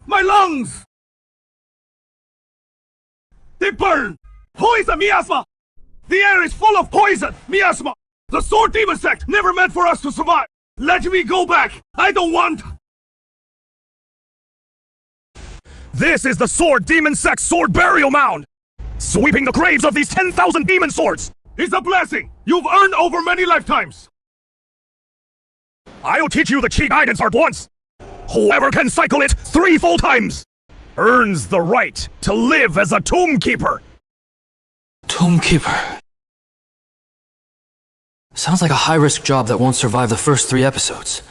My lungs! They burn! Poison, miasma! The air is full of poison, miasma! The sword demon sect never meant for us to survive! Let me go back! I don't want... This is the sword demon sect sword burial mound! Sweeping the graves of these 10,000 demon swords! It's a blessing! You've earned over many lifetimes! I'll teach you the chi guidance art once! Whoever can cycle it 3 full times earns the right to live as a tomb keeper! Tomb keeper. Sounds like a high-risk job that won't survive the first 3 episodes.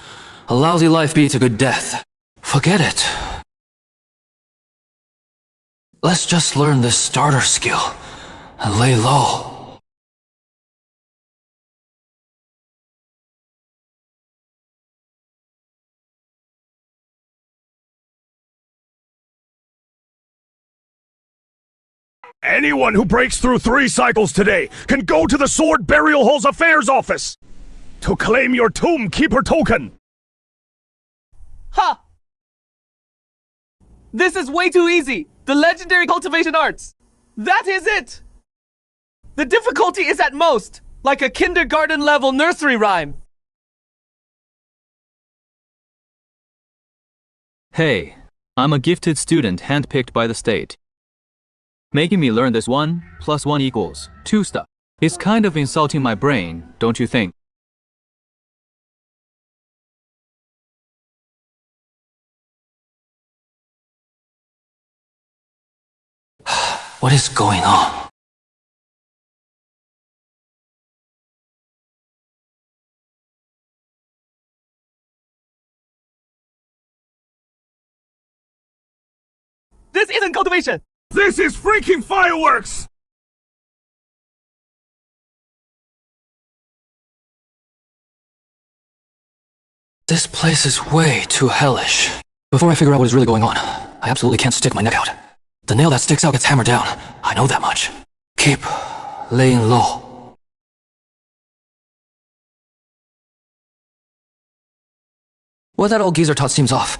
A lousy life beats a good death. Forget it. Let's just learn this starter skill and lay low. Anyone who breaks through 3 cycles today can go to the Sword Burial Hall's Affairs office to claim your Tomb Keeper token. Ha! This is way too easy! The legendary cultivation arts! That is it! The difficulty is at most like a kindergarten-level nursery rhyme. Hey, I'm a gifted student handpicked by the state. Making me learn this 1 + 1 = 2 stuff is kind of insulting my brain, don't you think? What is going on? This isn't cultivation! This is freaking fireworks! This place is way too hellish. Before I figure out what is really going on, I absolutely can't stick my neck out. The nail that sticks out gets hammered down. I know that much. Keep laying low. What that old geezer taught seems off.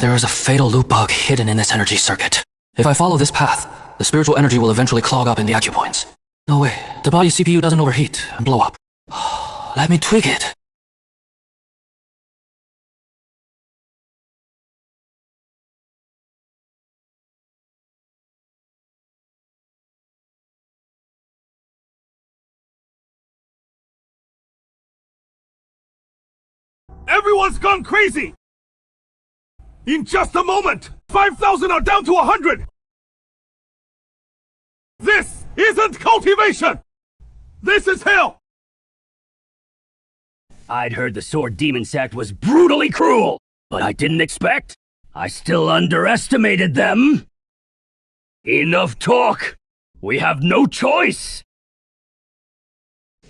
There is a fatal loop bug hidden in this energy circuit. If I follow this path, the spiritual energy will eventually clog up in the acupoints. No way, the body's CPU doesn't overheat and blow up. Let me tweak it. Everyone's gone crazy! In just a moment, 5,000 are down to 100! This isn't cultivation! This is hell! I'd heard the Sword Demon Sect was brutally cruel, but I didn't expect. I still underestimated them. Enough talk! We have no choice!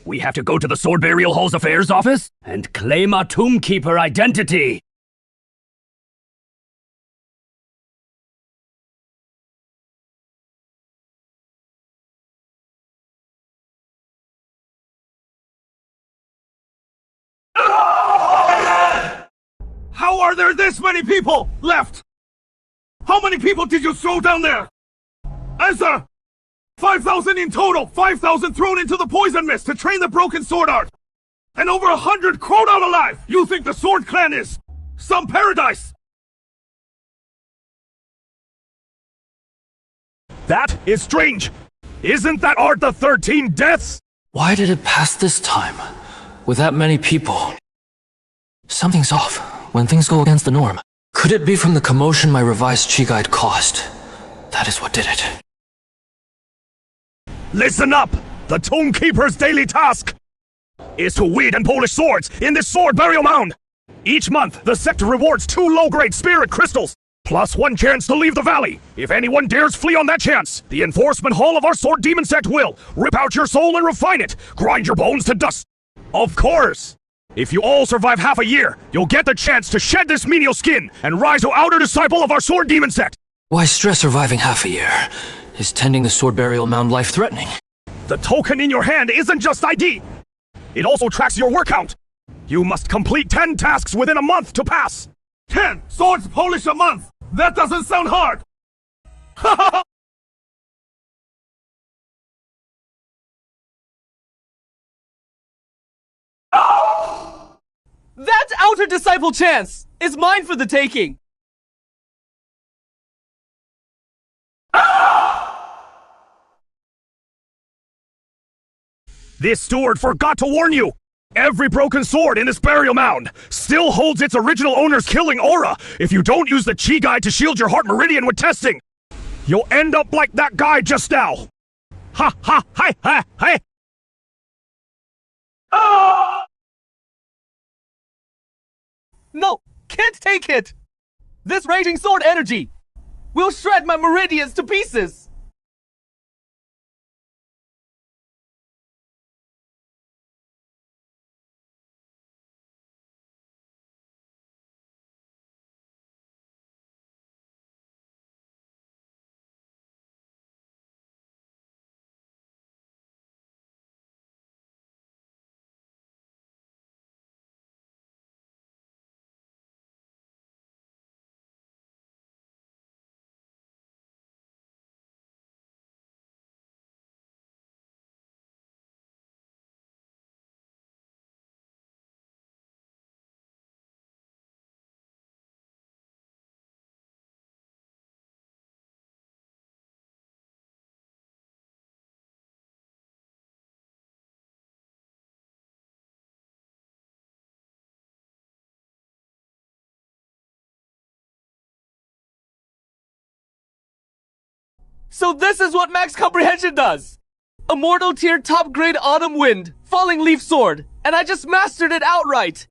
We have to go to the Sword Burial Hall's Affairs office and claim our Tomb Keeper identity. How are there this many people left? How many people did you throw down there? Answer! 5,000 in total, 5,000 thrown into the poison mist to train the broken sword art. And over 100 crawled out alive! You think the Sword Clan is some paradise? That is strange! Isn't that art the 13 deaths? Why did it pass this time? With that many people? Something's off when things go against the norm. Could it be from the commotion my revised chi guide caused? That is what did it. Listen up! The Tomb Keeper's daily task is to weed and polish swords in this sword burial mound. Each month, the sect rewards 2 low-grade spirit crystals, plus 1 chance to leave the valley. If anyone dares flee on that chance, the enforcement hall of our sword demon sect will rip out your soul and refine it, grind your bones to dust. Of course! If you all survive half a year, you'll get the chance to shed this menial skin and rise to outer disciple of our sword demon sect. Why stress surviving half a year? Is tending the sword burial mound life-threatening? The token in your hand isn't just ID. It also tracks your work count. You must complete 10 tasks within a month to pass. 10 swords polish a month! That doesn't sound hard! That outer disciple chance is mine for the taking. This steward forgot to warn you! Every broken sword in this burial mound still holds its original owner's killing aura if you don't use the Chi Guide to shield your heart meridian with testing! You'll end up like that guy just now! Ha ha hi ha hi! No, can't take it! This raging sword energy will shred my meridians to pieces! So this is what max comprehension does! Immortal tier top grade autumn wind, falling leaf sword, and I just mastered it outright!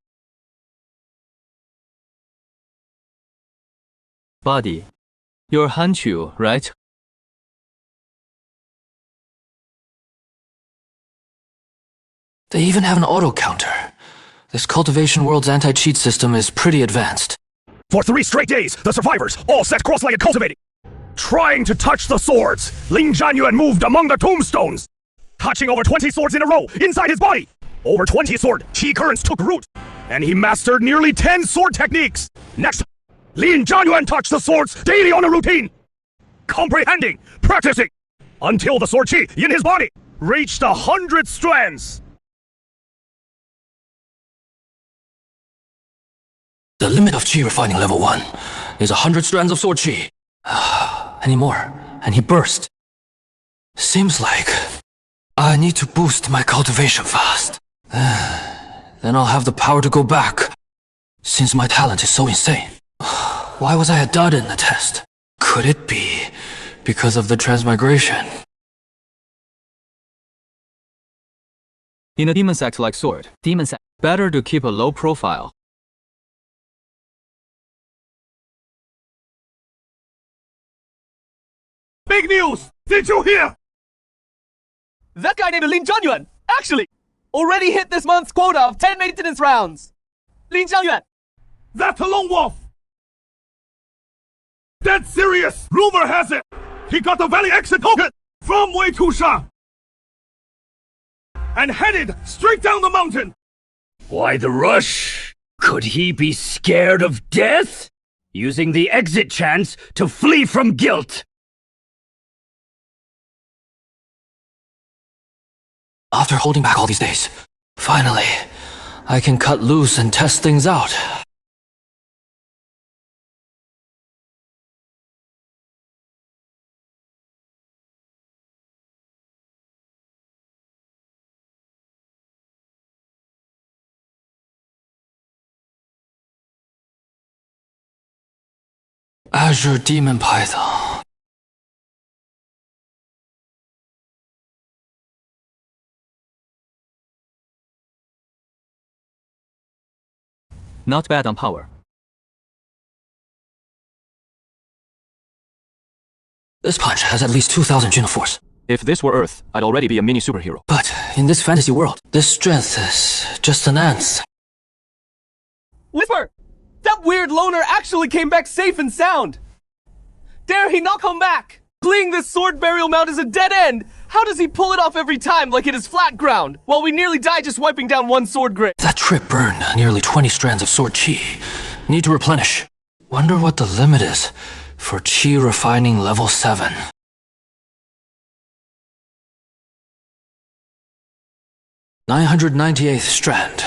Body. You're Hanchu, right? They even have an auto counter. This cultivation world's anti-cheat system is pretty advanced. For 3 straight days, the survivors all sat cross-legged cultivating. Trying to touch the swords, Lin Zhanyuan moved among the tombstones, touching over 20 swords in a row inside his body. Over 20 sword chi currents took root, and he mastered nearly 10 sword techniques. Next, Lin Zhanyuan touched the swords daily on a routine, comprehending, practicing, until the sword chi in his body reached 100 strands. The limit of chi refining level 1 is 100 strands of sword chi. Any more, and he burst. Seems like I need to boost my cultivation fast. Then I'll have the power to go back, since my talent is so insane. Why was I a dud in the test? Could it be because of the transmigration? In a demon sect like sword, demon sect, better to keep a low profile. Big news! Did you hear? That guy named Lin Zhanyuan, actually, already hit this month's quota of 10 maintenance rounds! Lin Zhanyuan! That's a lone wolf! Dead serious! Rumor has it! He got the valley exit token from Wei Tusha! And headed straight down the mountain! Why the rush? Could he be scared of death? Using the exit chance to flee from guilt! After holding back all these days, finally, I can cut loose and test things out. Azure Demon Python. Not bad on power. This punch has at least 2,000 Jin of force. If this were Earth, I'd already be a mini superhero. But in this fantasy world, this strength is just an ant's. Whisper! That weird loner actually came back safe and sound! Dare he not come back? Fleeing this sword burial mound is a dead end! How does he pull it off every time like it is flat ground, while we nearly die just wiping down one sword grade? That trip burned nearly 20 strands of sword chi. Need to replenish. Wonder what the limit is for Chi refining level 7. 998th strand.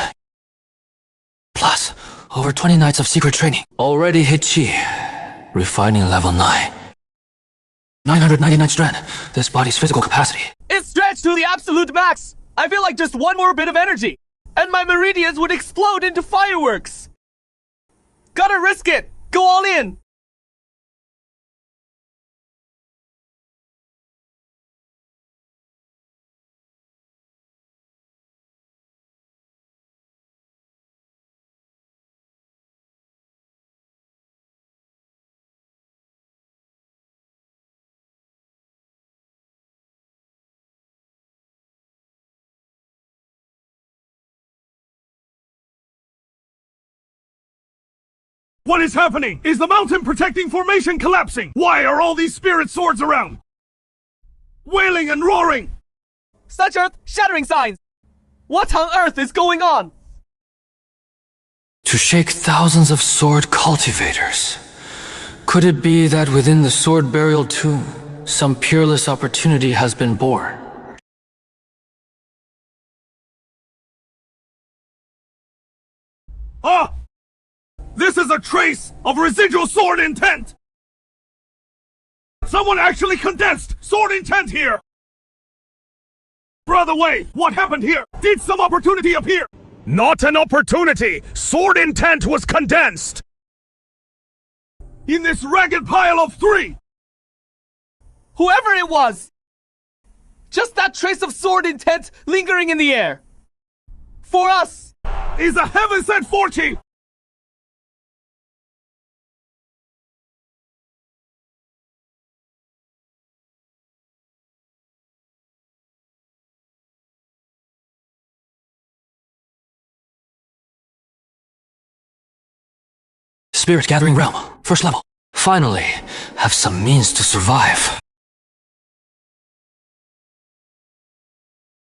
Plus, over 20 nights of secret training. Already hit Chi. Refining level 9. 999 strand. This body's physical capacity. It's stretched to the absolute max! I feel like just one more bit of energy, and my meridians would explode into fireworks! Gotta risk it! Go all in! What is happening? Is the mountain protecting formation collapsing? Why are all these spirit swords around? Wailing and roaring! Such earth-shattering signs! What on earth is going on? To shake thousands of sword cultivators. Could it be that within the sword burial tomb, some peerless opportunity has been born? Ah! This is a trace of residual sword intent! Someone actually condensed sword intent here! Brother Wei, what happened here? Did some opportunity appear? Not an opportunity! Sword intent was condensed! In this ragged pile of 3! Whoever it was! Just that trace of sword intent lingering in the air! For us! Is a heaven-sent fortune! Spirit Gathering Realm, first level. Finally, have some means to survive.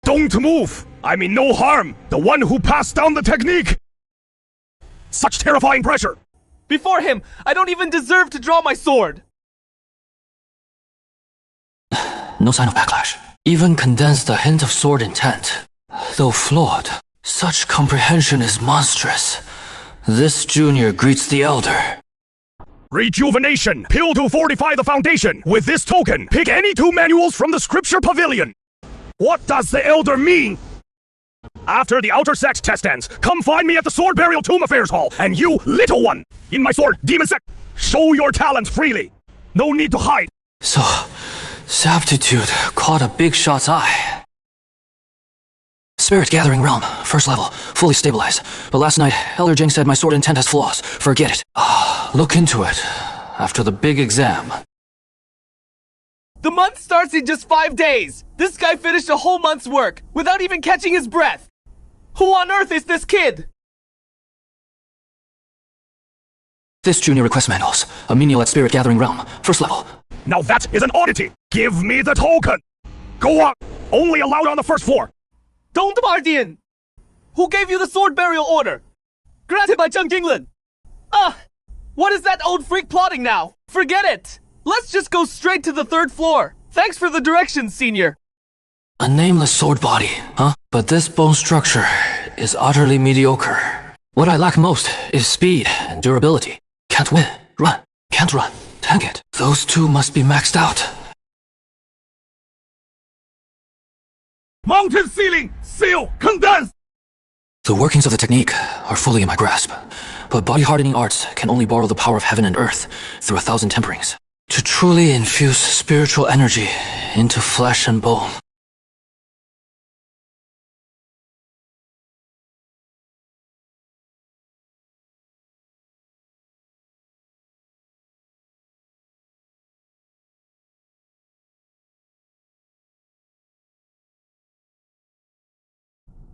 Don't move! I mean no harm! The one who passed down the technique! Such terrifying pressure! Before him, I don't even deserve to draw my sword! No sign of backlash. Even condensed a hint of sword intent. Though flawed, such comprehension is monstrous. This junior greets the elder. Rejuvenation! Pill to fortify the foundation! With this token, pick any 2 manuals from the scripture pavilion! What does the elder mean? After the outer sect test ends, come find me at the Sword Burial Tomb Affairs Hall, and you, little one, in my sword, demon sect, show your talents freely. No need to hide. So, Saptitude caught a big shot's eye. Spirit Gathering Realm, first level, fully stabilized. But last night, Elder Jing said my sword intent has flaws. Forget it. Look into it. After the big exam. The month starts in just 5 days! This guy finished a whole month's work without even catching his breath! Who on earth is this kid? This junior request manuals. A menial at Spirit Gathering Realm, first level. Now that is an oddity! Give me the token! Go on! Only allowed on the first floor! Don't Bardian! Who gave you the sword burial order? Granted by Zheng Jinglin! What is that old freak plotting now? Forget it! Let's just go straight to the 3rd floor! Thanks for the directions, senior! A nameless sword body, huh? But this bone structure is utterly mediocre. What I lack most is speed and durability. Can't win, run, can't run, tank it. Those 2 must be maxed out. Mountain ceiling! Seal! Condensed! The workings of the technique are fully in my grasp, but body-hardening arts can only borrow the power of heaven and earth through 1,000 temperings. To truly infuse spiritual energy into flesh and bone.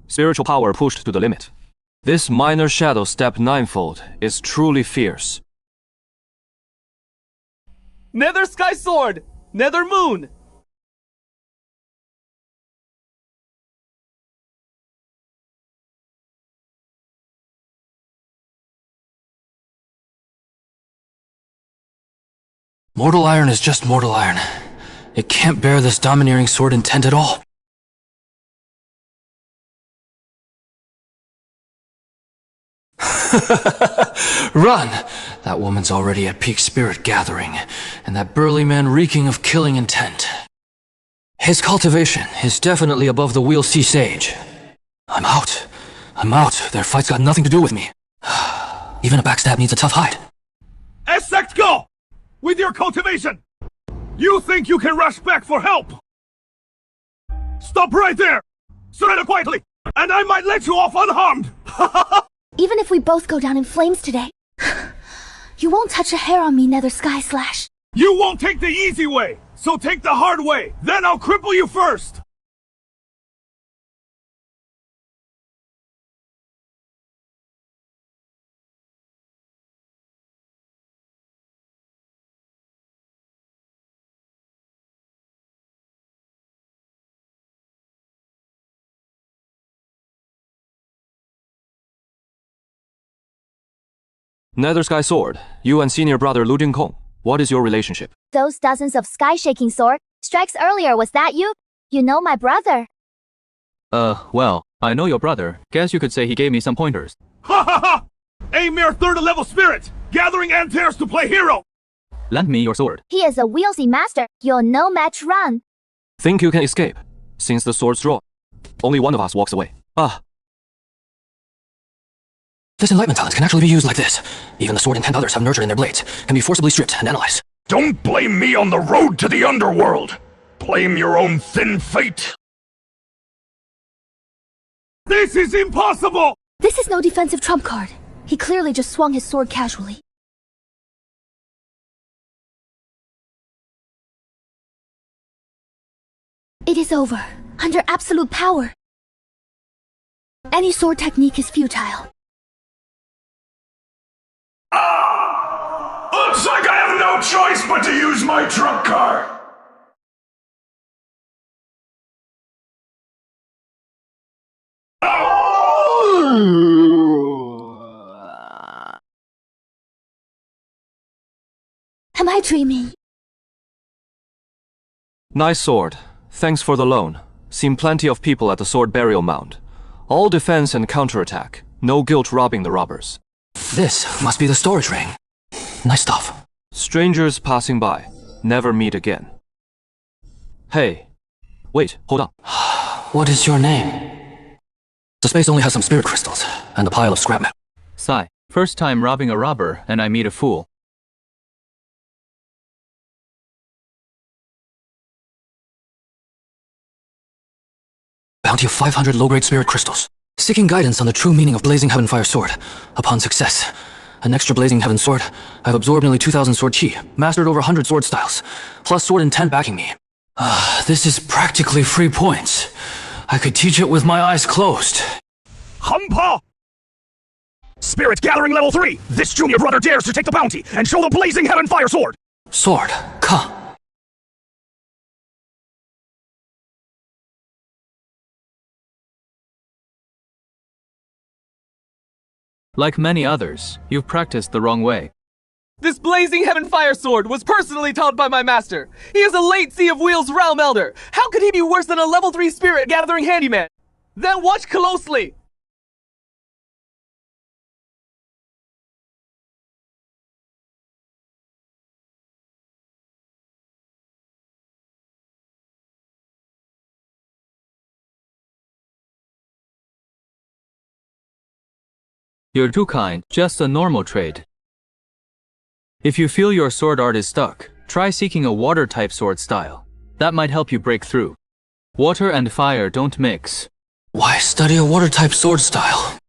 Spiritual power pushed to the limit. This minor shadow step 9-fold is truly fierce. Nether Sky Sword! Nether Moon! Mortal iron is just mortal iron. It can't bear this domineering sword intent at all. Run! That woman's already at peak spirit gathering, and that burly man reeking of killing intent. His cultivation is definitely above the Wheel Sea Sage. I'm out. Their fight's got nothing to do with me. Even a backstab needs a tough hide. As sect go! With your cultivation! You think you can rush back for help? Stop right there! Surrender quietly, and I might let you off unharmed! Even if we both go down in flames today, you won't touch a hair on me, Nether Sky Slash. You won't take the easy way, so take the hard way. Then I'll cripple you first. Nether Sky Sword, you and senior brother Lu Jingkong, what is your relationship? Those dozens of sky-shaking sword strikes earlier, was that you? You know my brother. Well, I know your brother. Guess you could say he gave me some pointers. Ha ha ha! A mere third-level spirit, gathering antares to play hero! Lend me your sword. He is a Wheelsy master. You'll no match run. Think you can escape? Since the sword's drawn, only one of us walks away. This enlightenment talent can actually be used like this. Even the sword intent others have nurtured in their blades can be forcibly stripped and analyzed. Don't blame me on the road to the underworld. Blame your own thin fate. This is impossible! This is no defensive trump card. He clearly just swung his sword casually. It is over. Under absolute power. Any sword technique is futile. Looks like I have no choice but to use my trump card. Am I dreaming? Nice sword. Thanks for the loan. Seen plenty of people at the sword burial mound. All defense and counterattack. No guilt robbing the robbers. This must be the storage ring. Nice stuff. Strangers passing by. Never meet again. Hey. Wait, hold on. What is your name? The space only has some spirit crystals, and a pile of scrap metal. Sigh. First time robbing a robber, and I meet a fool. Bounty of 500 low-grade spirit crystals. Seeking guidance on the true meaning of Blazing Heaven Fire Sword. Upon success, an extra Blazing Heaven Sword, I've absorbed nearly 2,000 sword chi, mastered over 100 sword styles, plus sword intent backing me. This is practically free points. I could teach it with my eyes closed. Humpa! Spirit Gathering Level 3! This junior brother dares to take the bounty and show the Blazing Heaven Fire Sword! Sword, come. Like many others, you've practiced the wrong way. This blazing heaven fire sword was personally taught by my master. He is a late Sea of Wheels realm elder. How could he be worse than a level 3 spirit gathering handyman? Then watch closely. You're too kind, just a normal trade. If you feel your sword art is stuck, try seeking a water-type sword style. That might help you break through. Water and fire don't mix. Why study a water-type sword style?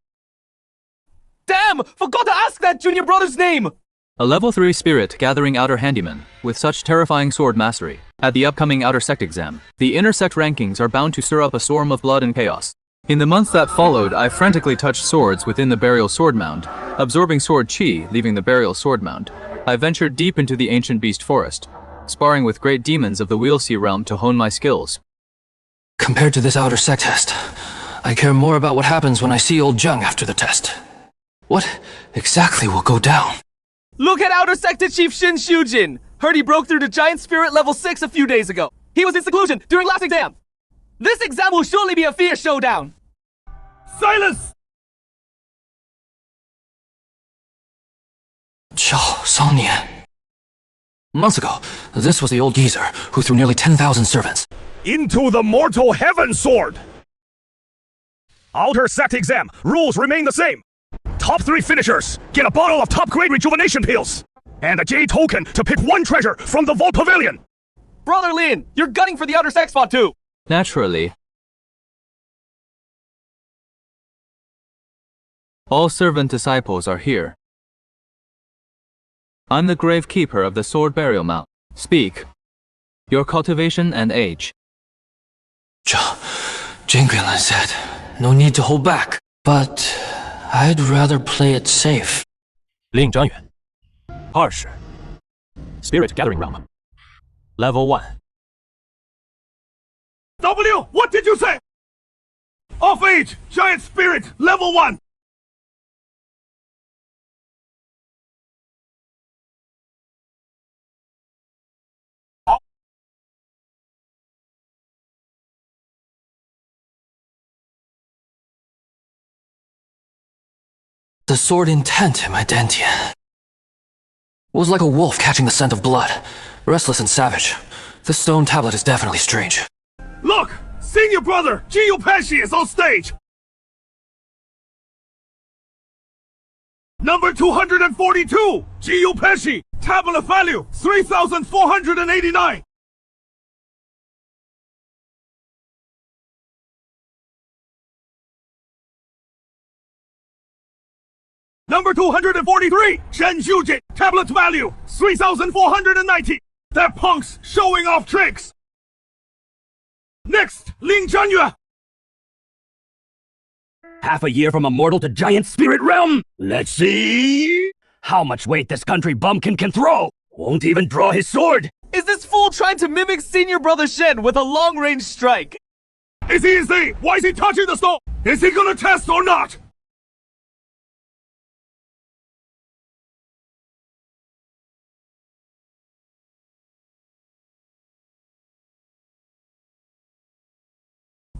Damn! Forgot to ask that junior brother's name! A level 3 spirit gathering outer handyman, with such terrifying sword mastery. At the upcoming outer sect exam, the inner sect rankings are bound to stir up a storm of blood and chaos. In the months that followed, I frantically touched swords within the burial sword mound, absorbing sword chi, leaving the burial sword mound. I ventured deep into the ancient beast forest, sparring with great demons of the Wheelsea realm to hone my skills. Compared to this outer sect test, I care more about what happens when I see old Jung after the test. What exactly will go down? Look at outer sector chief Shin Shujin! Heard he broke through to Giant Spirit level 6 a few days ago. He was in seclusion during last exam. This exam will surely be a fierce showdown. Silence! Chao Songnian. Months ago, this was the old geezer who threw nearly 10,000 servants. Into the mortal heaven sword! Outer sect exam, rules remain the same. Top 3 finishers get a bottle of top-grade rejuvenation pills. And a J token to pick 1 treasure from the Vault Pavilion. Brother Lin, you're gunning for the outer sex spot too. Naturally. All servant disciples are here. I'm the gravekeeper of the sword burial mound. Speak. Your cultivation and age. Jane Greenland said, no need to hold back. But I'd rather play it safe. Lin Zhanyuan. 20. Spirit Gathering Realm. Level 1. W, what did you say? Off age, giant spirit, level 1. The sword intent in my dantian was like a wolf catching the scent of blood, restless and savage. This stone tablet is definitely strange. Look! Senior brother, Jiyu Pesci is on stage! Number 242, Jiyu Pesci, tablet value, 3,489. Number 243, Shen Shujin, tablet value, 3,490. That punk's showing off tricks. Next, Lin Zhanyuan. Half a year from immortal to giant spirit realm? Let's see how much weight this country bumpkin can throw. Won't even draw his sword. Is this fool trying to mimic senior brother Shen with a long-range strike? Is he insane? Why is he touching the stone? Is he gonna test or not?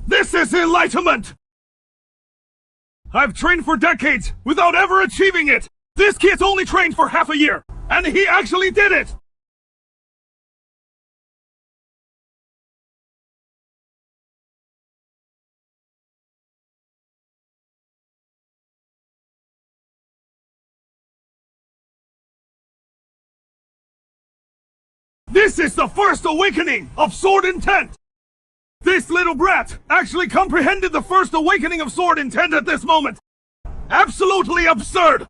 This is enlightenment! I've trained for decades without ever achieving it! This kid's only trained for half a year, and he actually did it! This is the first awakening of sword intent! This little brat actually comprehended the first awakening of sword intent at this moment! Absolutely absurd!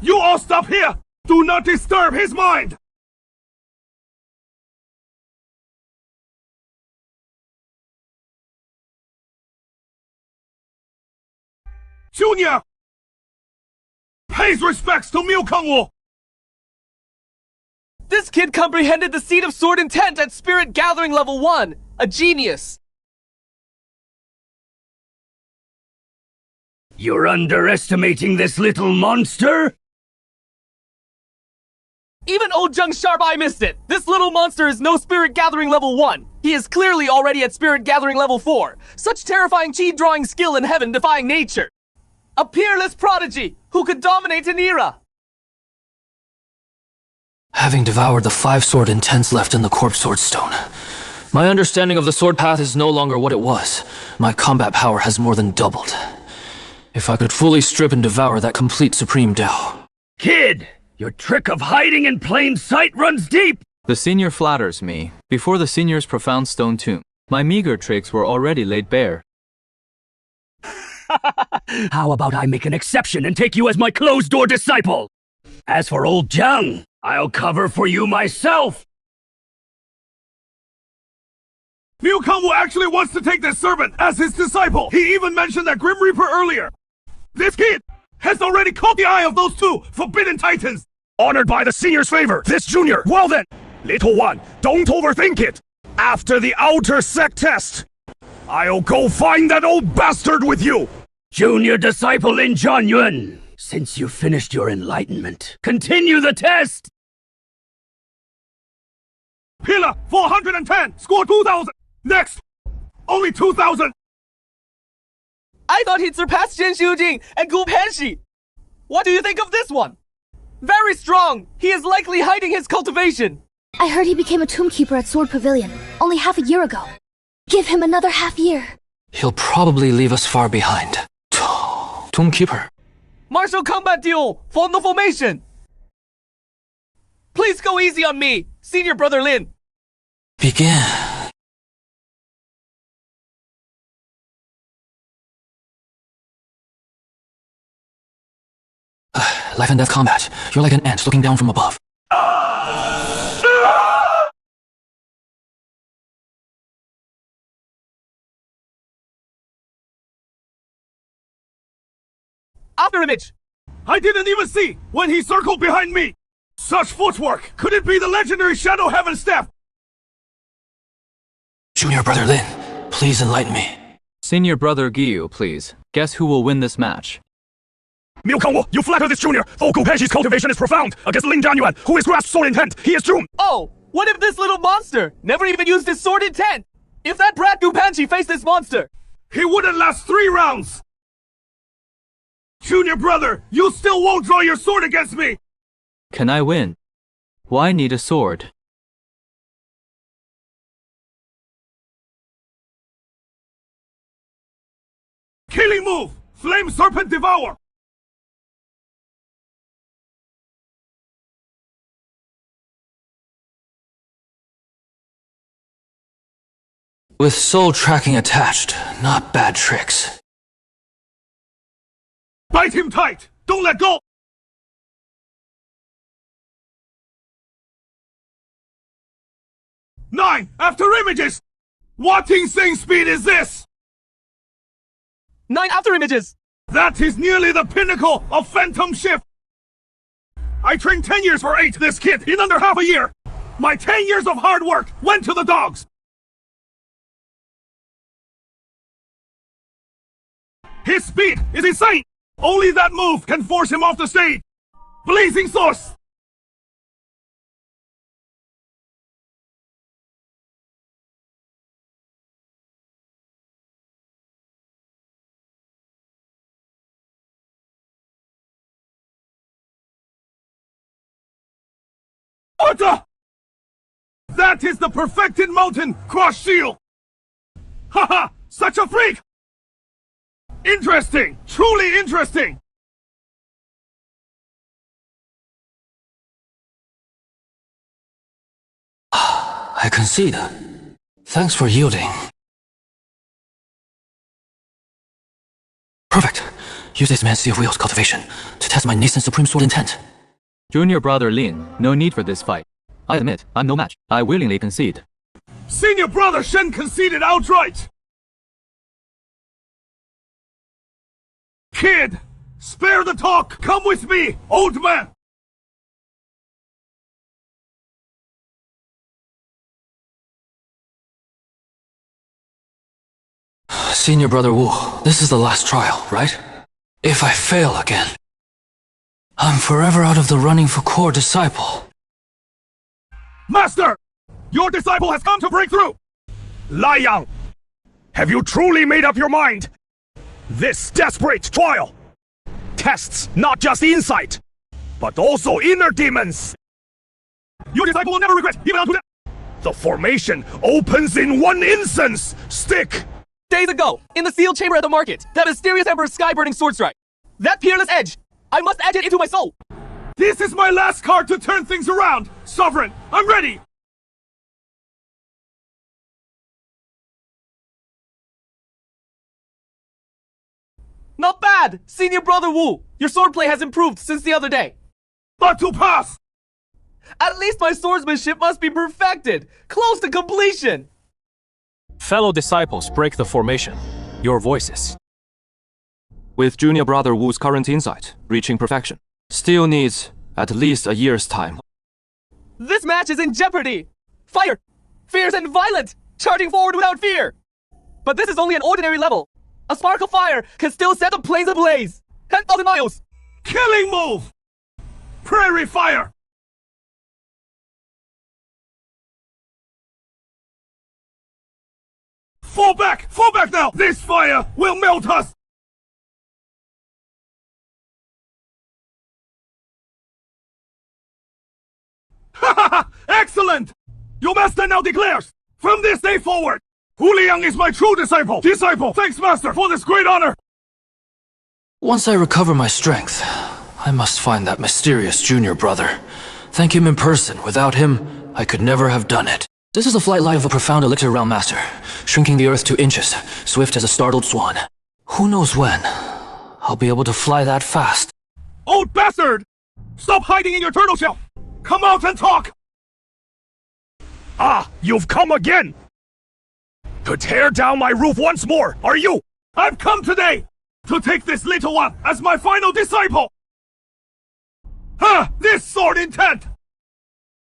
You all stop here! Do not disturb his mind! Junior! Pays respects to Miu Kangwu! This kid comprehended the seed of sword intent at Spirit Gathering level 1. A genius. You're underestimating this little monster? Even old Zheng Sharp Eye missed it. This little monster is no Spirit Gathering level 1. He is clearly already at Spirit Gathering level 4. Such terrifying chi drawing skill in heaven defying nature. A peerless prodigy who could dominate an era. Having devoured the 5 sword intents left in the corpse sword stone, my understanding of the sword path is no longer what it was. My combat power has more than doubled. If I could fully strip and devour that complete supreme Tao. Kid, your trick of hiding in plain sight runs deep! The senior flatters me. Before the senior's profound stone tomb, my meager tricks were already laid bare. How about I make an exception and take you as my closed-door disciple? As for old Zhang, I'll cover for you myself! Miu Kangwu actually wants to take this servant as his disciple! He even mentioned that Grim Reaper earlier! This kid has already caught the eye of those 2 forbidden titans! Honored by the senior's favor, this junior. Well then, little one, don't overthink it. After the outer sect test, I'll go find that old bastard with you. Junior disciple Lin Zhanyuan, since you finished your enlightenment, continue the test! Pillar 410, score 2,000. Next, only 2,000. I thought he'd surpassed Shen Shujing and comprehension. What do you think of this one? Very strong. He is likely hiding his cultivation. I heard he became a tombkeeper at Sword Pavilion only half a year ago. Give him another half year. He'll probably leave us far behind. Tombkeeper. Martial combat duel. Form the formation. Please go easy on me, senior brother Lin. Begin. Life and death combat. You're like an ant looking down from above. After image. I didn't even see when he circled behind me. Such footwork. Could it be the legendary Shadow Heaven Step? Junior brother Lin, please enlighten me. Senior brother Gyu, please. Guess who will win this match? Miu Kangwu, you flatter this junior, though Gupenshi's cultivation is profound. Against Lin Zhanyuan, who is grasped sword intent, he is doomed. Oh, what if this little monster never even used his sword intent? If that brat Gupanchi faced this monster, He wouldn't last 3 rounds. Junior brother, you still won't draw your sword against me. Can I win? Why need a sword? Killing move, Flame Serpent Devour. With soul tracking attached, not bad tricks. Bite him tight. Don't let go. Nine, after images. What insane speed is this? 9 after images. That is nearly the pinnacle of Phantom Shift. I trained 10 years for 8 this kid in under half a year. My 10 years of hard work went to the dogs. His speed is insane. Only that move can force him off the stage. Blazing Source. What the? That is the perfected mountain cross shield. Haha, such a freak. Interesting, truly interesting. I concede. Thanks for yielding. Perfect. Use this man's Sea of Wheels cultivation to test my nascent Supreme Sword intent. Junior brother Lin, no need for this fight. I admit, I'm no match. I willingly concede. Senior brother Shen conceded outright. Kid, spare the talk. Come with me, old man. Senior brother Wu, this is the last trial, right? If I fail again, I'm forever out of the running for core disciple. Master, your disciple has come to break through. Lai Yang, have you truly made up your mind? This desperate trial tests not just insight, but also inner demons. Your disciple will never regret, even unto death. The formation opens in one instance. Stick! Days ago, in the sealed chamber at the market, that mysterious Emperor's sky-burning sword strike. That peerless edge, I must etch it into my soul. This is my last card to turn things around. Sovereign, I'm ready. Not bad, senior brother Wu. Your swordplay has improved since the other day. But to pass. At least my swordsmanship must be perfected, close to completion. Fellow disciples, break the formation. Your voices. With junior brother Wu's current insight, reaching perfection, still needs at least a year's time. This match is in jeopardy. Fire, fierce and violent, charging forward without fear. But this is only an ordinary level. A spark of fire can still set the plains ablaze. 10,000 miles. Killing move. Prairie fire. Fall back! Fall back now! This fire will melt us! Ha ha ha! Excellent! Your master now declares, from this day forward, Hu Liang is my true disciple! Disciple! Thanks, master, for this great honor! Once I recover my strength, I must find that mysterious junior brother. Thank him in person. Without him, I could never have done it. This is the flight line of a profound elixir realm master, shrinking the earth to inches, swift as a startled swan. Who knows when I'll be able to fly that fast. Old bastard! Stop hiding in your turtle shell! Come out and talk! Ah, you've come again! To tear down my roof once more, are you? I've come today to take this little one as my final disciple! Ha! This sword intent!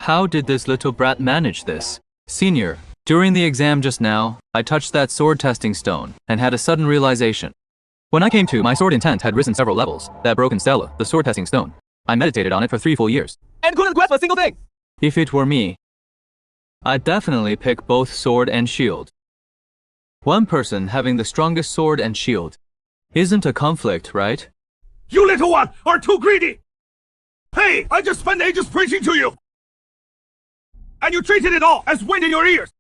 How did this little brat manage this? Senior, during the exam just now, I touched that sword testing stone and had a sudden realization. When I came to, my sword intent had risen several levels. That broken stela, the sword testing stone. I meditated on it for 3 full years. And couldn't grasp a single thing! If it were me, I'd definitely pick both sword and shield. One person having the strongest sword and shield isn't a conflict, right? You little one are too greedy! Hey, I just spent ages preaching to you! And you treated it all as wind in your ears!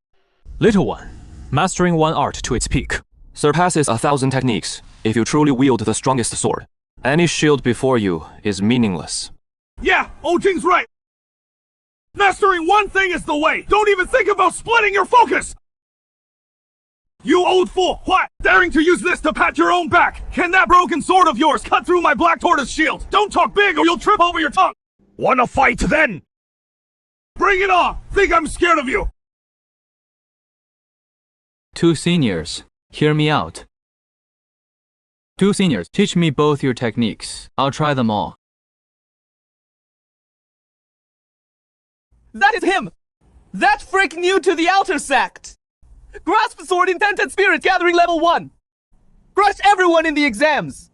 Little one, mastering one art to its peak surpasses 1,000 techniques if you truly wield the strongest sword. Any shield before you is meaningless. Yeah, old Jing's right! Mastering one thing is the way! Don't even think about splitting your focus! You old fool! What? Daring to use this to pat your own back! Can that broken sword of yours cut through my black tortoise shield? Don't talk big or you'll trip over your tongue! Wanna fight then? Bring it on! Think I'm scared of you! 2 seniors, hear me out. 2 seniors, teach me both your techniques. I'll try them all. That is him! That freak new to the outer sect! Grasp sword intent and spirit gathering level 1! Crush everyone in the exams!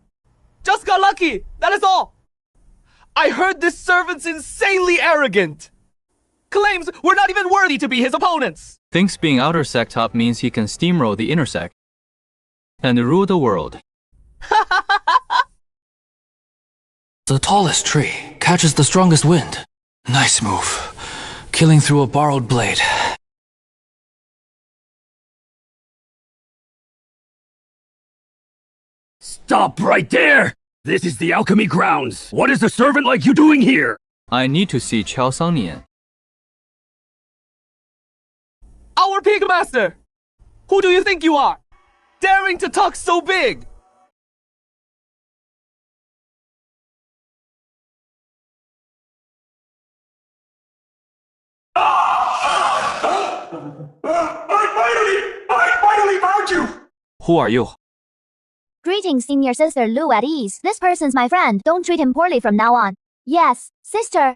Just got lucky, that is all! I heard this servant's insanely arrogant! Claims we're not even worthy to be his opponents! Thinks being outer sect top means he can steamroll the inner sect and rule the world. The tallest tree catches the strongest wind. Nice move. Killing through a borrowed blade. Stop right there! This is the alchemy grounds. What is a servant like you doing here? I need to see Qiao Sangnian. Our pig master! Who do you think you are? Daring to talk so big! I finally found you! Who are you? Greetings, senior sister Lu at ease. This person's my friend. Don't treat him poorly from now on. Yes, sister.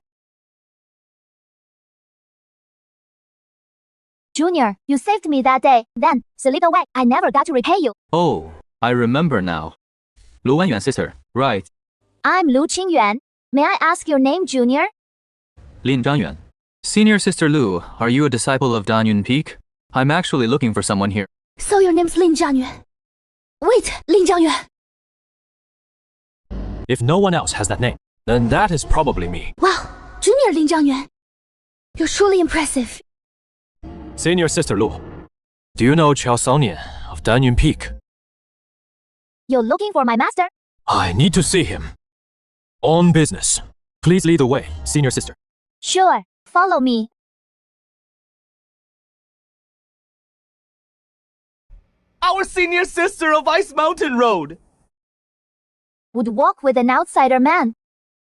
Junior, you saved me that day. Then, slip away. I never got to repay you. Oh, I remember now. Lu Wanyuan sister, right. I'm Lu Qingyuan. May I ask your name, Junior? Lin Zhanyuan. Senior sister Lu, are you a disciple of Danyun Peak? I'm actually looking for someone here. So your name's Lin Zhanyuan. Wait, Lin Zhanyuan. If no one else has that name, then that is probably me. Wow, Junior Lin Zhanyuan. You're truly impressive. Senior Sister Lu, do you know Qiao Sangnian of Danyun Peak? You're looking for my master? I need to see him. On business. Please lead the way, Senior Sister. Sure, follow me. Our senior sister of Ice Mountain Road! Would walk with an outsider man.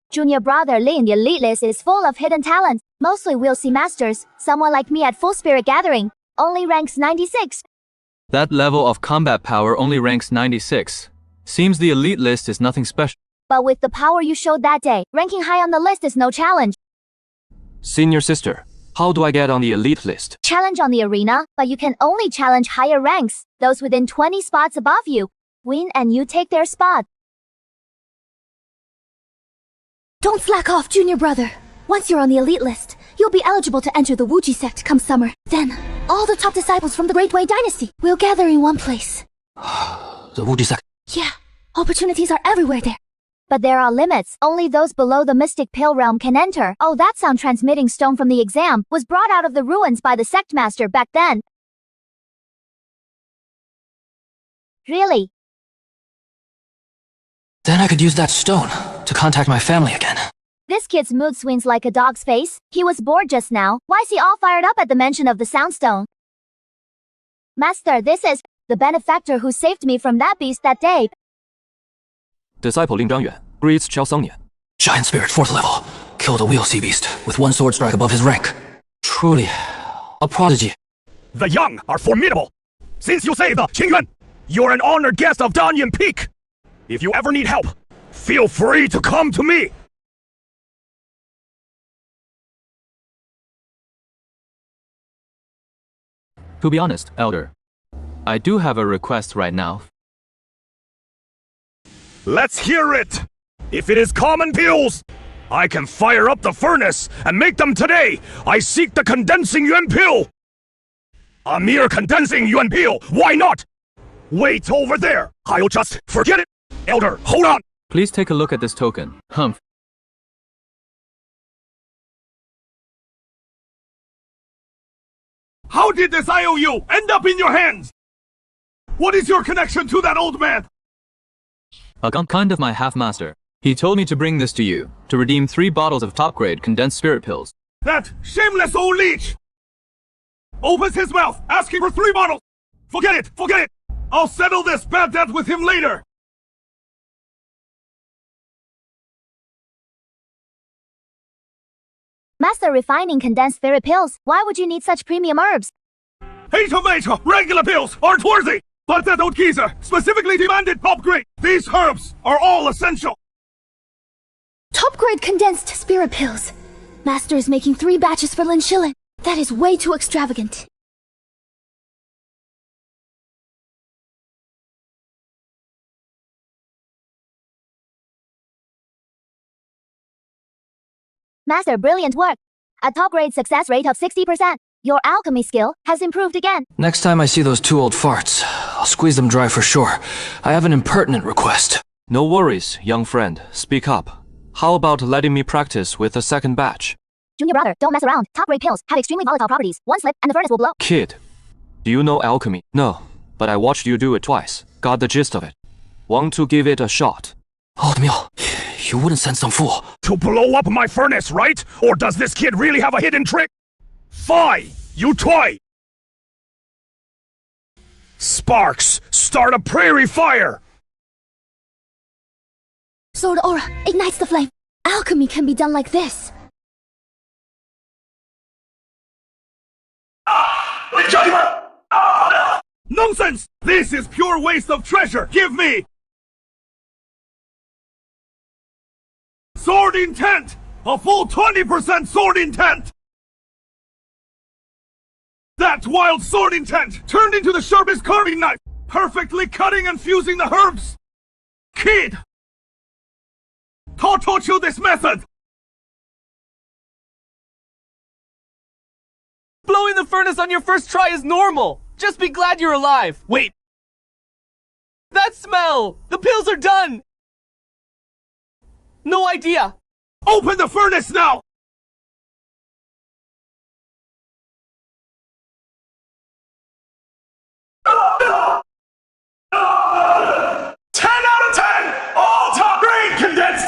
Junior brother Lin, the elite list is full of hidden talent. Mostly we'll see masters. Someone like me at Full Spirit Gathering. Only ranks 96. That level of combat power only ranks 96. Seems the elite list is nothing special. But with the power you showed that day, ranking high on the list is no challenge. Senior Sister, how do I get on the elite list? Challenge on the arena, but you can only challenge higher ranks. Those within 20 spots above you win and you take their spot. Don't slack off, junior brother. Once you're on the elite list, you'll be eligible to enter the Wuji sect come summer. Then, all the top disciples from the Great Wei dynasty will gather in one place. The Wuji sect. Yeah, opportunities are everywhere there. But there are limits. Only those below the Mystic Pale Realm can enter. Oh, that sound transmitting stone from the exam was brought out of the ruins by the sect master back then. Really? Then I could use that stone to contact my family again. This kid's mood swings like a dog's face. He was bored just now. Why is he all fired up at the mention of the soundstone? Master, this is the benefactor who saved me from that beast that day. Disciple Lin Zhanyuan greets Qiao Sengnian. Giant spirit, 4th level. Killed a wheel sea beast with 1 sword strike above his rank. Truly, a prodigy. The young are formidable. Since you say the Qingyuan, you're an honored guest of Danyan Peak. If you ever need help, feel free to come to me. To be honest, Elder, I do have a request right now. Let's hear it! If it is common pills, I can fire up the furnace and make them today! I seek the condensing yuan pill! A mere condensing yuan pill, why not? Wait over there! I'll just forget it! Elder, hold on! Please take a look at this token. Humph. How did this IOU end up in your hands? What is your connection to that old man? A kind of my half-master. He told me to bring this to you, to redeem 3 bottles of top-grade condensed spirit pills. That shameless old leech! Opens his mouth, asking for 3 bottles! Forget it, forget it! I'll settle this bad debt with him later! Master refining condensed spirit pills. Why would you need such premium herbs? Hey tomato, regular pills aren't worthy! But that old geezer specifically demanded top grade! These herbs are all essential! Top-grade condensed spirit pills. Master is making 3 batches for Lin Shilin. That is way too extravagant. Master, brilliant work. A top-grade success rate of 60%. Your alchemy skill has improved again. Next time I see those 2 old farts, I'll squeeze them dry for sure. I have an impertinent request. No worries, young friend. Speak up. How about letting me practice with the second batch? Junior brother, don't mess around. Top-grade pills have extremely volatile properties. One slip and the furnace will blow. Kid, do you know alchemy? No, but I watched you do it twice. Got the gist of it. Want to give it a shot? Old Mill, you wouldn't send some fool. To blow up my furnace, right? Or does this kid really have a hidden trick? Fine, you try! Sparks, start a prairie fire! Sword aura ignites the flame. Alchemy can be done like this. Nonsense! This is pure waste of treasure! Give me! Sword intent! A full 20% sword intent! That wild sword intent turned into the sharpest carving knife, perfectly cutting and fusing the herbs! Kid! Taught you this method! Blowing the furnace on your first try is normal. Just be glad you're alive. Wait. That smell! The pills are done! No idea. Open the furnace now!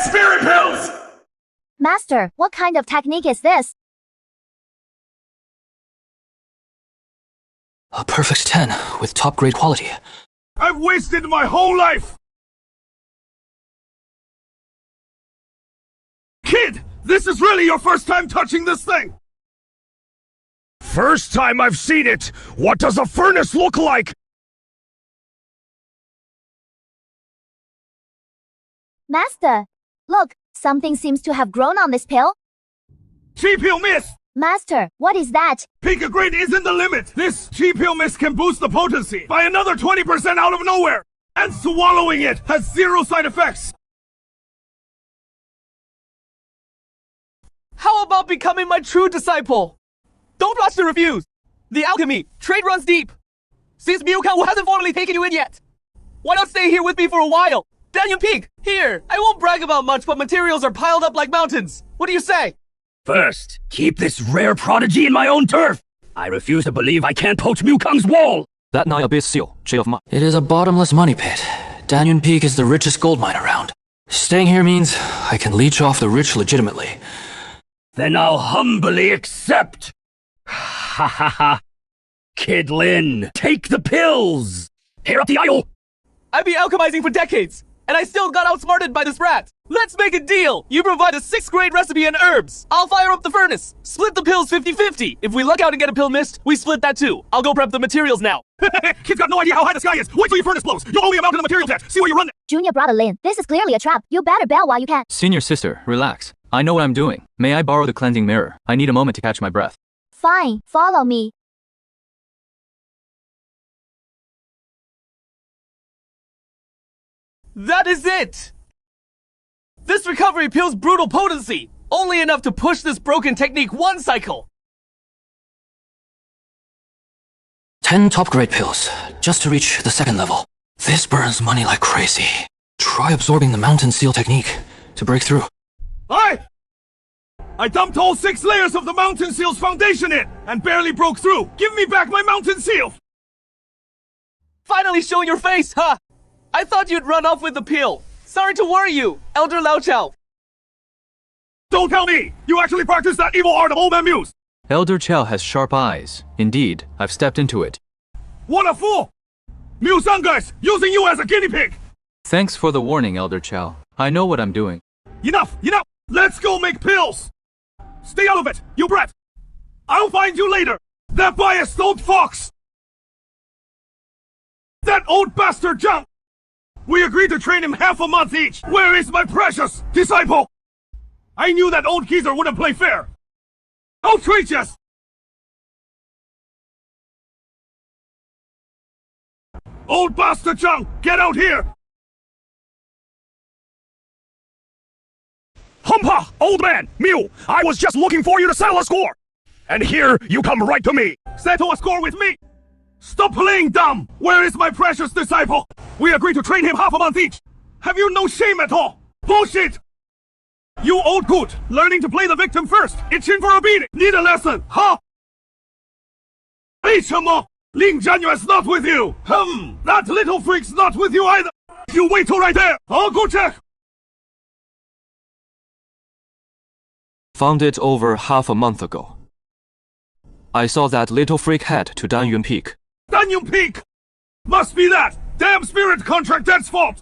Spirit pills! Master, what kind of technique is this? A perfect 10 with top-grade quality. I've wasted my whole life! Kid, this is really your first time touching this thing! First time I've seen it! What does a furnace look like? Master, look, something seems to have grown on this pill. G-Pill Mist! Master, what is that? Pika grade isn't the limit! This G-Pill Mist can boost the potency by another 20% out of nowhere! And swallowing it has 0 side effects! How about becoming my true disciple? Don't rush to refuse. The alchemy, trade runs deep. Since Miu hasn't formally taken you in yet, why not stay here with me for a while? Danyon Peak, here. I won't brag about much, but materials are piled up like mountains. What do you say? First, keep this rare prodigy in my own turf. I refuse to believe I can't poach Miu wall. That nigh abyss seal, shade of mud. It is a bottomless money pit. Danyon Peak is the richest gold mine around. Staying here means I can leech off the rich legitimately. Then I'll humbly accept. Ha ha ha. Kid Lin, take the pills. Here up the aisle. I've been alchemizing for decades, and I still got outsmarted by this rat. Let's make a deal. You provide a 6th grade recipe and herbs. I'll fire up the furnace. Split the pills 50-50. If we luck out and get a pill missed, we split that too. I'll go prep the materials now. Kid's got no idea how high the sky is. Wait till your furnace blows. You'll owe me a mountain of material debt. See where you run. Junior brother Lin, this is clearly a trap. You better bail while you can. Senior sister, relax. I know what I'm doing. May I borrow the cleansing mirror? I need a moment to catch my breath. Fine, follow me. That is it! This recovery pill's brutal potency, only enough to push this broken technique 1 cycle. 10 top-grade pills, just to reach the 2nd level. This burns money like crazy. Try absorbing the mountain seal technique to break through. I dumped all 6 layers of the mountain seal's foundation in, and barely broke through. Give me back my mountain seal! Finally showing your face, huh? I thought you'd run off with the pill. Sorry to worry you, Elder Lao Chao. Don't tell me! You actually practiced that evil art of old man Muse! Elder Chow has sharp eyes. Indeed, I've stepped into it. What a fool! Muse guys, using you as a guinea pig! Thanks for the warning, Elder Chow. I know what I'm doing. Enough! Let's go make pills! Stay out of it, you brat! I'll find you later! That biased old fox! That old bastard junk! We agreed to train him half a month each! Where is my precious disciple? I knew that old geezer wouldn't play fair! Outrageous! Old bastard junk, get out here! Humpa, old man, Mew, I was just looking for you to settle a score. And here you come right to me. Settle a score with me! Stop playing dumb! Where is my precious disciple? We agreed to train him half a month each! Have you no shame at all? Bullshit! You old goot, learning to play the victim first, itching for a beating, need a lesson, huh? 为什么? Lin Zhanyuan's not with you! That little freak's not with you either! You wait till right there! I'll go check! Found it over half a month ago. I saw that little freak head to Danyon Peak. Danyon Peak! Must be that! Damn spirit contract, that's fault!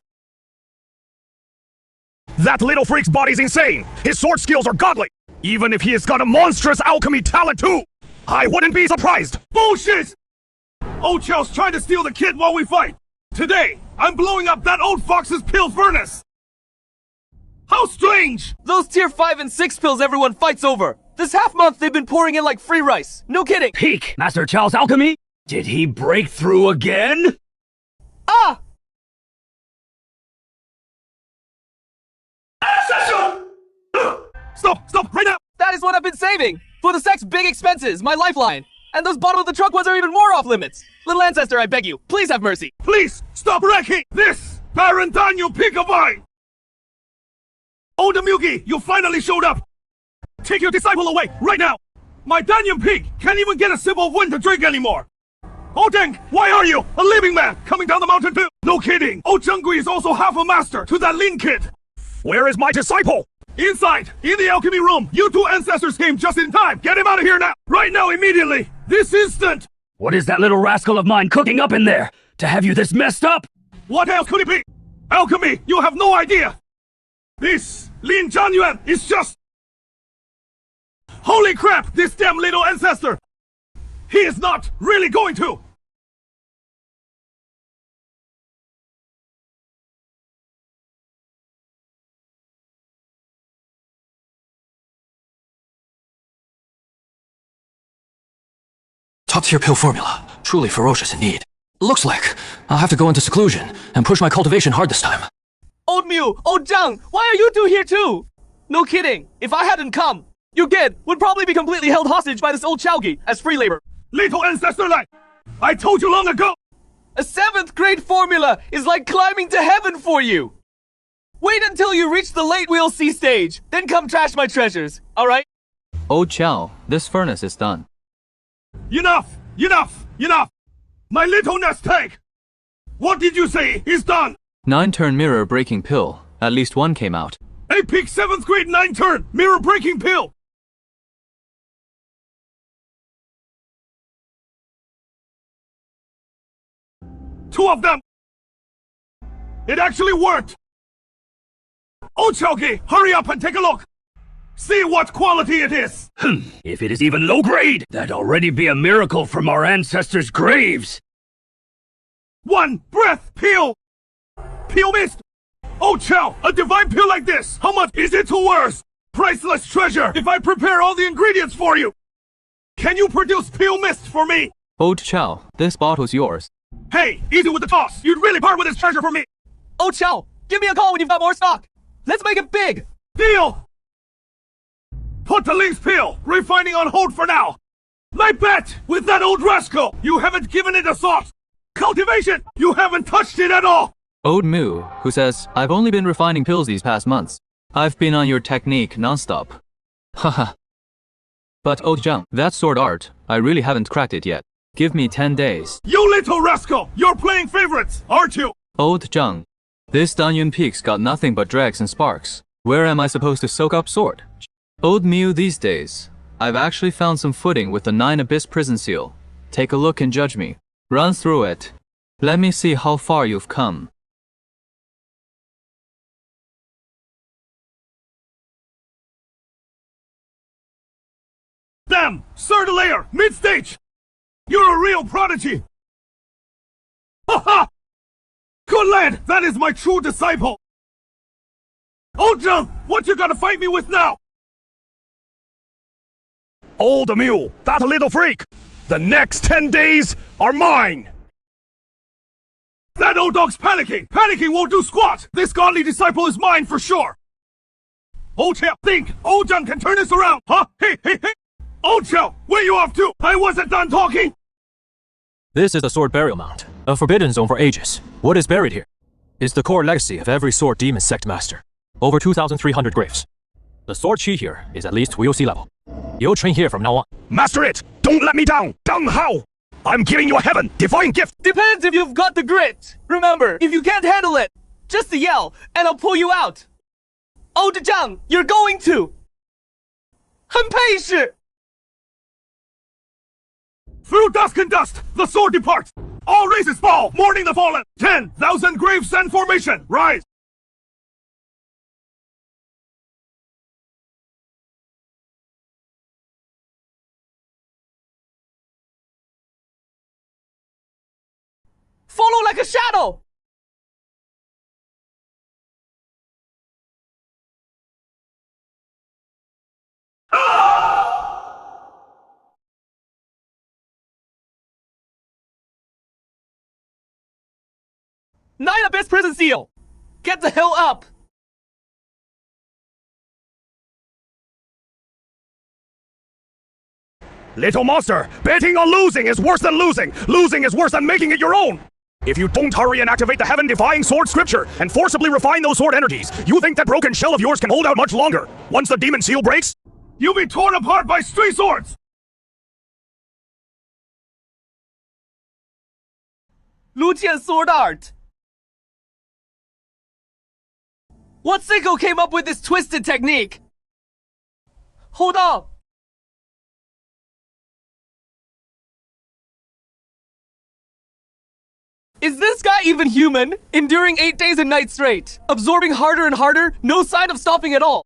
That little freak's body's insane. His sword skills are godly. Even if he has got a monstrous alchemy talent too, I wouldn't be surprised. Bullshit! Old Chow's trying to steal the kid while we fight. Today, I'm blowing up that old fox's pill furnace. How strange! Those tier 5 and 6 pills everyone fights over. This half month they've been pouring in like free rice. No kidding. Peak, Master Chow's alchemy? Did he break through again? Ah! Stop, right now! That is what I've been saving. For the sect's big expenses, my lifeline. And those bottom of the truck ones are even more off limits. Little ancestor, I beg you, please have mercy. Please, stop wrecking this! Baron Daniel Peak of mine! Old Mugi, you finally showed up! Take your disciple away, right now! My Danyon Peak can't even get a sip of wind to drink anymore! Oh dang, why are you, a living man, coming down the mountain too? No kidding, Oh Zhengui is also half a master to that Lin kid! Where is my disciple? Inside, in the alchemy room, you 2 ancestors came just in time! Get him out of here now! Right now, immediately! This instant! What is that little rascal of mine cooking up in there? To have you this messed up? What else could it be? Alchemy, you have no idea! This Lin Zhanyuan is just... Holy crap, this damn little ancestor! He is not really going to! Top-tier pill formula. Truly ferocious indeed. Looks like I'll have to go into seclusion and push my cultivation hard this time. Old Mew, Old Zhang, why are you 2 here too? No kidding, if I hadn't come, You kid would probably be completely held hostage by this old Chowgi as free labor. Little ancestor light! I told you long ago! A 7th grade formula is like climbing to heaven for you. Wait until you reach the late we'll see stage, then come trash my treasures, alright? Old Chow, this furnace is done. Enough! Enough! Enough! My little nest egg! What did you say is done? 9-turn mirror breaking pill. At least one came out. A peak 7th grade 9-turn mirror breaking pill! Two of them! It actually worked! Oh, Chowki, hurry up and take a look! See what quality it is! If it is even low grade, that'd already be a miracle from our ancestors' graves! One breath pill! Pill mist! Oh, Chow, a divine pill like this, how much is it worth? Priceless treasure if I prepare all the ingredients for you! Can you produce pill mist for me? Old Chow, this bottle's yours. Hey, easy with the toss! You'd really part with this treasure for me! Oh, Chow, give me a call when you've got more stock. Let's make it big. Deal! Put the Link's pill, refining on hold for now! My bet, with that old rascal, you haven't given it a thought! Cultivation, you haven't touched it at all! Old Moo, who says, I've only been refining pills these past months. I've been on your technique non-stop. Haha. But Old Zhang, that sword art, I really haven't cracked it yet. Give me 10 days. You little rascal! You're playing favorites, aren't you? Old Zhang, this Danyun Peak's got nothing but dregs and sparks. Where am I supposed to soak up sword? Old Mew these days, I've actually found some footing with the 9 Abyss prison seal. Take a look and judge me. Run through it. Let me see how far you've come. Damn! Third layer, mid-stage! You're a real prodigy! Ha ha! Good lad, that is my true disciple! Old Zhang, what you gonna fight me with now? Old mule, that little freak! The next 10 days are mine! That old dog's panicking! Panicking won't do squat! This godly disciple is mine for sure! Old Chow, think Old Zhang can turn this around, huh? Hey, hey, hey! Old Chow, where you off to? I wasn't done talking! This is the sword burial mound, a forbidden zone for ages. What is buried here is the core legacy of every sword demon sect master. Over 2,300 graves. The sword chi here is at least WOC level. You'll train here from now on. Master it! Don't let me down! Dang Hao! I'm giving you a heaven, divine gift! Depends if you've got the grit. Remember, if you can't handle it, just yell, and I'll pull you out. Old Zhang, you're going to! 很配饰! Through dusk and dust, the sword departs! All races fall, mourning the fallen! 10,000 graves stand formation, rise! Follow like a shadow! Nine Abyss prison seal! Get the hell up! Little monster, betting on losing is worse than losing! Losing is worse than making it your own! If you don't hurry and activate the heaven-defying sword scripture and forcibly refine those sword energies, you think that broken shell of yours can hold out much longer? Once the demon seal breaks, You'll be torn apart by stray swords! Lu Jian sword art! What sicko came up with this twisted technique? Hold on! Is this guy even human? Enduring 8 days and nights straight. Absorbing harder and harder, no sign of stopping at all.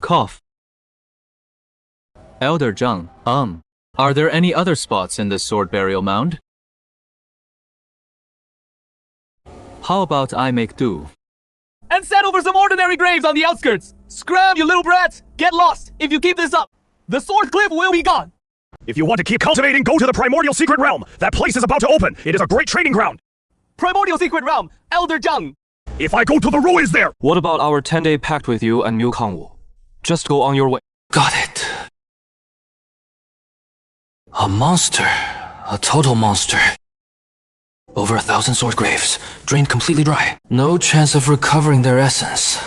Cough. Elder Zhang, are there any other spots in this sword burial mound? How about I make do? And settle for some ordinary graves on the outskirts. Scram, you little brats! Get lost if you keep this up. The sword cliff will be gone. If you want to keep cultivating, go to the primordial secret realm. That place is about to open. It is a great training ground. Primordial secret realm, Elder Zhang. If I go to the ruins there, What about our 10-day pact with you and Mu Kangwu? Just go on your way. Got it. A monster. A total monster. Over 1,000 sword graves, drained completely dry. No chance of recovering their essence.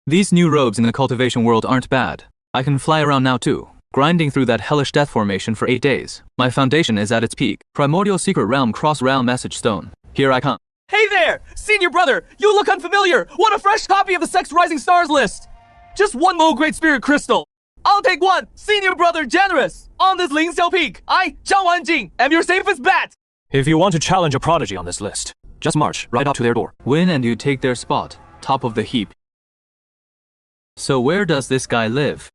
These new robes in the cultivation world aren't bad. I can fly around now too, grinding through that hellish death formation for 8 days. My foundation is at its peak. Primordial secret realm cross-realm message stone. Here I come. Hey there! Senior brother, you look unfamiliar! Want a fresh copy of the Sect's Rising Stars list? Just one low grade spirit crystal. I'll take one! Senior brother generous! On this Lin Xiao peak, I, Zhang Jing, am your safest bet! If you want to challenge a prodigy on this list, just march right up to their door. Win and you take their spot, top of the heap. So where does this guy live?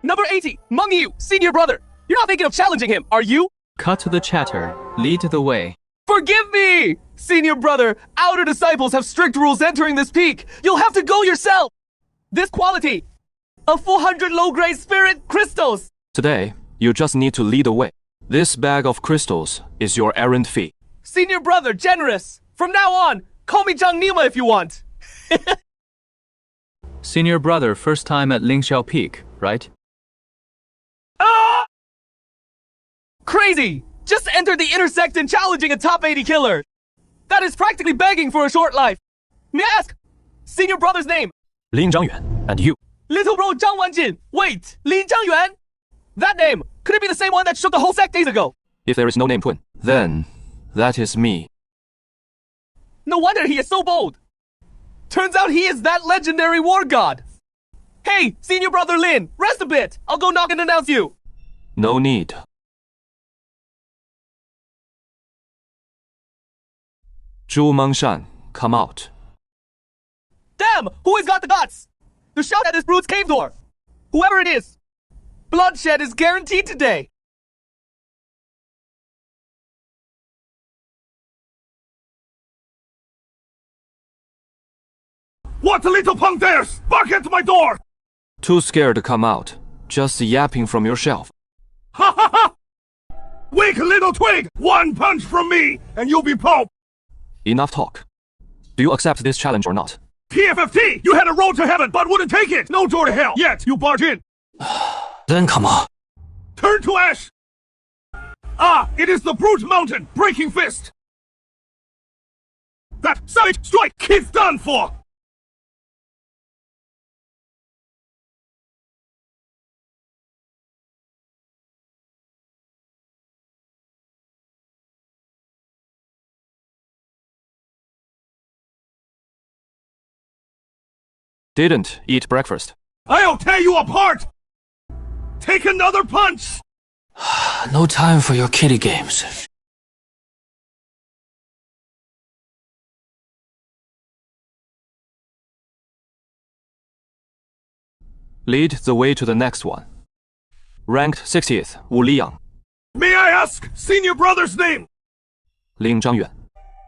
Number 80, Meng Yu, senior brother. You're not thinking of challenging him, are you? Cut to the chatter. Lead the way. Forgive me! Senior brother, outer disciples have strict rules entering this peak. You'll have to go yourself! This quality, a 400 low-grade spirit crystals. Today, you just need to lead the way. This bag of crystals is your errand fee. Senior brother, generous. From now on, call me Zhang Nima if you want. Senior brother, first time at Lingxiao Peak, right? Ah! Crazy! Just entered the inner sect and challenging a top 80 killer. That is practically begging for a short life. May I ask, senior brother's name? Lin Zhanyuan, and you. Little bro Zhang Wanjin. Wait, Lin Zhanyuan? That name, could it be the same one that shook the whole sect days ago? If there is no name twin, then that is me. No wonder he is so bold. Turns out he is that legendary war god. Hey, senior brother Lin, rest a bit. I'll go knock and announce you. No need. Zhu Mengshan, come out. Damn, who has got the guts to shout at this brute's cave door? Whoever it is, bloodshed is guaranteed today. What little punk dares bark at my door? Too scared to come out, just yapping from your shelf. Ha ha ha! Weak little twig! One punch from me, and you'll be pulp! Enough talk. Do you accept this challenge or not? PFFT! You had a road to heaven, but wouldn't take it! No door to hell! Yet, you barge in! Then come on. Turn to ash! Ah, it is the brute mountain, breaking fist! That savage strike, kid's done for! Didn't eat breakfast. I'll tear you apart! Take another punch! No time for your kiddie games. Lead the way to the next one. Ranked 60th, Wu Liyang. May I ask, senior brother's name? Lin Zhanyuan.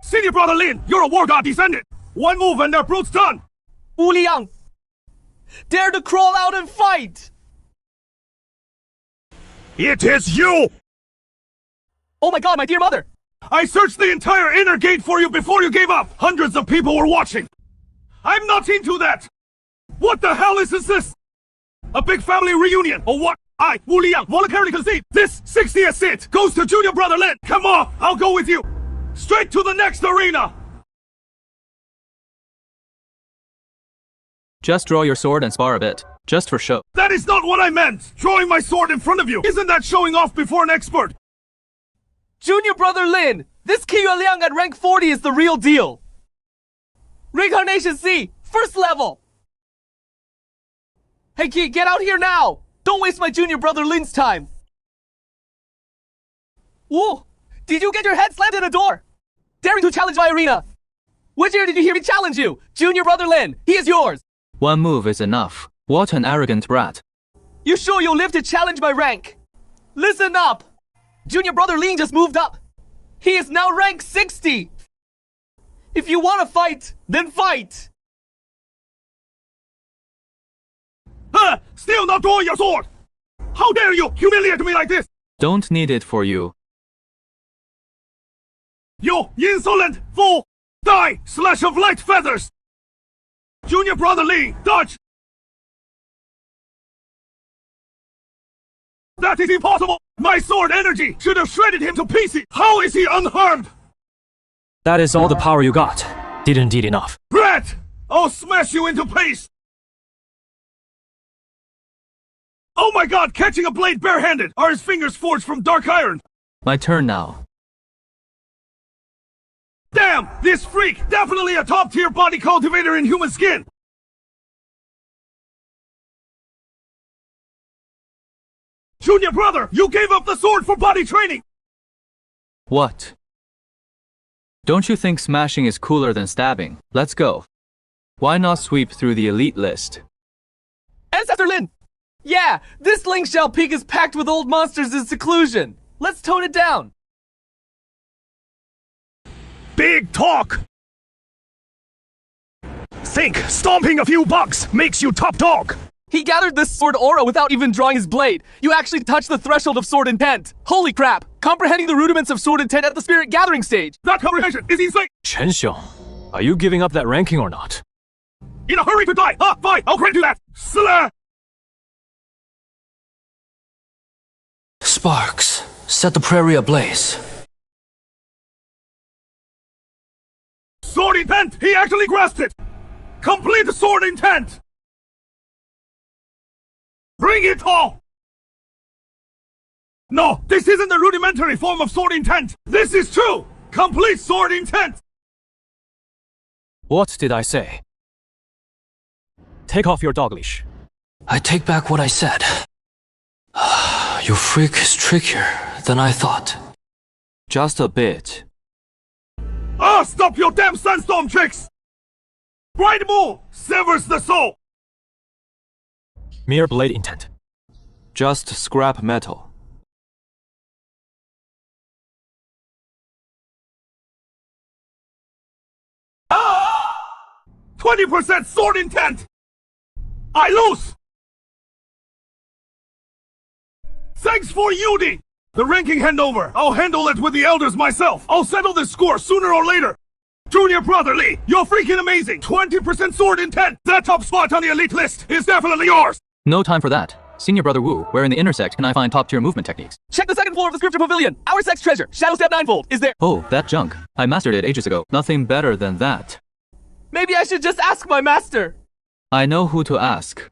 Senior brother Lin, you're a war god descendant! One move and their brute's done! Wu Liang, dare to crawl out and fight! it is you! Oh my god, my dear mother! I searched the entire inner gate for you before you gave up! Hundreds of people were watching! I'm not into that! What the hell is this? A big family reunion, or what? I, Wu Liang, voluntarily concede this 60th seat goes to junior brother Lin! Come on, I'll go with you! Straight to the next arena! Just draw your sword and spar a bit, just for show. That is not what I meant! Drawing my sword in front of you! Isn't that showing off before an expert? Junior brother Lin, this Kiyue Liang at rank 40 is the real deal. Reincarnation C, first level. Hey Ki, get out here now! Don't waste my junior brother Lin's time. Whoa, did you get your head slammed in a door? Daring to challenge my arena. Which year did you hear me challenge you? Junior brother Lin, he is yours. One move is enough. What an arrogant brat. You sure you'll live to challenge my rank? Listen up! Junior brother Lin just moved up. He is now rank 60. If you want to fight, then fight. Huh! Still not drawing your sword! How dare you humiliate me like this? Don't need it for you. You insolent fool! Die, slash of light feathers! Junior brother Lee, dodge! That is impossible! My sword energy should have shredded him to pieces! How is he unharmed? That is all the power you got. Did indeed enough. Rat! I'll smash you into paste! Oh my god, catching a blade barehanded! Are his fingers forged from dark iron? My turn now. Damn! This freak! Definitely a top-tier body cultivator in human skin! Junior brother, you gave up the sword for body training! What? Don't you think smashing is cooler than stabbing? Let's go. Why not sweep through the elite list? Ancestor Lin! Yeah, this Ling Shao Peak is packed with old monsters in seclusion. Let's tone it down. Big talk! Think stomping a few bucks makes you top dog! He gathered this sword aura without even drawing his blade. You actually touched the threshold of sword intent. Holy crap! Comprehending the rudiments of sword intent at the spirit gathering stage. That comprehension is insane! Chen Xiong, are you giving up that ranking or not? In a hurry to die! Ah, fine, I'll grant you that! Slash! Sparks, set the prairie ablaze. Sword intent! He actually grasped it! Complete sword intent! Bring it all! No, this isn't the rudimentary form of sword intent! This is true! Complete sword intent! What did I say? Take off your dog leash. I take back what I said. Your freak is trickier than I thought. Just a bit. Ah, stop your damn sandstorm tricks! Bright Moon severs the soul! Mere blade intent. Just scrap metal. Ah! 20% sword intent! I lose! Thanks for yielding! The ranking handover, I'll handle it with the elders myself! I'll settle this score sooner or later! Junior brother Lee, you're freaking amazing! 20% sword intent! That top spot on the elite list is definitely yours! No time for that. Senior brother Wu, where in the intersect can I find top-tier movement techniques? Check the second floor of the scripture pavilion. Our sect's treasure, Shadow Step Ninefold, is there. Oh, that junk. I mastered it ages ago. Nothing better than that. Maybe I should just ask my master. I know who to ask.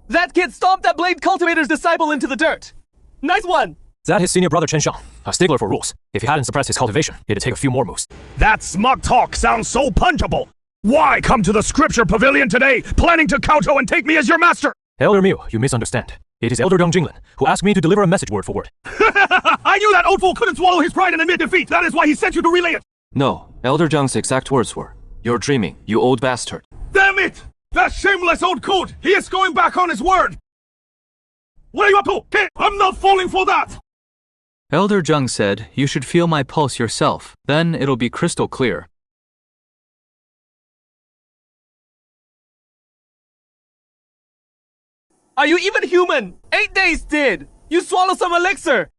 That kid stomped that blade cultivator's disciple into the dirt. Nice one. That his senior brother Chen Xiang, a stickler for rules. If he hadn't suppressed his cultivation, it'd take a few more moves. That smug talk sounds so punchable! Why come to the scripture pavilion today, planning to kowtow and take me as your master? Elder Miu, you misunderstand. It is Elder Deng Jinglin, who asked me to deliver a message word for word. I knew that old fool couldn't swallow his pride and admit defeat! That is why he sent you to relay it! No, Elder Zhang's exact words were, "You're dreaming, you old bastard." Damn it! That shameless old coot! He is going back on his word! What are you up to? Kid, I'm not falling for that! Elder Zhang said, you should feel my pulse yourself. Then it'll be crystal clear. Are you even human? 8 days did. You swallowed some elixir.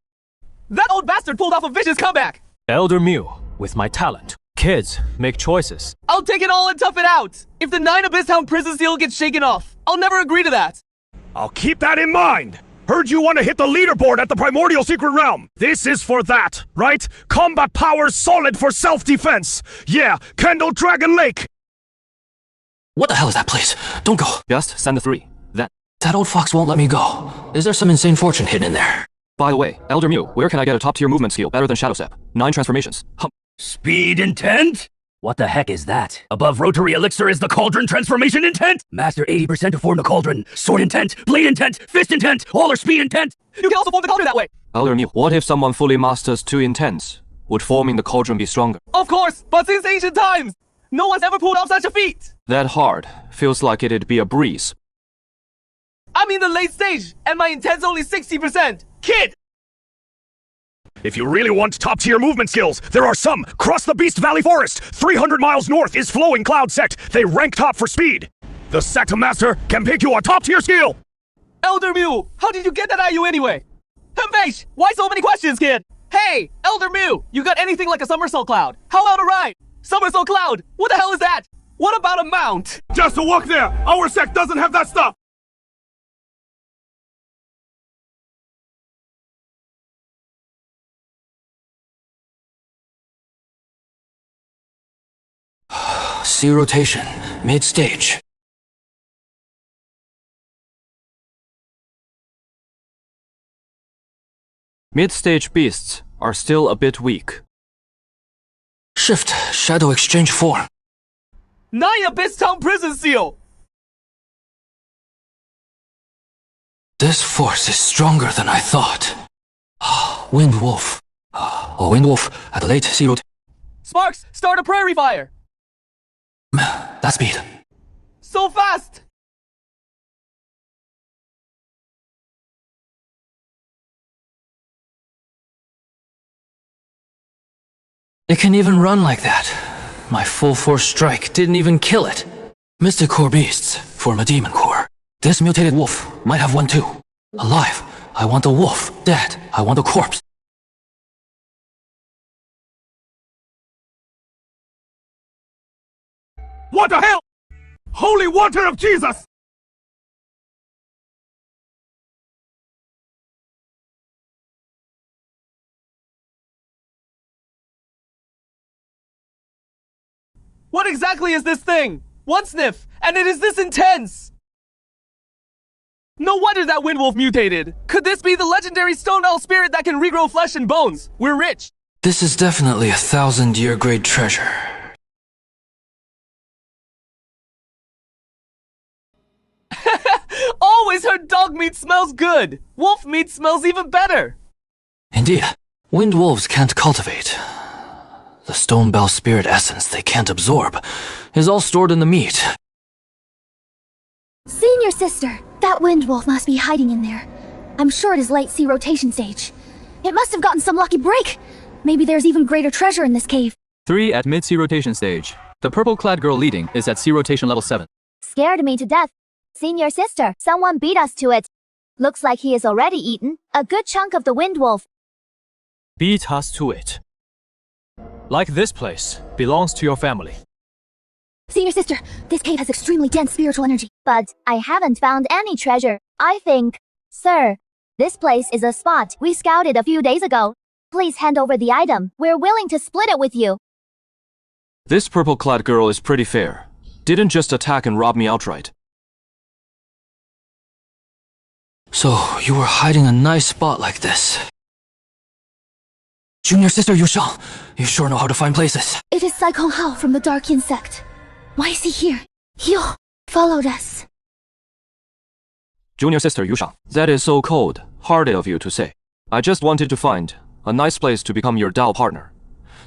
That old bastard pulled off a vicious comeback. Elder Miu, with my talent. Kids, make choices. I'll take it all and tough it out. If the 9 Abyss Hound prison seal gets shaken off, I'll never agree to that. I'll keep that in mind! Heard you want to hit the leaderboard at the Primordial Secret Realm! This is for that, right? Combat power solid for self-defense! Yeah, Candle Dragon Lake! What the hell is that place? Don't go. Just send the 3. Then. That old fox won't let me go. Is there some insane fortune hidden in there? By the way, Elder Miu, where can I get a top-tier movement skill better than Shadow Step? 9 transformations. Speed intent? What the heck is that? Above rotary elixir is the cauldron transformation intent? Master 80% to form the cauldron. Sword intent, blade intent, fist intent, all are speed intent. You can also form the cauldron that way. Elder Miu, what if someone fully masters 2 intents? Would forming the cauldron be stronger? Of course, but since ancient times, no one's ever pulled off such a feat. That hard. Feels like it'd be a breeze. I'm in the late stage, and my intent's only 60%. Kid! If you really want top-tier movement skills, there are some! Cross the Beast Valley Forest! 300 miles north is Flowing Cloud Sect. They rank top for speed. The Sect Master can pick you a top-tier skill! Elder Mew, how did you get that IU anyway? Hembesh, why so many questions, kid? Hey, Elder Mew, you got anything like a somersault cloud? How about a ride? Somersault cloud, what the hell is that? What about a mount? Just to walk there! Our sect doesn't have that stuff! C rotation, mid-stage. Mid-stage beasts are still a bit weak. Shift, shadow exchange form. Naya Abyss Town Prison Seal! This force is stronger than I thought. Wind Wolf. A Wind Wolf at the late C rotation. Sparks, start a prairie fire! That speed. So fast! It can even run like that. My full force strike didn't even kill it. Mystic Core beasts form a demon core. This mutated wolf might have one too. Alive, I want the wolf. Dead, I want the corpse. What the hell? Holy water of Jesus! What exactly is this thing? One sniff, and it is this intense! No wonder that Windwolf mutated! Could this be the legendary Stone Owl spirit that can regrow flesh and bones? We're rich! This is definitely a 1,000-year grade treasure. Always heard dog meat smells good! Wolf meat smells even better! Indeed, wind wolves can't cultivate. The stone bell spirit essence they can't absorb is all stored in the meat. Senior sister, that wind wolf must be hiding in there. I'm sure it is late C rotation stage. It must have gotten some lucky break. Maybe there's even greater treasure in this cave. 3 at mid-C rotation stage. The purple-clad girl leading is at C rotation level 7. Scared me to death. Senior sister, someone beat us to it. Looks like he has already eaten a good chunk of the wind wolf. Beat us to it. Like this place belongs to your family. Senior sister, this cave has extremely dense spiritual energy. But I haven't found any treasure. I think, sir, this place is a spot we scouted a few days ago. Please hand over the item. We're willing to split it with you. This purple-clad girl is pretty fair. Didn't just attack and rob me outright. So, you were hiding a nice spot like this. Junior sister Yushang, you sure know how to find places. It is Saikong Hao from the Darkian sect. Why is he here? He followed us. Junior sister Yushang, that is so cold-hearted of you to say. I just wanted to find a nice place to become your Dao partner.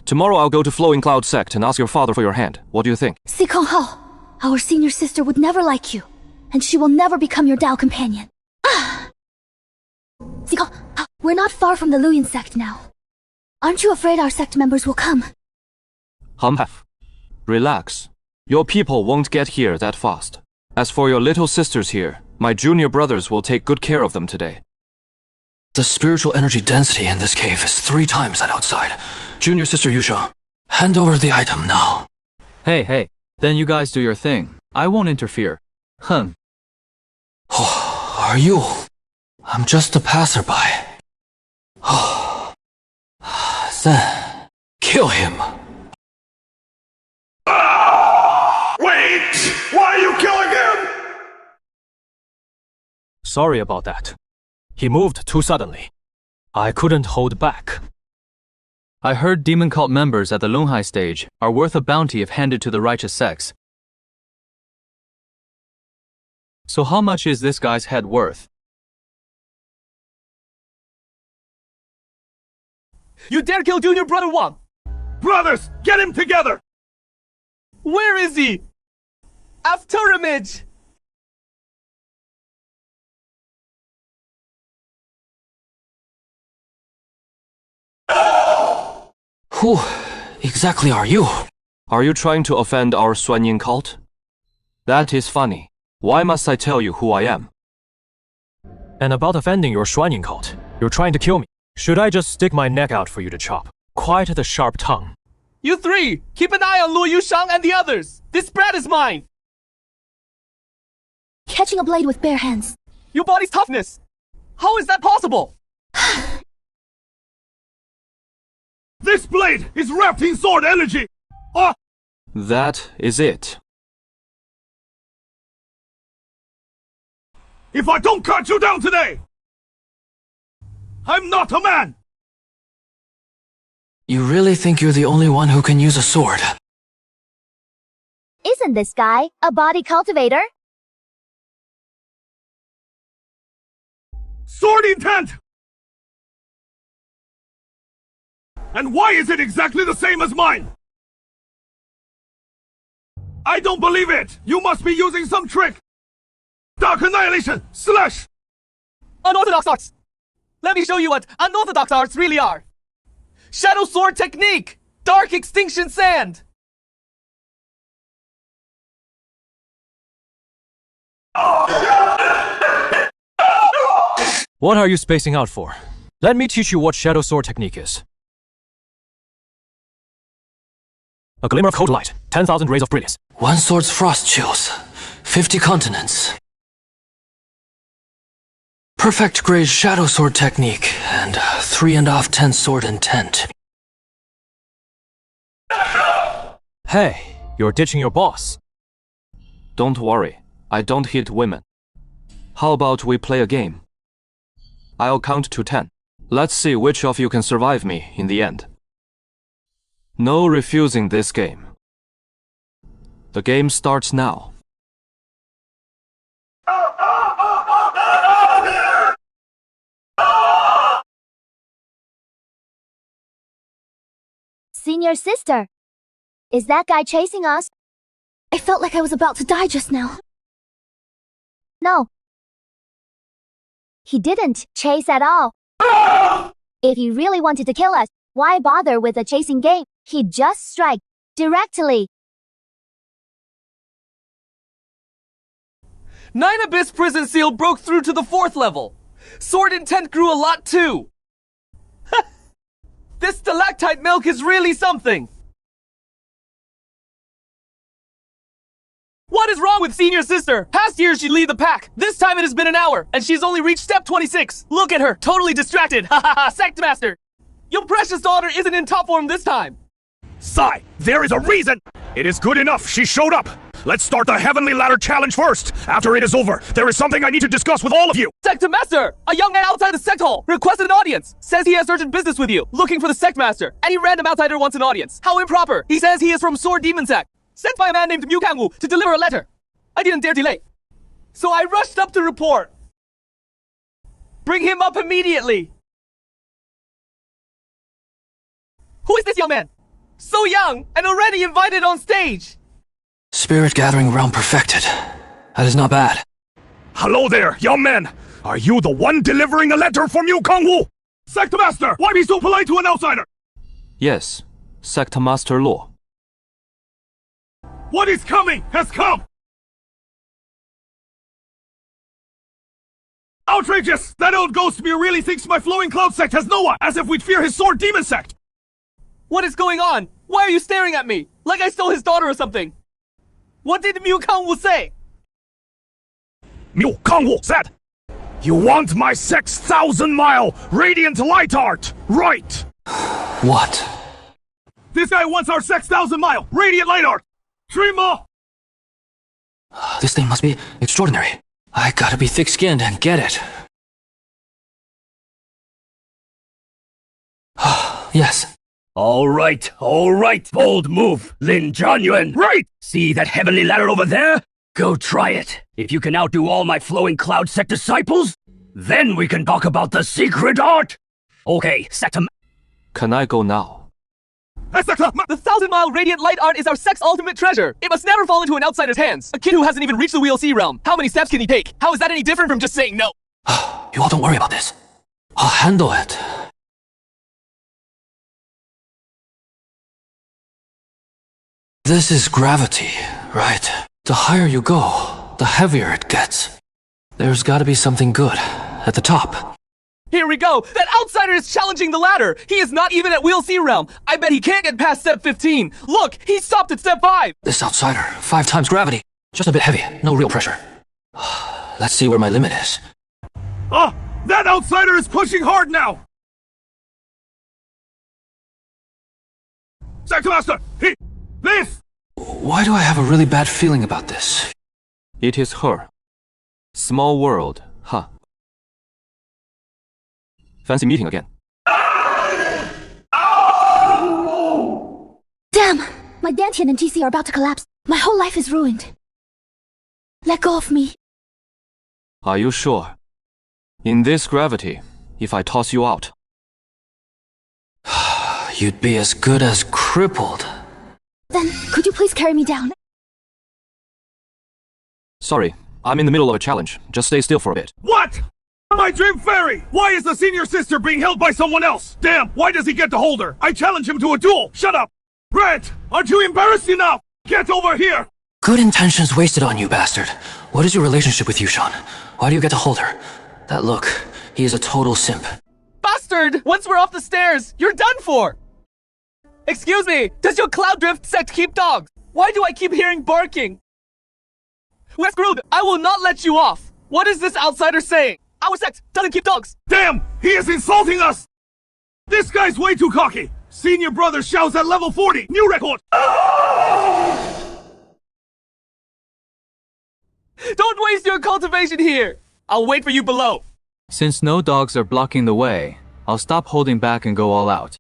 Tomorrow I'll go to Flowing Cloud sect and ask your father for your hand. What do you think? Saikong Hao, our senior sister would never like you, and she will never become your Dao companion. Saikong, we're not far from the Luyan sect now. Aren't you afraid our sect members will come? Humph. Relax. Your people won't get here that fast. As for your little sisters here, my junior brothers will take good care of them today. The spiritual energy density in this cave is 3 times that outside. Junior sister Yushang, hand over the item now. Hey, then you guys do your thing. I won't interfere. Huh. Are you? I'm just a passerby. Then, kill him. Wait! Why are you killing him? Sorry about that. He moved too suddenly. I couldn't hold back. I heard demon cult members at the Lunghai stage are worth a bounty if handed to the righteous sects. So how much is this guy's head worth? You dare kill Junior Brother Wang! Brothers, get him together! Where is he? After image! Who exactly are you? Are you trying to offend our Suanyin cult? That is funny. Why must I tell you who I am? And about offending your Shuanying cult, you're trying to kill me. Should I just stick my neck out for you to chop? Quiet the sharp tongue. You three, keep an eye on Luo Yushang and the others. This brat is mine. Catching a blade with bare hands. Your body's toughness. How is that possible? This blade is wrapped in sword energy! Ah! That is it. If I don't cut you down today, I'm not a man! You really think you're the only one who can use a sword? Isn't this guy a body cultivator? Sword intent! And why is it exactly the same as mine? I don't believe it! You must be using some trick! Dark Annihilation! Slash! Unorthodox arts! Let me show you what unorthodox arts really are! Shadow Sword Technique! Dark Extinction Sand! What are you spacing out for? Let me teach you what Shadow Sword Technique is. A glimmer of cold light, 10,000 rays of brilliance. One sword's frost chills, 50 continents. Perfect grade shadow sword technique, and 3.5/10 sword intent. Hey, you're ditching your boss. Don't worry, I don't hit women. How about we play a game? I'll count to 10. Let's see which of you can survive me in the end. No refusing this game. The game starts now. Senior sister. Is that guy chasing us? I felt like I was about to die just now. No. He didn't chase at all. If he really wanted to kill us, why bother with a chasing game? He'd just strike directly. 9 Abyss Prison Seal broke through to the 4th level. Sword intent grew a lot too. This stalactite milk is really something. What is wrong with senior sister? Past years she'd lead the pack. This time it has been an hour, and she's only reached step 26. Look at her, totally distracted. Ha ha ha, sect master. Your precious daughter isn't in top form this time. Sigh, there is a reason! It is good enough she showed up. Let's start the Heavenly Ladder Challenge first. After it is over, there is something I need to discuss with all of you. Sect master! A young man outside the sect hall requested an audience. Says he has urgent business with you, looking for the sect master. Any random outsider wants an audience. How improper! He says he is from Sword Demon Sect, sent by a man named Mu Kangwu to deliver a letter. I didn't dare delay, so I rushed up to report. Bring him up immediately. Who is this young man? So young and already invited on stage. Spirit gathering realm perfected. That is not bad. Hello there, young man. Are you the one delivering a letter from Yu Kangwu? Sect Master, why be so polite to an outsider? Yes, Sect Master Law. What is coming has come! Outrageous! That old ghost Mir really thinks my Flowing Cloud sect has no one, as if we'd fear his Sword Demon sect! What is going on? Why are you staring at me? Like I stole his daughter or something? What did Mu Kangwu say? Mu Kangwu said, "You want my sect's 1,000-mile radiant light art, right?" What? This guy wants our sect's 1,000-mile radiant light art! Trima! This thing must be extraordinary. I gotta be thick-skinned and get it. Yes. All right. Bold move, Lin Zhanyuan. Right! See that heavenly ladder over there? Go try it. If you can outdo all my Flowing Cloud sect disciples, then we can talk about the secret art. Okay, sect. Can I go now? The 1,000-mile radiant light art is our sect's ultimate treasure. It must never fall into an outsider's hands. A kid who hasn't even reached the Wheel C realm. How many steps can he take? How is that any different from just saying no? You all don't worry about this. I'll handle it. This is gravity, right? The higher you go, the heavier it gets. There's gotta be something good at the top. Here we go! That outsider is challenging the ladder! He is not even at We'll See realm! I bet he can't get past step 15! Look! He stopped at step 5! This outsider, 5 times gravity. Just a bit heavy, no real pressure. Let's see where my limit is. Ah! That outsider is pushing hard now! Sector Master! This! Why do I have a really bad feeling about this? It is her. Small world, huh? Fancy meeting again. Damn! My Dantian and GC are about to collapse. My whole life is ruined. Let go of me. Are you sure? In this gravity, if I toss you out, You'd be as good as crippled. Then, could you please carry me down? sorry, I'm in the middle of a challenge. Just stay still for a bit. What? My dream fairy! Why is the senior sister being held by someone else? Damn, why does he get to hold her? I challenge him to a duel! Shut up! Red, aren't you embarrassed enough? Get over here! Good intentions wasted on you, bastard. What is your relationship with Yushan? Why do you get to hold her? That look, he is a total simp. Bastard! Once we're off the stairs, you're done for! Excuse me, does your Cloud Drift sect keep dogs? Why do I keep hearing barking? We're screwed! I will not let you off! What is this outsider saying? Our sect doesn't keep dogs! Damn! He is insulting us! This guy's way too cocky! Senior brother shouts at level 40! New record! Don't waste your cultivation here! I'll wait for you below! Since no dogs are blocking the way, I'll stop holding back and go all out.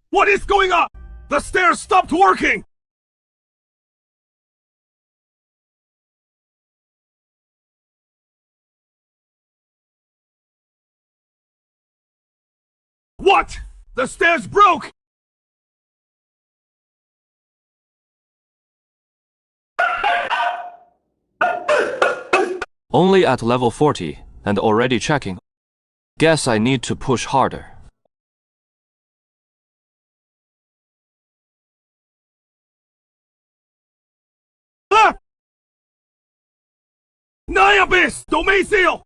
What is going on? The stairs stopped working! What? The stairs broke! Only at level 40 and already checking. Guess I need to push harder. Ah! Nine Abyss! Domain seal!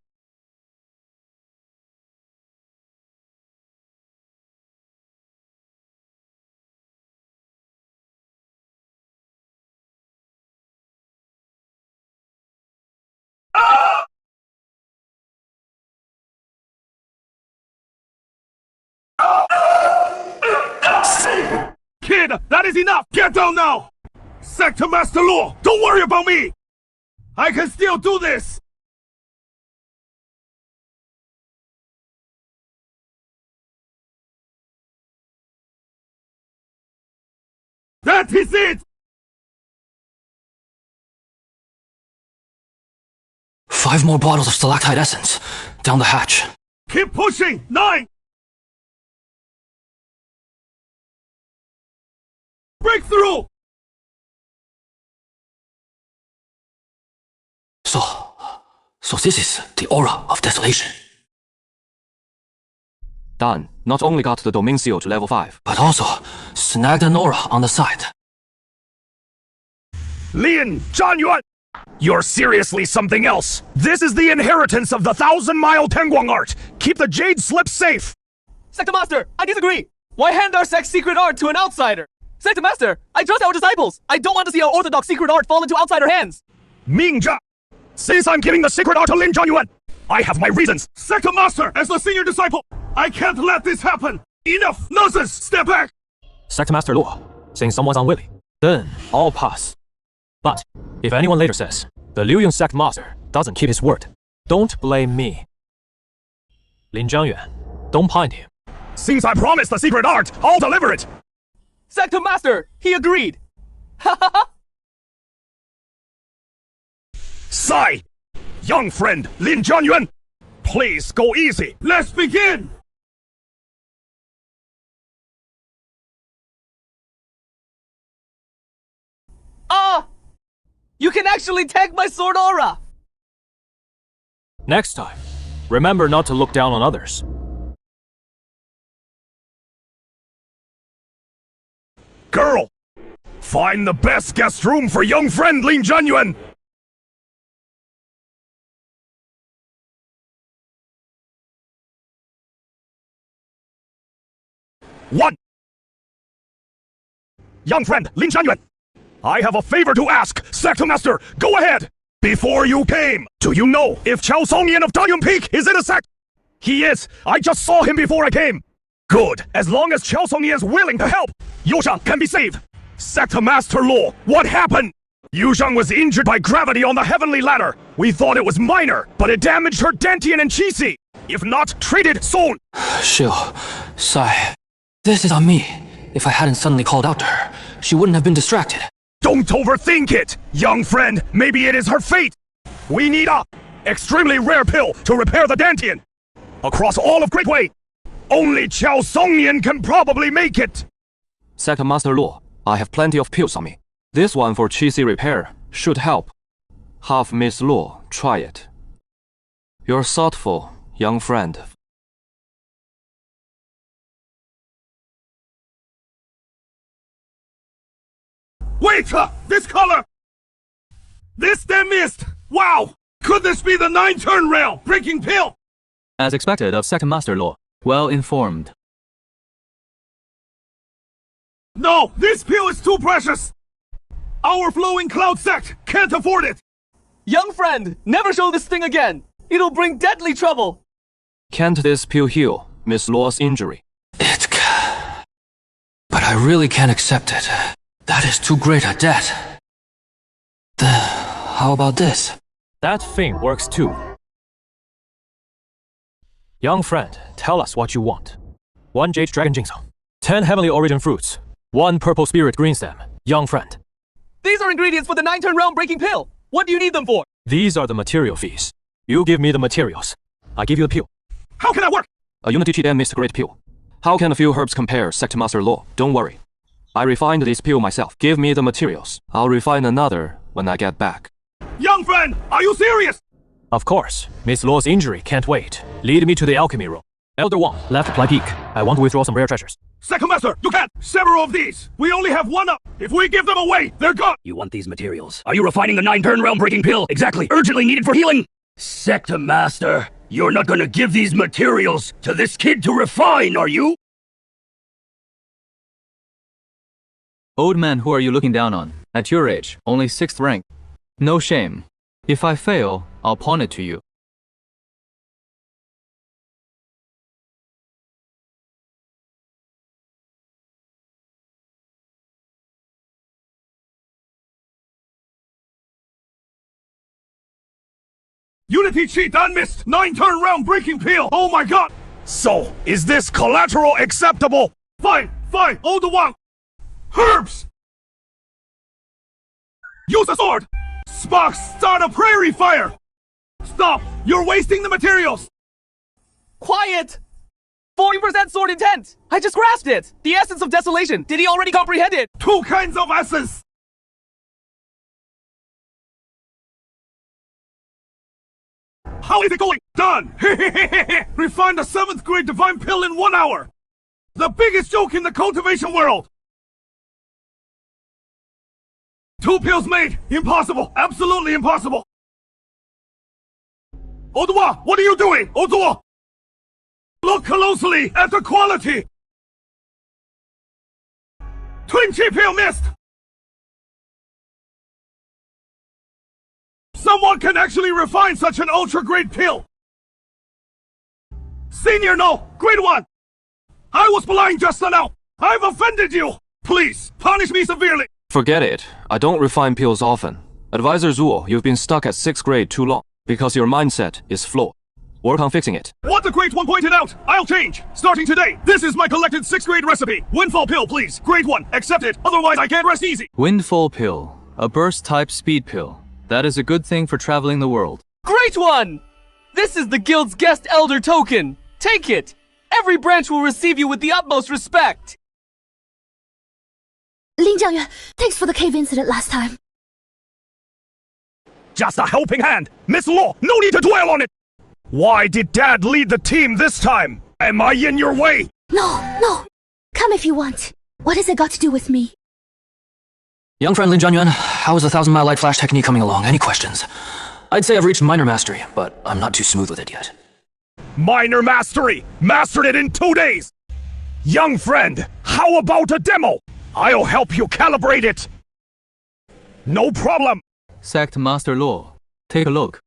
Kid, that is enough! Get down now! Sector Master Law, don't worry about me! I can still do this! That is it! 5 more bottles of stalactite essence. Down the hatch. Keep pushing! 9! Breakthrough! So this is the aura of desolation. Dan not only got the domain seal to level 5, But also, snagged an aura on the side. Lin Zhanyuan! You're seriously something else! This is the inheritance of the 1,000-mile Tenguang art! Keep the jade slips safe! Sector Master, I disagree! Why hand our sect's secret art to an outsider? Sector Master, I trust our disciples! I don't want to see our orthodox secret art fall into outsider hands! Mingjia! Since I'm giving the secret art to Lin Zhanyuan, I have my reasons! Sector Master, as the senior disciple, I can't let this happen! Enough nonsense! Step back! Sect Master Luo, saying someone's unwilling, then I'll pass. But if anyone later says the Liuyun Sect Master doesn't keep his word, don't blame me. Lin Zhanyuan, don't mind him. Since I promised the secret art, I'll deliver it! Sector Master, he agreed! Ha ha ha! Sai! Young friend, Lin Zhanyuan! Please go easy! Let's begin! Ah! You can actually tag my sword aura! Next time, remember not to look down on others. Girl! Find the best guest room for young friend Lin Zhanyuan! 1. Young friend, Lin Zhanyuan, I have a favor to ask. Sect Master, go ahead. Before you came, do you know if Chao Songyan of Dayun Peak is in a sect? He is. I just saw him before I came. Good. As long as Chao Songyan is willing to help, Yuzhang can be saved. Sect Master Law, what happened? Yuzhang was injured by gravity on the heavenly ladder. We thought it was minor, but it damaged her Dantian and Qixi. If not treated soon. Shiu, Sai, this is on me. If I hadn't suddenly called out to her, she wouldn't have been distracted. Don't overthink it, young friend. Maybe it is her fate. We need a extremely rare pill to repair the Dantian. Across all of Great Wei, only Chao Songyan can probably make it. Sect Master Luo, I have plenty of pills on me. This one for Qixi repair should help. Have Miss Luo try it. You're thoughtful, young friend. Wait! This color! This damn mist! Wow! Could this be the 9-turn rail breaking pill? As expected of Sect Master Luo, well informed. No! This pill is too precious! Our flowing cloud sect can't afford it! Young friend, never show this thing again. It'll bring deadly trouble. Can't this pill heal Miss Luo's injury? It but I really can't accept it. That is too great a debt. How about this? That thing works too. Young friend, tell us what you want. 1 jade dragon ginseng, 10 heavenly origin fruits, 1 purple spirit green stem. Young friend. These are ingredients for the 9-turn realm breaking pill. What do you need them for? These are the material fees. You give me the materials. I give you the pill. How can that work? A unity cheat and missed great pill. How can a few herbs compare, Sect Master Luo? Don't worry. I refined this pill myself. Give me the materials. I'll refine another when I get back. Young friend, are you serious? Of course. Miss Luo's injury can't wait. Lead me to the alchemy room. Elder Wang, left Ply Peak. I want to withdraw some rare treasures. Second Master, you can't! Several of these! We only have 1 up! If we give them away, they're gone! You want these materials? Are you refining the 9-turn realm breaking pill? Exactly. Urgently needed for healing? Sect Master, you're not gonna give these materials to this kid to refine, are you? Old man, who are you looking down on? At your age, only 6th rank. No shame. If I fail, I'll pawn it to you. Unity cheat and missed! 9-turn round breaking pill! Oh my god! So, is this collateral acceptable? Fine! Hold the one! Herbs! Use a sword! Sparks, start a prairie fire! Stop! You're wasting the materials! Quiet! 40% sword intent! I just grasped it! The essence of desolation! Did he already comprehend it? 2 kinds of essence! How is it going? Done! Refine the 7th grade divine pill in 1 hour! The biggest joke in the cultivation world! 2 pills made! Impossible! Absolutely impossible! Odawa, what are you doing? Odawa! Look closely at the quality! 20 pill missed! Someone can actually refine such an ultra-great pill! Senior, no! Grade 1! I was blind just now! I've offended you! Please, punish me severely! Forget it. I don't refine pills often. Advisor Zuo, you've been stuck at 6th grade too long because your mindset is flawed. Work on fixing it. What the Great One pointed out, I'll change. Starting today, this is my collected 6th grade recipe. Windfall pill, please. Grade 1, accept it. Otherwise, I can't rest easy. Windfall pill. A burst-type speed pill. That is a good thing for traveling the world. Great one! This is the guild's guest elder token. Take it. Every branch will receive you with the utmost respect. Lin Zhanyuan, thanks for the cave incident last time. Just a helping hand! Miss Luo, no need to dwell on it! Why did Dad lead the team this time? Am I in your way? No. Come if you want. What has it got to do with me? Young friend Lin Zhanyuan, how is the 1,000-mile light flash technique coming along? Any questions? I'd say I've reached minor mastery, but I'm not too smooth with it yet. Minor mastery! Mastered it in 2 days! Young friend, how about a demo? I'll help you calibrate it. No problem. Sect Master Law. Take a look.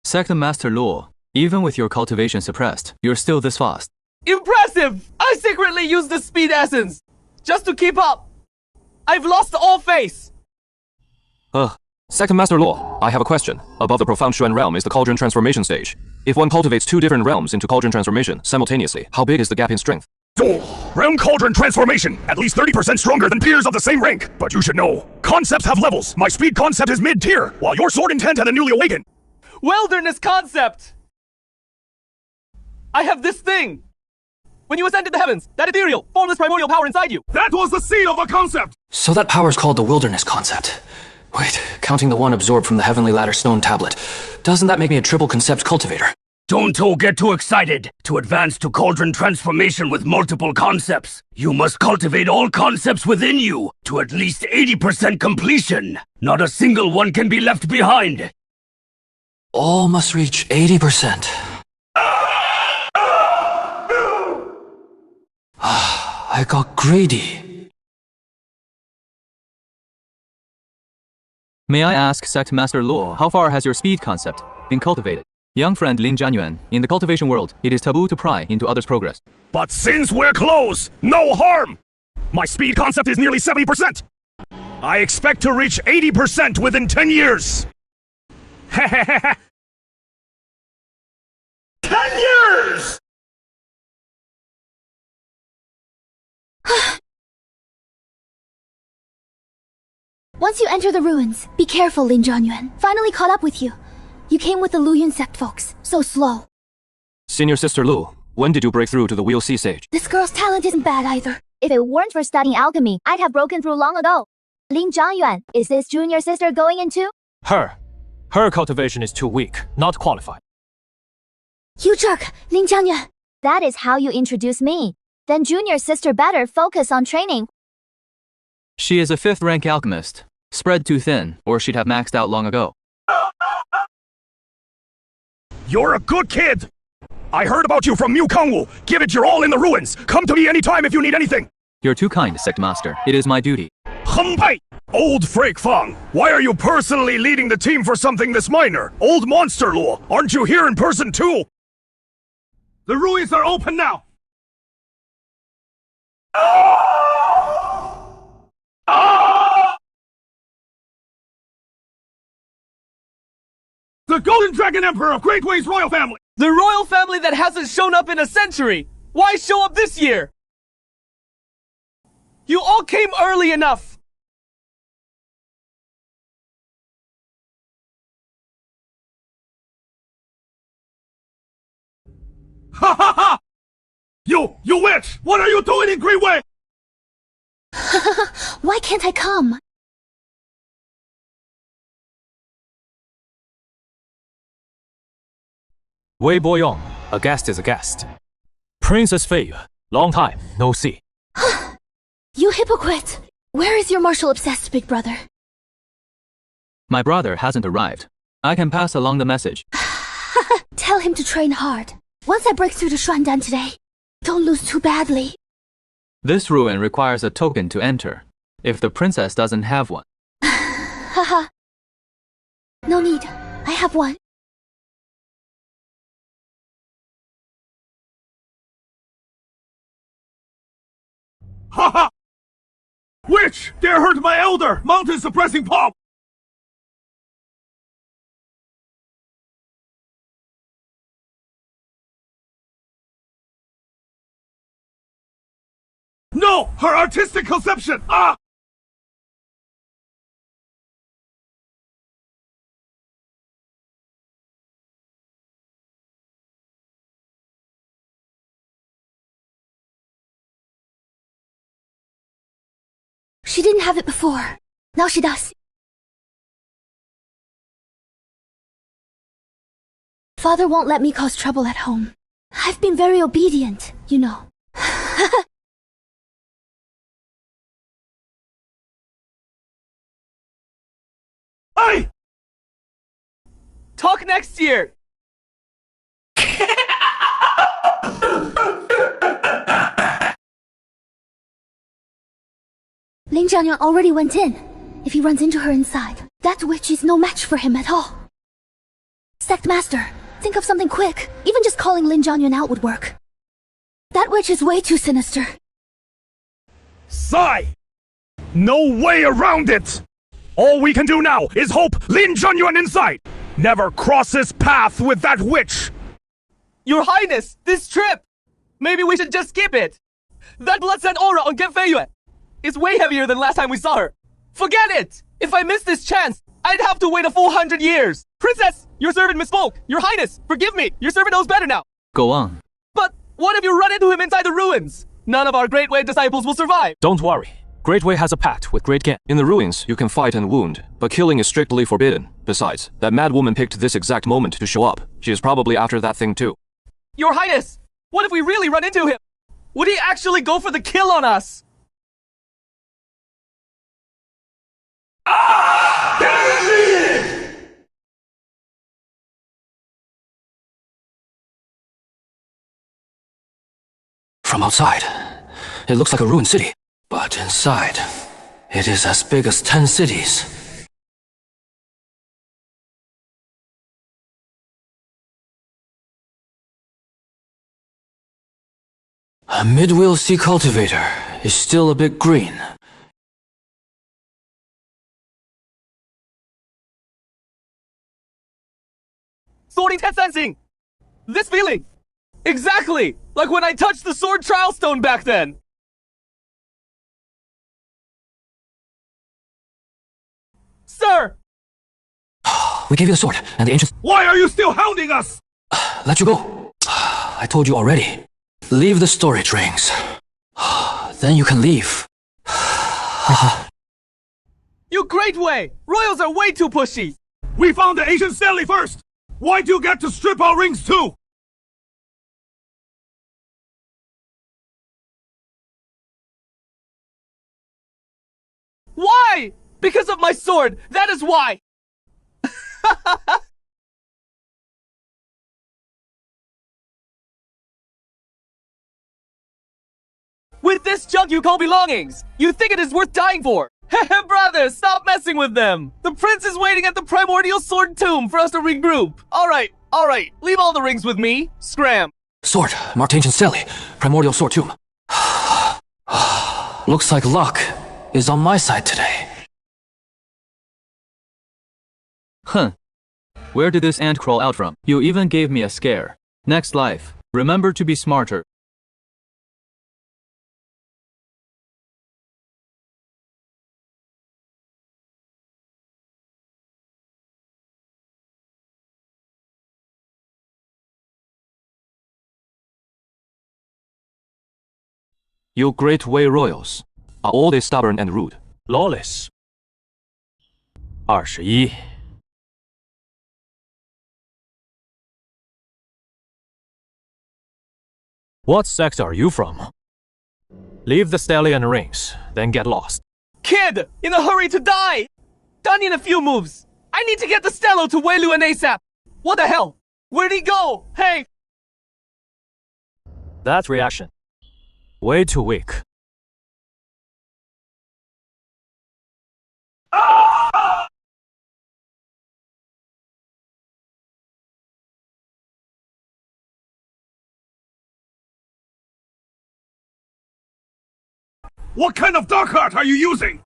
Sect Master Law. Even with your cultivation suppressed, you're still this fast. Impressive! I secretly used the speed essence just to keep up. I've lost all faith. Second Master Law, I have a question. Above the Profound Xuan realm is the Cauldron Transformation stage. If one cultivates two different realms into Cauldron Transformation simultaneously, how big is the gap in strength? Realm Cauldron Transformation, at least 30% stronger than peers of the same rank. But you should know, concepts have levels. My speed concept is mid-tier, while your sword intent and the newly awakened. Wilderness concept! I have this thing! When you ascended the heavens, that ethereal, formless primordial power inside you! That was the seed of a concept! So that power's called the wilderness concept. Wait, counting the one absorbed from the heavenly ladder stone tablet, doesn't that make me a triple concept cultivator? Don't all get too excited. To advance to Cauldron Transformation with multiple concepts, you must cultivate all concepts within you to at least 80% completion. Not a single one can be left behind. All must reach 80%. I got greedy. May I ask, Sect Master Law, how far has your speed concept been cultivated? Young friend Lin Zhanyuan, in the cultivation world, it is taboo to pry into others' progress. But since we're close, no harm! My speed concept is nearly 70%. I expect to reach 80% within 10 years. 10 years! Once you enter the ruins, be careful, Lin Zhanyuan. Finally caught up with you. You came with the Luyun sect folks, so slow. Senior Sister Lu, when did you break through to the Wheel C stage? This girl's talent isn't bad either. If it weren't for studying alchemy, I'd have broken through long ago. Lin Zhanyuan, is this junior sister going into? Her cultivation is too weak, not qualified. You jerk, Lin Zhanyuan. That is how you introduce me. Then junior sister better focus on training. She is a 5th rank alchemist. Spread too thin, or she'd have maxed out long ago. You're a good kid! I heard about you from Mu Kangwu. Give it your all in the ruins. Come to me anytime if you need anything. You're too kind, Sect Master. It is my duty. Hengpai! Old Freak Fang, why are you personally leading the team for something this minor? Old Monster Law, aren't you here in person too? The ruins are open now! The Golden Dragon Emperor of Great Way's royal family! The royal family that hasn't shown up in a century! Why show up this year? You all came early enough! Ha ha ha! You witch! What are you doing in Great Way? Why can't I come? Wei Boyong, a guest is a guest. Princess Fei, long time, no see. You hypocrite! Where is your martial-obsessed big brother? My brother hasn't arrived. I can pass along the message. Tell him to train hard. Once I break through to Shuandan today, don't lose too badly. This ruin requires a token to enter, if the princess doesn't have one. Haha. No need. I have one. Ha ha! Witch! Dare hurt my elder! Mountain suppressing palm! No! Her artistic conception! Ah! She didn't have it before. Now she does. Father won't let me cause trouble at home. I've been very obedient, you know. Hey! Talk next year! Lin Zhanyuan already went in. If he runs into her inside, that witch is no match for him at all. Sect Master, think of something quick. Even just calling Lin Zhanyuan out would work. That witch is way too sinister. Sigh! No way around it! All we can do now is hope Lin Zhanyuan inside never crosses path with that witch! Your Highness, this trip! Maybe we should just skip it! That blood scent aura on Get Feiyuan is way heavier than last time we saw her! Forget it! If I miss this chance, I'd have to wait a full 100 years! Princess, your servant misspoke! Your Highness, forgive me! Your servant knows better now! Go on. But what if you run into him inside the ruins? None of our Great Way disciples will survive! Don't worry. Great Way has a pact with Great Gan. In the ruins, you can fight and wound, but killing is strictly forbidden. Besides, that mad woman picked this exact moment to show up. She is probably after that thing too. Your Highness, what if we really run into him? Would he actually go for the kill on us? From outside, it looks like a ruined city. But inside, it is as big as 10 cities. A mid-wheel sea cultivator is still a bit green. Sword intense sensing! This feeling! Exactly! Like when I touched the sword trial stone back then! Sir! We gave you the sword, and the ancients Why are you still hounding us? let you go. I told you already. Leave the storage rings. Then you can leave. You Great Way! Royals are way too pushy! We found the Asian Stanley first! Why'd you get to strip our rings too? Why? Because of my sword! That is why! With this junk you call belongings, you think it is worth dying for? Brother, stop messing with them! The prince is waiting at the primordial sword tomb for us to regroup. Alright, leave all the rings with me. Scram. Sword, marked ancient Stanley, primordial sword tomb. Looks like luck is on my side today. Huh. Where did this ant crawl out from? You even gave me a scare. Next life, remember to be smarter. You Great Way royals. Are all they stubborn and rude? Lawless. 21. What sect are you from? Leave the stallion rings, then get lost. Kid, in a hurry to die! Done in a few moves. I need to get the Stello to Wei Luan ASAP. What the hell? Where'd he go? Hey! That reaction. Way too weak. What kind of dark art are you using?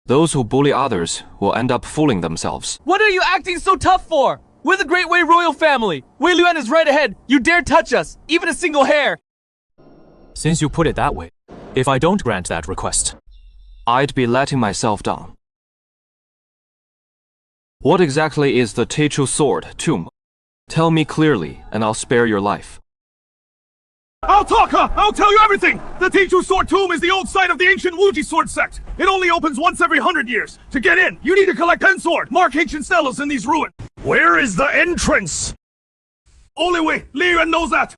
Those who bully others will end up fooling themselves. What are you acting so tough for? We're the Great Way royal family. Wei Luan is right ahead. You dare touch us, even a single hair. Since you put it that way, if I don't grant that request, I'd be letting myself down. What exactly is the Techu sword tomb? Tell me clearly, and I'll spare your life. I'll talk, huh? I'll tell you everything! The Techu Sword Tomb is the old site of the ancient Wuji sword sect. It only opens once every 100 years. To get in, you need to collect 10 sword, mark ancient stelas in these ruins. Where is the entrance? Only way, Li Yuan knows that.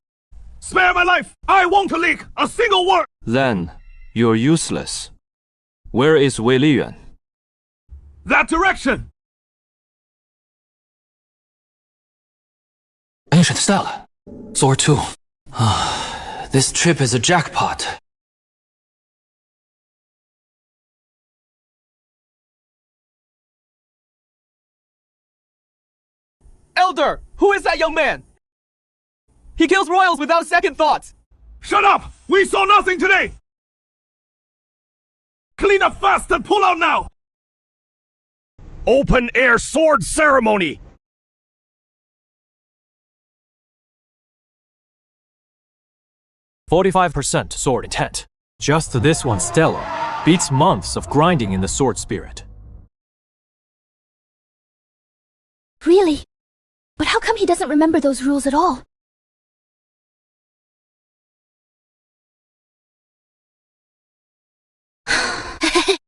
Spare my life! I won't leak a single word! Then, you're useless. Where is Wei Liyuan? That direction! Ancient stele. Sword 2. This trip is a jackpot. Elder, who is that young man? He kills royals without second thoughts. Shut up! We saw nothing today! Clean up fast and pull out now! Open air sword ceremony! %45% sword intent. Just this one stela beats months of grinding in the sword spirit. Really? But how come he doesn't remember those rules at all?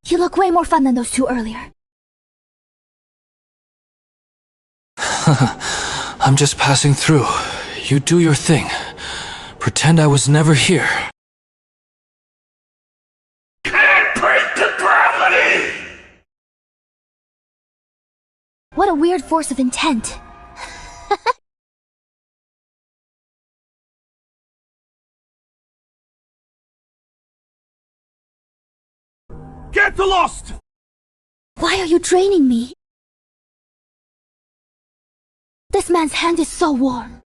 You look way more fun than those two earlier. I'm just passing through. You do your thing. Pretend I was never here. Can't break the gravity! What a weird force of intent. Get lost! Why are you draining me? This man's hand is so warm.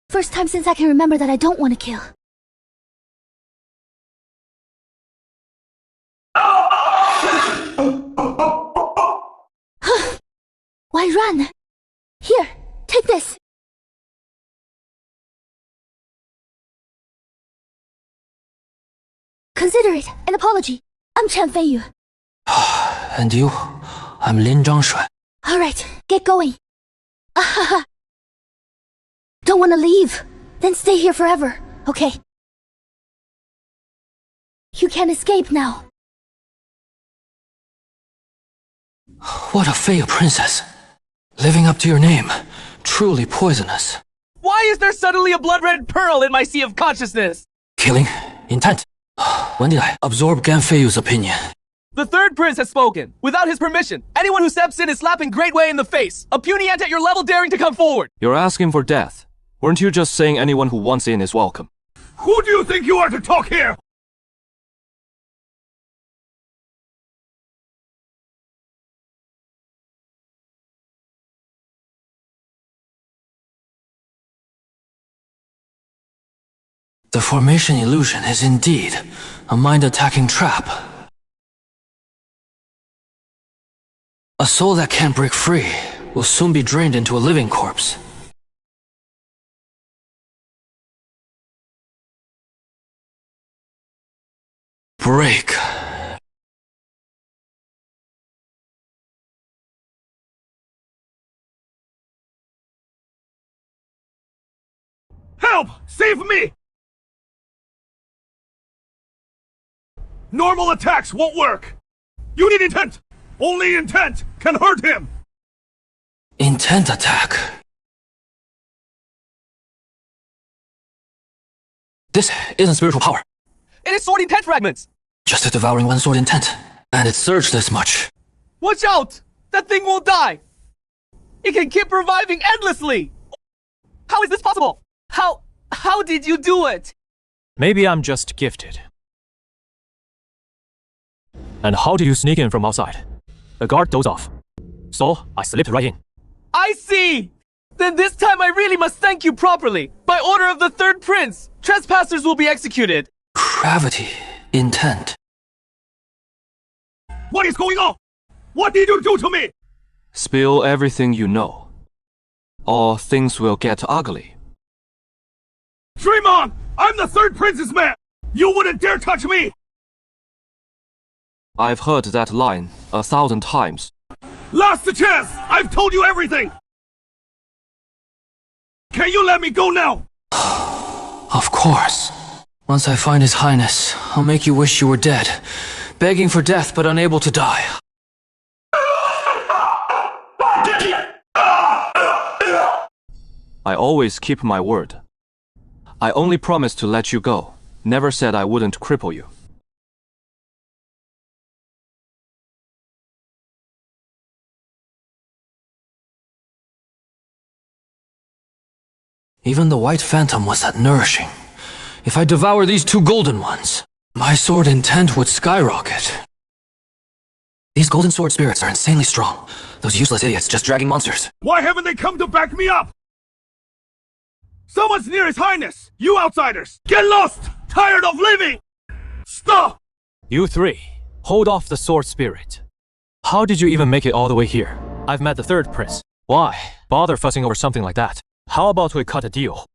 First time since I can remember that I don't want to kill. Why run? Here, take this. Consider it an apology. I'm Chen Feiyu. And you? I'm Lin Zhanyuan. Alright, get going. Don't want to leave? Then stay here forever, okay? You can't escape now. What a Feiyu princess. Living up to your name. Truly poisonous. Why is there suddenly a blood-red pearl in my sea of consciousness? Killing? Intent? When did I absorb Gan Feiyu's opinion? The third prince has spoken. Without his permission, anyone who steps in is slapping Great Wei in the face. A puny ant at your level daring to come forward. You're asking for death. Weren't you just saying anyone who wants in is welcome? Who do you think you are to talk here? The formation illusion is indeed a mind-attacking trap. A soul that can't break free will soon be drained into a living corpse. Break. Help! Save me! Normal attacks won't work! You need intent! Only intent can hurt him! Intent attack. This isn't spiritual power. It is sword intent fragments. Just a devouring one sword intent. And it surged this much. Watch out! That thing won't die! It can keep reviving endlessly! How is this possible? How did you do it? Maybe I'm just gifted. And how did you sneak in from outside? The guard dozed off. So, I slipped right in. I see! Then this time I really must thank you properly. By order of the third prince, trespassers will be executed. Gravity. Intent. What is going on? What did you do to me? Spill everything you know, or things will get ugly. Dream on! I'm the third prince's man! You wouldn't dare touch me! I've heard that line 1,000 times. Last chance! I've told you everything! Can you let me go now? Of course. Once I find His Highness, I'll make you wish you were dead. Begging for death but unable to die. I always keep my word. I only promised to let you go. Never said I wouldn't cripple you. Even the white phantom was that nourishing. If I devour these two golden ones, my sword intent would skyrocket. These golden sword spirits are insanely strong. Those useless idiots just dragging monsters. Why haven't they come to back me up? Someone's near His Highness! You outsiders! Get lost! Tired of living! Stop! You three, hold off the sword spirit. How did you even make it all the way here? I've met the third prince. Why bother fussing over something like that? How about we cut a deal?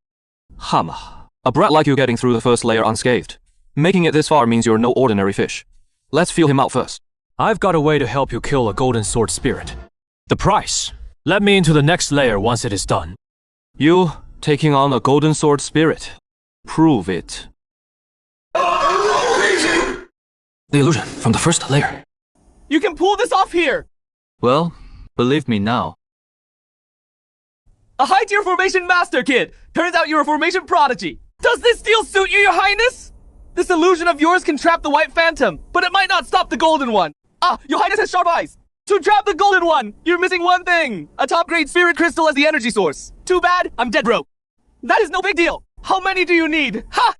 Hama, a brat like you getting through the first layer unscathed. Making it this far means you're no ordinary fish. Let's feel him out first. I've got a way to help you kill a golden sword spirit. The price. Let me into the next layer once it is done. You taking on a golden sword spirit. Prove it. The illusion from the first layer. You can pull this off here! Well, believe me now. A high-tier formation master, kid! Turns out you're a formation prodigy! Does this deal suit you, your highness? This illusion of yours can trap the white phantom, but it might not stop the golden one. Ah, your highness has sharp eyes! To trap the golden one, you're missing one thing! A top-grade spirit crystal as the energy source. Too bad, I'm dead broke. That is no big deal! How many do you need? Ha!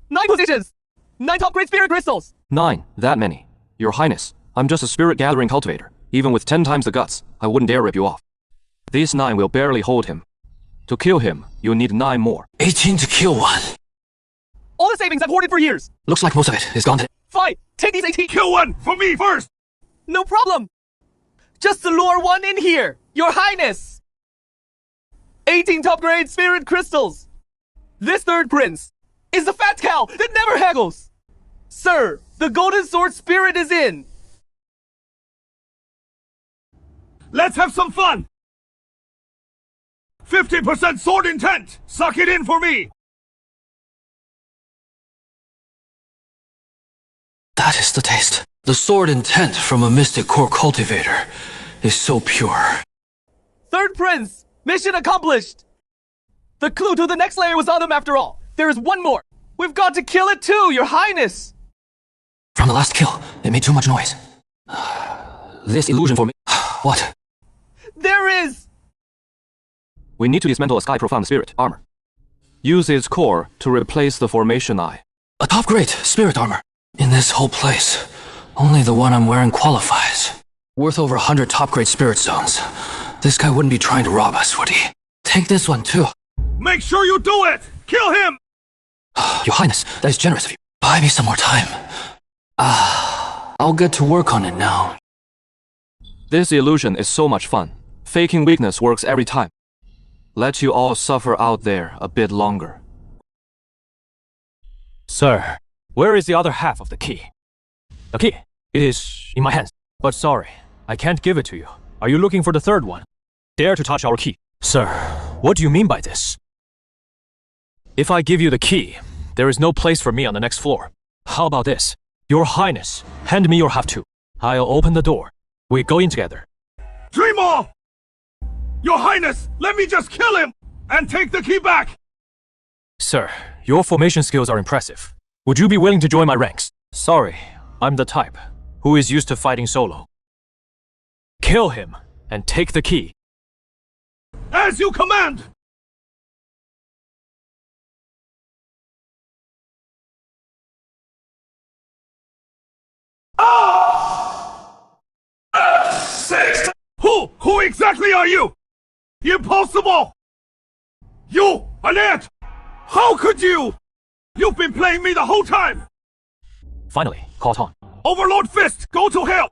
9 positions! 9 top-grade spirit crystals! 9, that many. Your Highness, I'm just a spirit gathering cultivator. Even with 10 times the guts, I wouldn't dare rip you off. These 9 will barely hold him. To kill him, you'll need 9 more. 18 to kill one. All the savings I've hoarded for years! Looks like most of it is gone today. Fine, take these 18! Kill one for me first! No problem! Just to lure one in here, your highness! 18 top-grade spirit crystals! This third prince is the fat cow that never haggles! Sir, the golden sword spirit is in! Let's have some fun! 50% sword intent! Suck it in for me! That is the taste. The sword intent from a mystic core cultivator is so pure. Third prince, mission accomplished! The clue to the next layer was on him after all. There is one more. We've got to kill it too, your highness! From the last kill, it made too much noise. This illusion for me. What? There is! We need to dismantle a sky profound spirit armor. Use its core to replace the formation eye. A top grade spirit armor. In this whole place, only the one I'm wearing qualifies. Worth over 100 top grade spirit stones. This guy wouldn't be trying to rob us, would he? Take this one too. Make sure you do it! Kill him! Your Highness, that is generous of you. Buy me some more time. I'll get to work on it now. This illusion is so much fun. Faking weakness works every time. Let you all suffer out there a bit longer. Sir, where is the other half of the key? The key. It is in my hands. But sorry, I can't give it to you. Are you looking for the third one? Dare to touch our key. Sir, what do you mean by this? If I give you the key, there is no place for me on the next floor. How about this? Your Highness, hand me your half too. I'll open the door. We go in together. Dream on! Your Highness, let me just kill him! And take the key back! Sir, your formation skills are impressive. Would you be willing to join my ranks? Sorry, I'm the type who is used to fighting solo. Kill him and take the key. As you command! Sect! Who exactly are you? Impossible! You, an ant! How could you? You've been playing me the whole time! Finally, caught on. Overlord Fist, go to hell!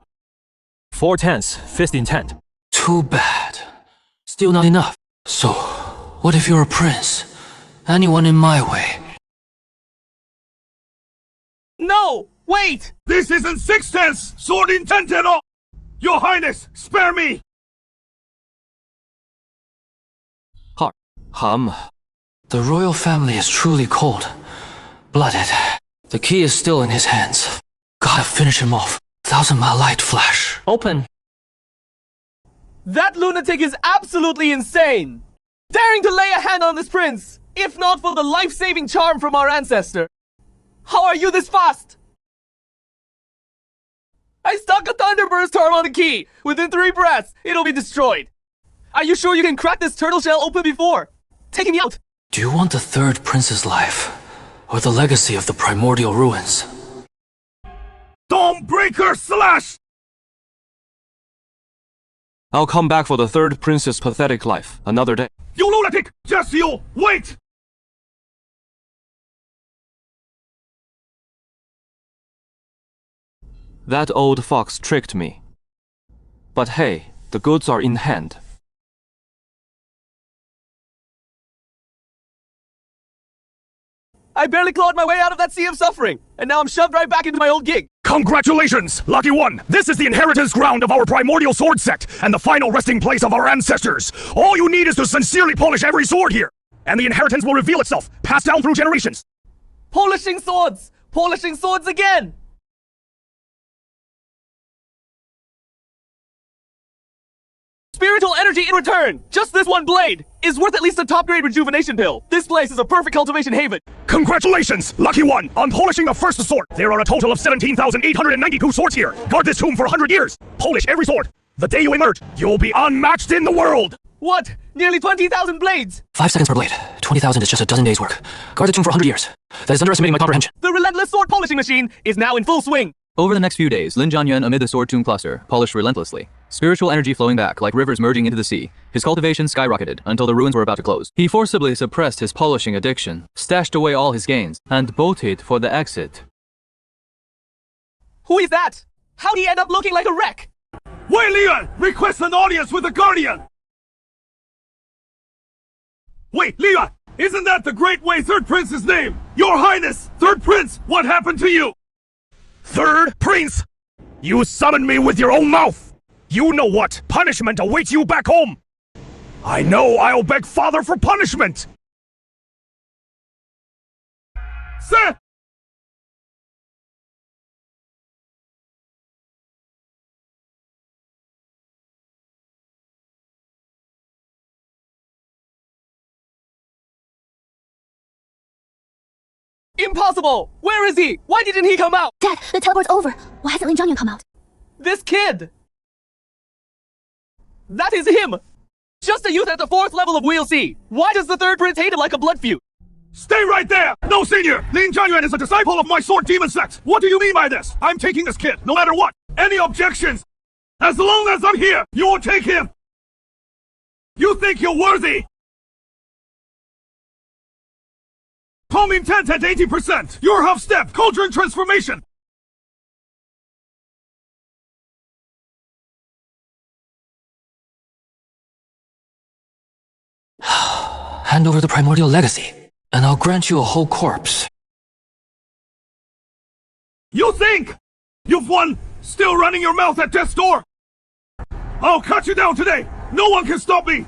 4 tenths, fist intent. Too bad. Still not enough. So, what if you're a prince? Anyone in my way? No! Wait! This isn't 6 tenths sword intent at all! Your Highness, spare me! The royal family is truly cold. Blooded. The key is still in his hands. Gotta finish him off. 1,000-mile light flash. Open. That lunatic is absolutely insane! Daring to lay a hand on this prince, if not for the life-saving charm from our ancestor. How are you this fast? I stuck a thunderburst charm on the key. Within 3 breaths, it'll be destroyed. Are you sure you can crack this turtle shell open before? Taking me out. Do you want the third prince's life, or the legacy of the primordial ruins? Dawnbreaker slash! I'll come back for the third prince's pathetic life another day. You lunatic! Just you! Wait! That old fox tricked me. But hey, the goods are in hand. I barely clawed my way out of that sea of suffering, and now I'm shoved right back into my old gig. Congratulations, Lucky One! This is the inheritance ground of our primordial sword sect, and the final resting place of our ancestors. All you need is to sincerely polish every sword here, and the inheritance will reveal itself, passed down through generations. Polishing swords! Polishing swords again! Spiritual energy in return! Just this one blade is worth at least a top-grade rejuvenation pill. This place is a perfect cultivation haven. Congratulations, Lucky One, on polishing the first sword. There are a total of 17,892 swords here. Guard this tomb for 100 years. Polish every sword. The day you emerge, you'll be unmatched in the world. What? Nearly 20,000 blades! 5 seconds per blade. 20,000 is just a dozen days' work. Guard the tomb for 100 years. That is underestimating my comprehension. The relentless sword polishing machine is now in full swing. Over the next few days, Lin Zhanyuan amid the sword tomb cluster polished relentlessly. Spiritual energy flowing back like rivers merging into the sea. His cultivation skyrocketed until the ruins were about to close. He forcibly suppressed his polishing addiction, stashed away all his gains, and bolted for the exit. Who is that? How'd he end up looking like a wreck? Wei Lian! Request an audience with the Guardian! Wait, Lian! Isn't that the Great Wei Third Prince's name? Your Highness! Third Prince! What happened to you? Third Prince! You summoned me with your own mouth! You know what punishment awaits you back home! I know I'll beg Father for punishment! Sir! Impossible! Where is he? Why didn't he come out? Dad, the teleport's over. Why hasn't Lin Zhanyuan come out? This kid! That is him! Just a youth at the 4th level of Wheel C. Why does the third prince hate him like a blood feud? Stay right there! No, Senior! Lin Zhanyuan is a disciple of my sword demon sect! What do you mean by this? I'm taking this kid, no matter what! Any objections? As long as I'm here, you will take him! You think you're worthy? Palm intent at 80%! Your half step, cauldron transformation! Hand over the primordial legacy, and I'll grant you a whole corpse. You think you've won, still running your mouth at death's door? I'll cut you down today! No one can stop me!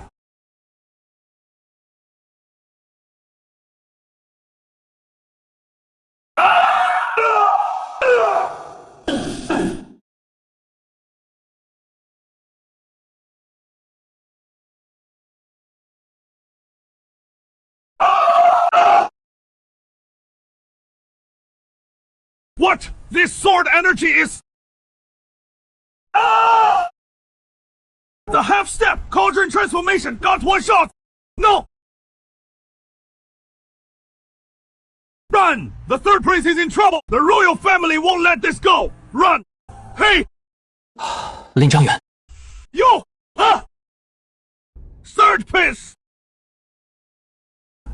What? This sword energy is... The half-step cauldron transformation got one shot! No! Run! The third prince is in trouble! The royal family won't let this go! Run! Hey! Lin Zhanyuan. You! Third prince!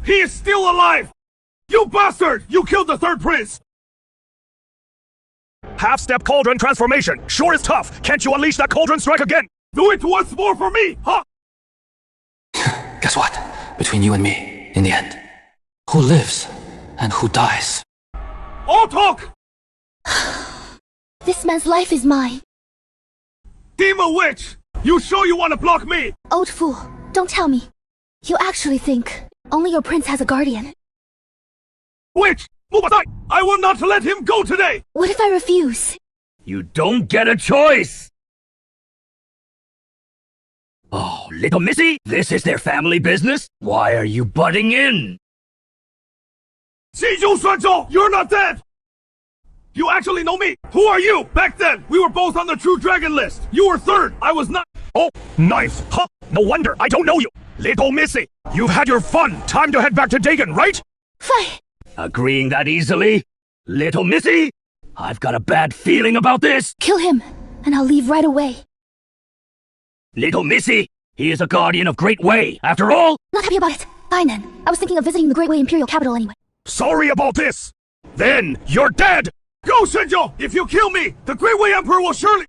He is still alive! You bastard! You killed the third prince! Half-step cauldron transformation! Sure is tough! Can't you unleash that cauldron strike again? Do it once more for me, huh? Guess what? Between you and me, in the end, who lives and who dies? All talk! This man's life is mine. Demon witch! You sure you want to block me? Old fool, don't tell me. You actually think only your prince has a guardian? Witch! Move aside! I will not let him go today! What if I refuse? You don't get a choice! Oh, little missy, this is their family business? Why are you butting in? 西周酸州, you're not dead! You actually know me! Who are you? Back then, we were both on the True Dragon list! You were third, I was not! Oh, knife! Huh? No wonder I don't know you. Little Missy, you've had your fun. Time to head back to Dagon, right? Fine. Agreeing that easily? Little Missy? I've got a bad feeling about this. Kill him, and I'll leave right away. Little Missy, he is a guardian of Great Way, after all. Not happy about it. Fine then. I was thinking of visiting the Great Way Imperial capital anyway. Sorry about this. Then you're dead. Go, Shenjo! If you kill me, the Great Way Emperor will surely...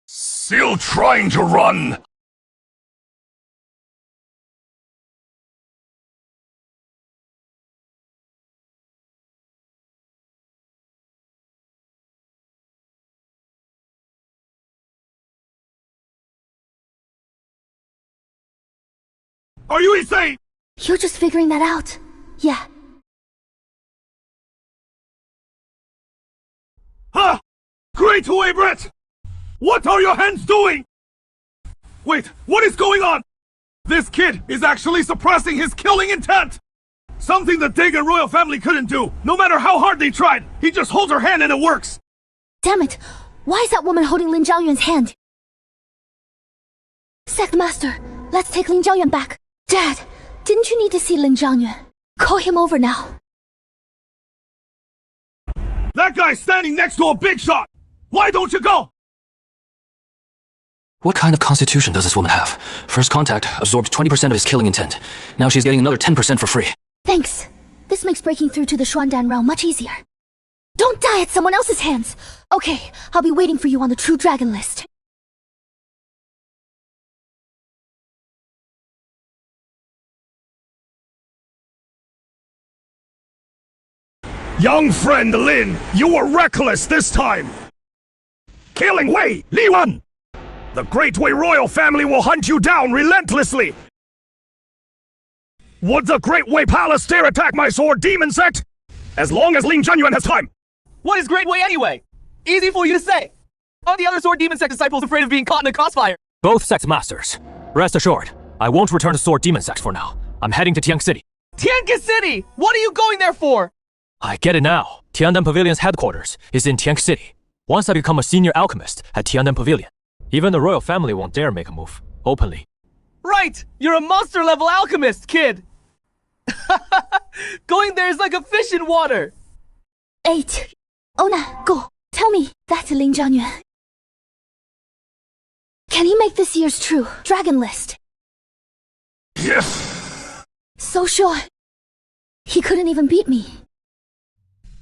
Still trying to run. Are you insane? You're just figuring that out. Yeah. Huh? Great Way, Brett! What are your hands doing? Wait, what is going on? This kid is actually suppressing his killing intent! Something the Dagon royal family couldn't do. No matter how hard they tried, he just holds her hand and it works. Damn it. Why is that woman holding Lin Zhanyuan's hand? Sect Master, let's take Lin Zhanyuan back. Dad, didn't you need to see Lin Zhanyuan? Call him over now. That guy's standing next to a big shot! Why don't you go? What kind of constitution does this woman have? First contact absorbed 20% of his killing intent. Now she's getting another 10% for free. Thanks. This makes breaking through to the Xuandan realm much easier. Don't die at someone else's hands! Okay, I'll be waiting for you on the True Dragon list. Young friend Lin, you were reckless this time. Killing Wei, Li Wan. The Great Wei royal family will hunt you down relentlessly. Would the Great Wei Palace dare attack my sword demon sect? As long as Lin Zhanyuan has time. What is Great Way anyway? Easy for you to say. Are the other Sword Demon Sect disciples afraid of being caught in a crossfire? Both sect masters. Rest assured, I won't return to Sword Demon Sect for now. I'm heading to Tiang City. Tiange City! What are you going there for? I get it now. Tiandan Pavilion's headquarters is in Tiang City. Once I become a senior alchemist at Tiandan Pavilion, even the royal family won't dare make a move, openly. Right! You're a monster-level alchemist, kid! Going there is like a fish in water! 8. Ona, go. Tell me that to Lin Zhanyuan. Can he make this year's True Dragon list? Yes. So sure. He couldn't even beat me.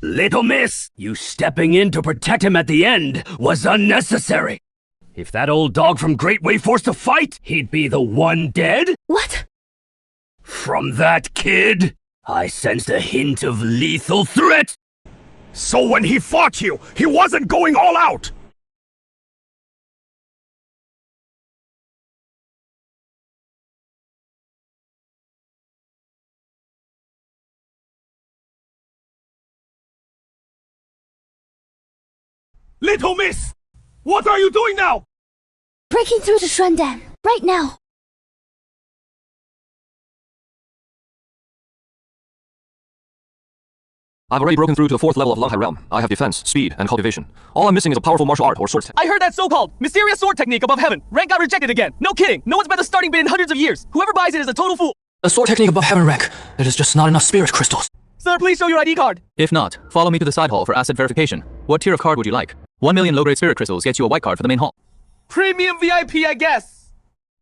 Little miss, you stepping in to protect him at the end was unnecessary. If that old dog from Great Way forced to fight, he'd be the one dead? What? From that kid, I sensed a hint of lethal threat. So when he fought you, he wasn't going all out. Little miss! What are you doing now? Breaking through to Xuandan, right now. I've already broken through to the 4th level of Langhai Realm. I have defense, speed, and cultivation. All I'm missing is a powerful martial art or sword. I heard that so-called mysterious sword technique above heaven. Rank got rejected again. No kidding. No one's bet the starting bid in hundreds of years. Whoever buys it is a total fool. A sword technique above heaven rank. It is just not enough spirit crystals. Sir, please show your ID card. If not, follow me to the side hall for asset verification. What tier of card would you like? 1 million low-grade spirit crystals gets you a white card for the main hall. Premium VIP, I guess.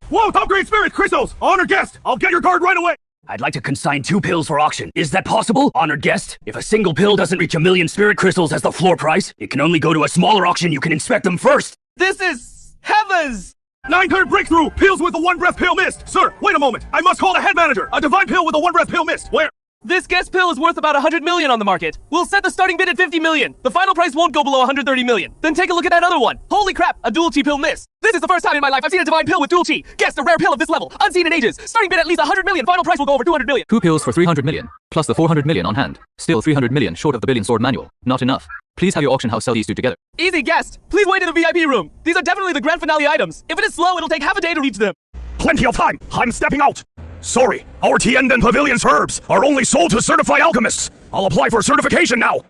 Whoa, top-grade spirit crystals! Honored guest! I'll get your card right away! I'd like to consign 2 pills for auction. Is that possible, honored guest? If a single pill doesn't reach 1 million spirit crystals as the floor price, it can only go to a smaller auction. You can inspect them first. This is heavens! 9-turn breakthrough! Pills with the one-breath pill mist! Sir, wait a moment! I must call the head manager! A divine pill with a one-breath pill mist! Where? This guest pill is worth about 100 million on the market. We'll set the starting bid at 50 million. The final price won't go below 130 million. Then take a look at that other one. Holy crap, a dual chi pill mist. This is the first time in my life I've seen a divine pill with dual chi. Guess a rare pill of this level. Unseen in ages. Starting bid at least 100 million. Final price will go over 200 million. 2 pills for 300 million, plus the 400 million on hand. Still 300 million short of the billion sword manual. Not enough. Please have your auction house sell these 2 together. Easy guest. Please wait in the VIP room. These are definitely the grand finale items. If it is slow, it'll take half a day to reach them. Plenty of time. I'm stepping out. Sorry, our Tiandan Pavilion's herbs are only sold to certified alchemists. I'll apply for certification now.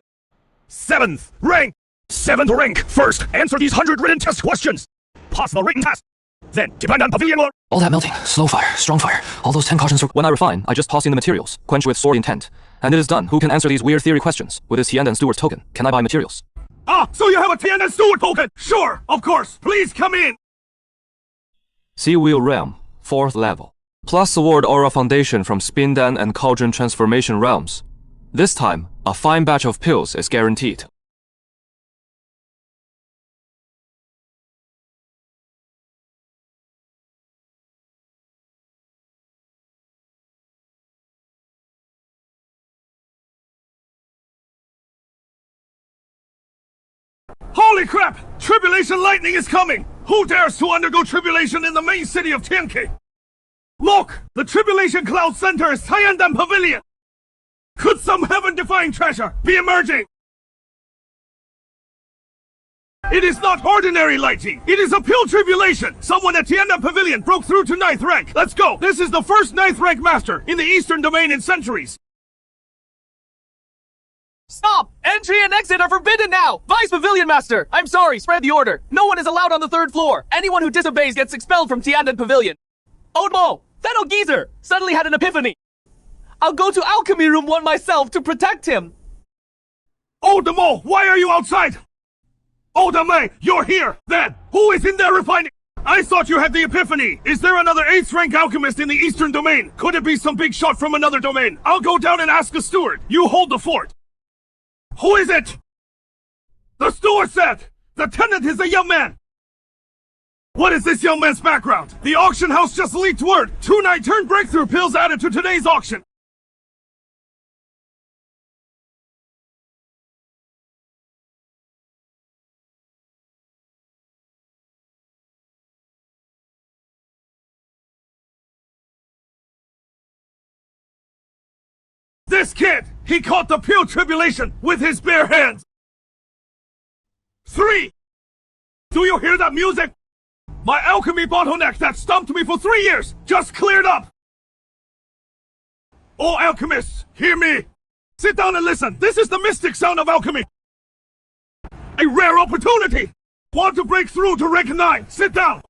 7th rank. 7th rank. First, answer these 100 written test questions. Pass the written test. Then, depend on pavilion lore. All that melting, slow fire, strong fire, all those 10 cautions. When I refine, I just toss in the materials, quench with sword intent. And it is done. Who can answer these weird theory questions? With this Tian and Steward's token, can I buy materials? Ah, so you have a Tian and Steward token? Sure, of course. Please come in. Sea Wheel Realm, 4th level. Plus award Aura Foundation from Spindan and Cauldron Transformation Realms. This time, a fine batch of pills is guaranteed. Holy crap! Tribulation lightning is coming! Who dares to undergo tribulation in the main city of Tianke? Look! The Tribulation Cloud Center is Tiandan Pavilion! Could some heaven-defying treasure be emerging? It is not ordinary lightning! It is a pure tribulation! Someone at Tiandan Pavilion broke through to 9th rank! Let's go! This is the first 9th rank master in the Eastern Domain in centuries! Stop! Entry and exit are forbidden now! Vice Pavilion Master! I'm sorry, spread the order. No one is allowed on the 3rd floor. Anyone who disobeys gets expelled from Tiandan Pavilion. Odmo! That old geezer suddenly had an epiphany. I'll go to Alchemy Room 1 myself to protect him. Odmo, why are you outside? Odame, you're here! Then, who is in there refining? I thought you had the epiphany! Is there another 8th rank alchemist in the Eastern Domain? Could it be some big shot from another domain? I'll go down and ask a steward. You hold the fort. Who is it? The steward said! The tenant is a young man! What is this young man's background? The auction house just leaked word! 2 night turn breakthrough pills added to today's auction! This kid! He caught the pure tribulation with his bare hands! 3! Do you hear that music? My alchemy bottleneck that stumped me for 3 years just cleared up! All alchemists, hear me! Sit down and listen! This is the mystic sound of alchemy! A rare opportunity! Want to break through to rank 9? Sit down!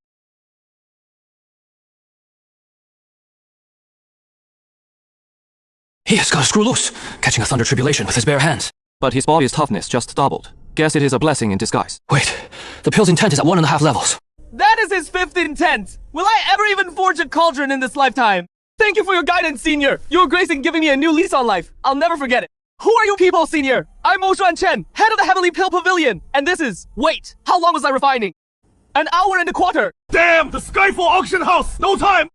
He has got a screw loose, catching a thunder tribulation with his bare hands. But his body's toughness just doubled. Guess it is a blessing in disguise. Wait, the pill's intent is at 1.5 levels. That is his 5th intent! Will I ever even forge a cauldron in this lifetime? Thank you for your guidance, Senior! Your grace in giving me a new lease on life. I'll never forget it. Who are you people, Senior? I'm Oxuan Chen, head of the Heavenly Pill Pavilion. And this is... Wait, how long was I refining? An hour and a quarter! Damn! The Skyfall auction house! No time!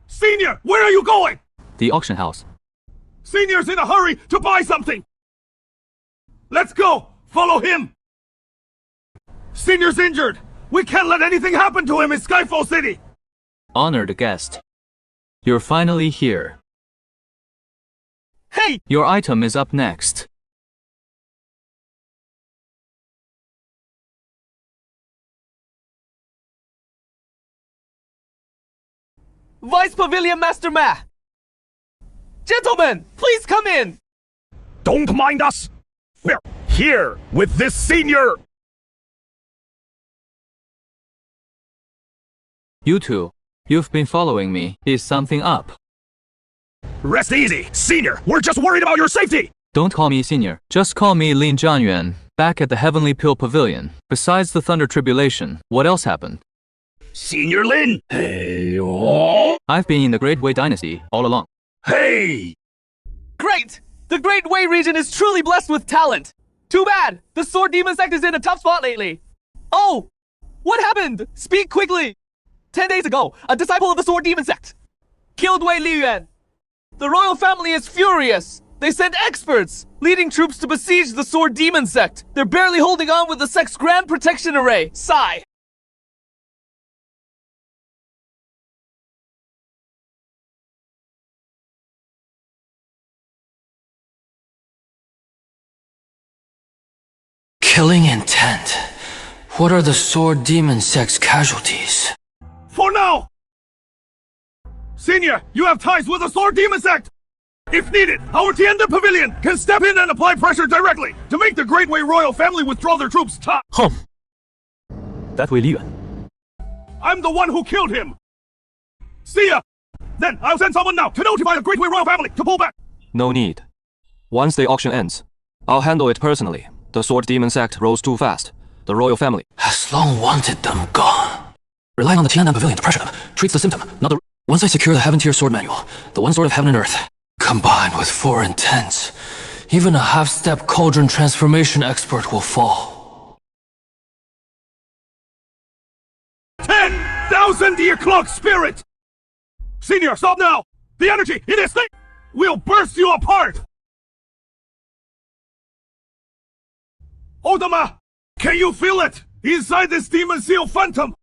Senior, where are you going? The auction house. Senior's in a hurry to buy something! Let's go! Follow him! Senior's injured! We can't let anything happen to him in Skyfall City! Honored guest. You're finally here. Hey! Your item is up next. Vice Pavilion Master Ma! Gentlemen, please come in! Don't mind us. We're here with this senior. You two, you've been following me. Is something up? Rest easy, senior. We're just worried about your safety. Don't call me senior. Just call me Lin Zhanyuan. Back at the Heavenly Pill Pavilion. Besides the Thunder Tribulation, what else happened? Senior Lin! Hey, oh! I've been in the Great Wei Dynasty all along. Hey! Great! The Great Wei region is truly blessed with talent! Too bad! The Sword Demon sect is in a tough spot lately! Oh! What happened? Speak quickly! 10 days ago, a disciple of the Sword Demon sect killed Wei Liyuan. The royal family is furious! They sent experts, leading troops to besiege the Sword Demon sect. They're barely holding on with the sect's Grand Protection Array. Sigh. Killing intent. What are the Sword Demon sect's casualties? For now! Senior, you have ties with the Sword Demon sect! If needed, our Tianda Pavilion can step in and apply pressure directly to make the Great Wei royal family withdraw their troops. That will Liyuan. I'm the one who killed him. See ya. Then I'll send someone now to notify the Great Wei royal family to pull back. No need. Once the auction ends, I'll handle it personally. The Sword Demon sect rose too fast. The royal family Has long wanted them gone. Relying on the Tiannan Pavilion to pressure them treats the symptom, not the... Once I secure the Heaven Tier Sword Manual, the one sword of heaven and earth, combined with 4 intents, even a half-step cauldron transformation expert will fall. 10,000 year clock spirit! Senior, stop now! The energy in this thing will burst you apart! Odama, can you feel it? Inside this demon seal phantom!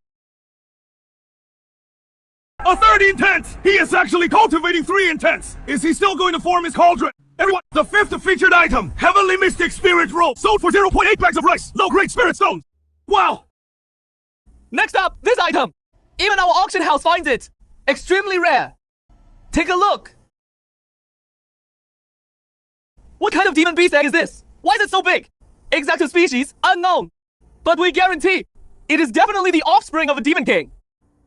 A third intent! He is actually cultivating 3 intents! Is he still going to form his cauldron? Everyone, the 5th featured item, Heavenly Mystic Spirit Roll, sold for 0.8 bags of rice, low-grade spirit stones! Wow! Next up, this item! Even our auction house finds it! Extremely rare! Take a look! What kind of demon beast egg is this? Why is it so big? Exact species, unknown. But we guarantee, it is definitely the offspring of a demon king.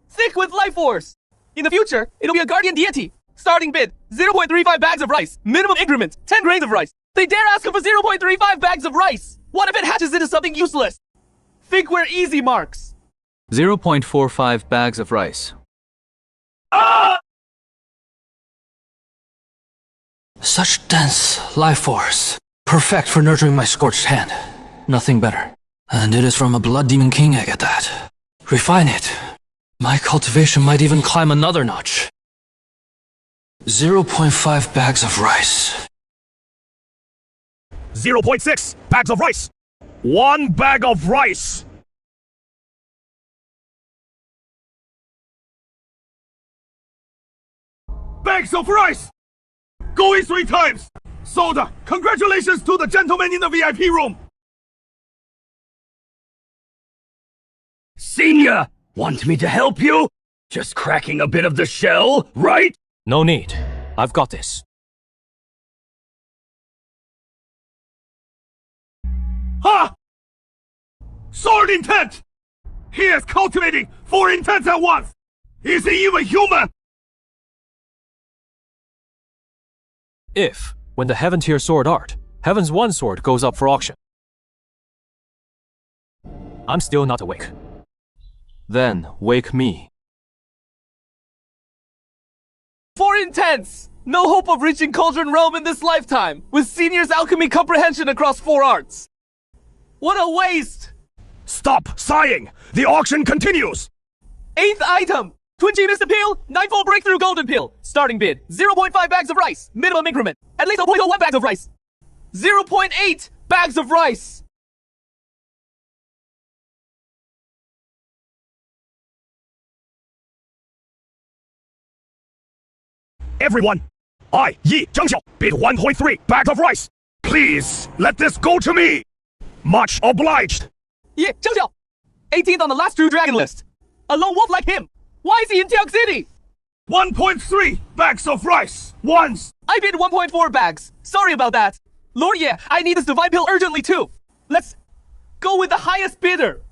Thick with life force. In the future, it'll be a guardian deity. Starting bid, 0.35 bags of rice. Minimum increment, 10 grains of rice. They dare ask him for 0.35 bags of rice. What if it hatches into something useless? Think we're easy marks. 0.45 bags of rice. Such dense life force. Perfect for nurturing my scorched hand. Nothing better. And it is from a blood demon king egg at that. Refine it. My cultivation might even climb another notch. 0.5 bags of rice. 0.6 bags of rice. 1 bag of rice. Bags of rice! Going 3 times! Soda, congratulations to the gentleman in the VIP room! Senior, want me to help you? Just cracking a bit of the shell, right? No need. I've got this. Ha! Sword intent! He is cultivating 4 intents at once! Is he even human? If, when the Heaven Tier Sword Art, Heaven's one sword goes up for auction. I'm still not awake. Then wake me. 4 intents! No hope of reaching Cauldron Realm in this lifetime, with Senior's alchemy comprehension across 4 arts. What a waste! Stop sighing! The auction continues! 8th item! Twin Chi Mist Appeal, 9-fold Breakthrough Golden Pill. Starting bid, 0.5 bags of rice. Minimum increment, at least 0.01 bags of rice. 0.8 bags of rice. Everyone! I, Yi Zhangxiao, bid 1.3 bags of rice! Please, let this go to me! Much obliged! Yeah, Zhang Xiao. 18th on the last true dragon list. A lone wolf like him. Why is he in Tiang City? 1.3 bags of rice! Once! I bid 1.4 bags. Sorry about that. Lord, yeah, I need this divine pill urgently too. Let's go with the highest bidder.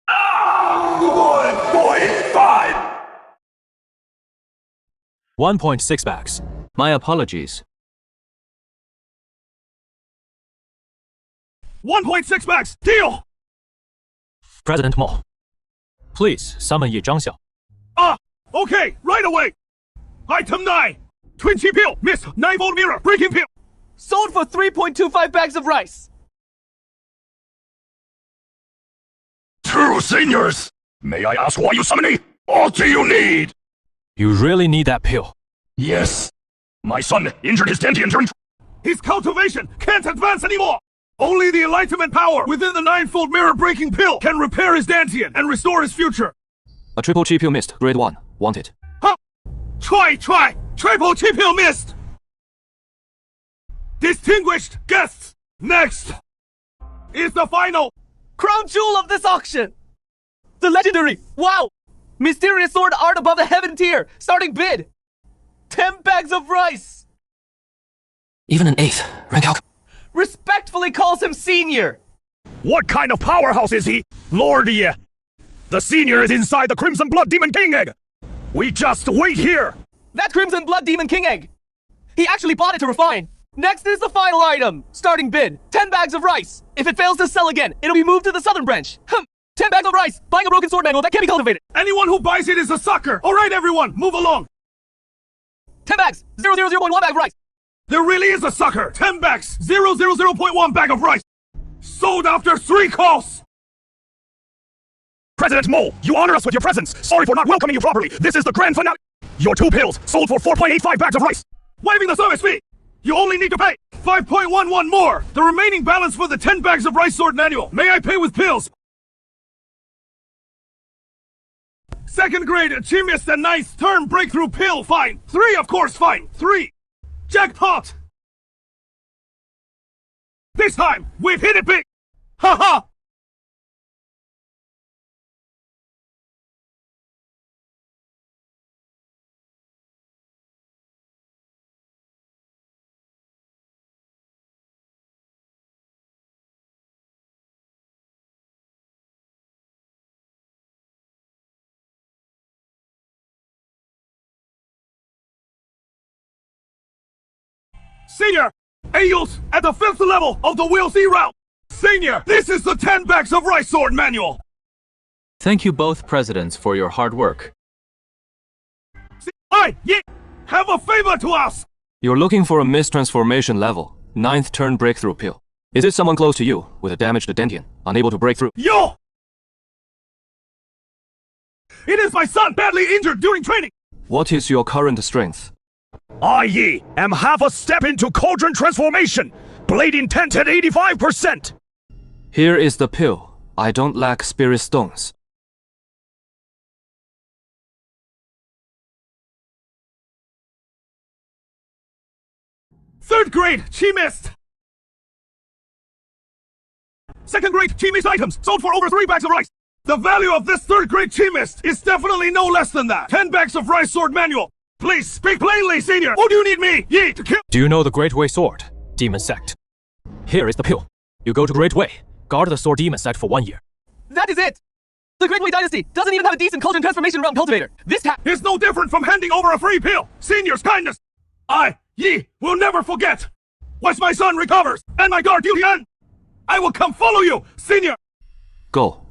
$1.5! 1.6 bags. My apologies. 1.6 bags! Deal! President Mo. Please summon Yi Zhangxiao. Okay, right away! Item 9! Twin Chi Pill, Mist, 9-fold Mirror, Breaking Pill! Sold for 3.25 bags of rice. 2 seniors! May I ask why you summon me? What do you need? You really need that pill. Yes. My son injured his Dantian turn. His cultivation can't advance anymore! Only the enlightenment power within the 9-fold Mirror Breaking Pill can repair his Dantian and restore his future! A triple chi pill mist, grade 1. Wanted. Huh? Try! Triple Chi Pill Mist! Distinguished guests! Next is the final Crown jewel of this auction. The legendary, wow, Mysterious sword art above the heaven tier. Starting bid. 10 bags of rice. Even an 8th, rank alchemist. Respectfully calls him senior. What kind of powerhouse is he? Lordy! The senior is inside the Crimson Blood Demon King Egg! We just wait here! That's Crimson Blood Demon King Egg. He actually bought it to refine. Next is the final item. Starting bid. 10 bags of rice. If it fails to sell again, it'll be moved to the southern branch. 10 bags of rice. Buying a broken sword manual that can't be cultivated. Anyone who buys it is a sucker! Alright everyone, move along! 10 bags. 000.1 bag of rice. There really is a sucker! 10 bags! 000.1 bag of rice! Sold after 3 calls! President Mo, you honor us with your presence! Sorry for not welcoming you properly! This is the grand finale! Your 2 pills, sold for 4.85 bags of rice! Waiving the service fee! You only need to pay 5.11 more! The remaining balance for the 10 bags of rice sword manual! May I pay with pills? Second grade, Chemist and ninth term breakthrough pill, fine! 3, of course, fine! 3! Jackpot! This time, we've hit it big! Ha ha! Senior! Aeos at the 5th level of the Will C route! Senior, this is the 10 bags of rice sword manual! Thank you both presidents for your hard work. Have a favor to us! You're looking for a mistransformation level, 9th turn breakthrough pill. Is it someone close to you, with a damaged Dentian, unable to break through? Yo! It is my son badly injured during training! What is your current strength? I am half a step into Cauldron Transformation! Blade intent at 85%! Here is the pill. I don't lack spirit stones. Third grade, Chemist! Second grade, Chemist items, sold for over 3 bags of rice! The value of this third grade Chemist is definitely no less than that! 10 bags of rice sword manual! Please, speak plainly, senior! Who do you need me, to kill? Do you know the Great Way Sword, Demon Sect? Here is the pill. You go to Great Way, guard the Sword Demon Sect for 1 year. That is it! The Great Way Dynasty doesn't even have a decent Cauldron Transformation Realm cultivator. This is no different from handing over a free pill! Senior's kindness! I, will never forget! Once my son recovers, and my guardian, I will come follow you, senior! Go.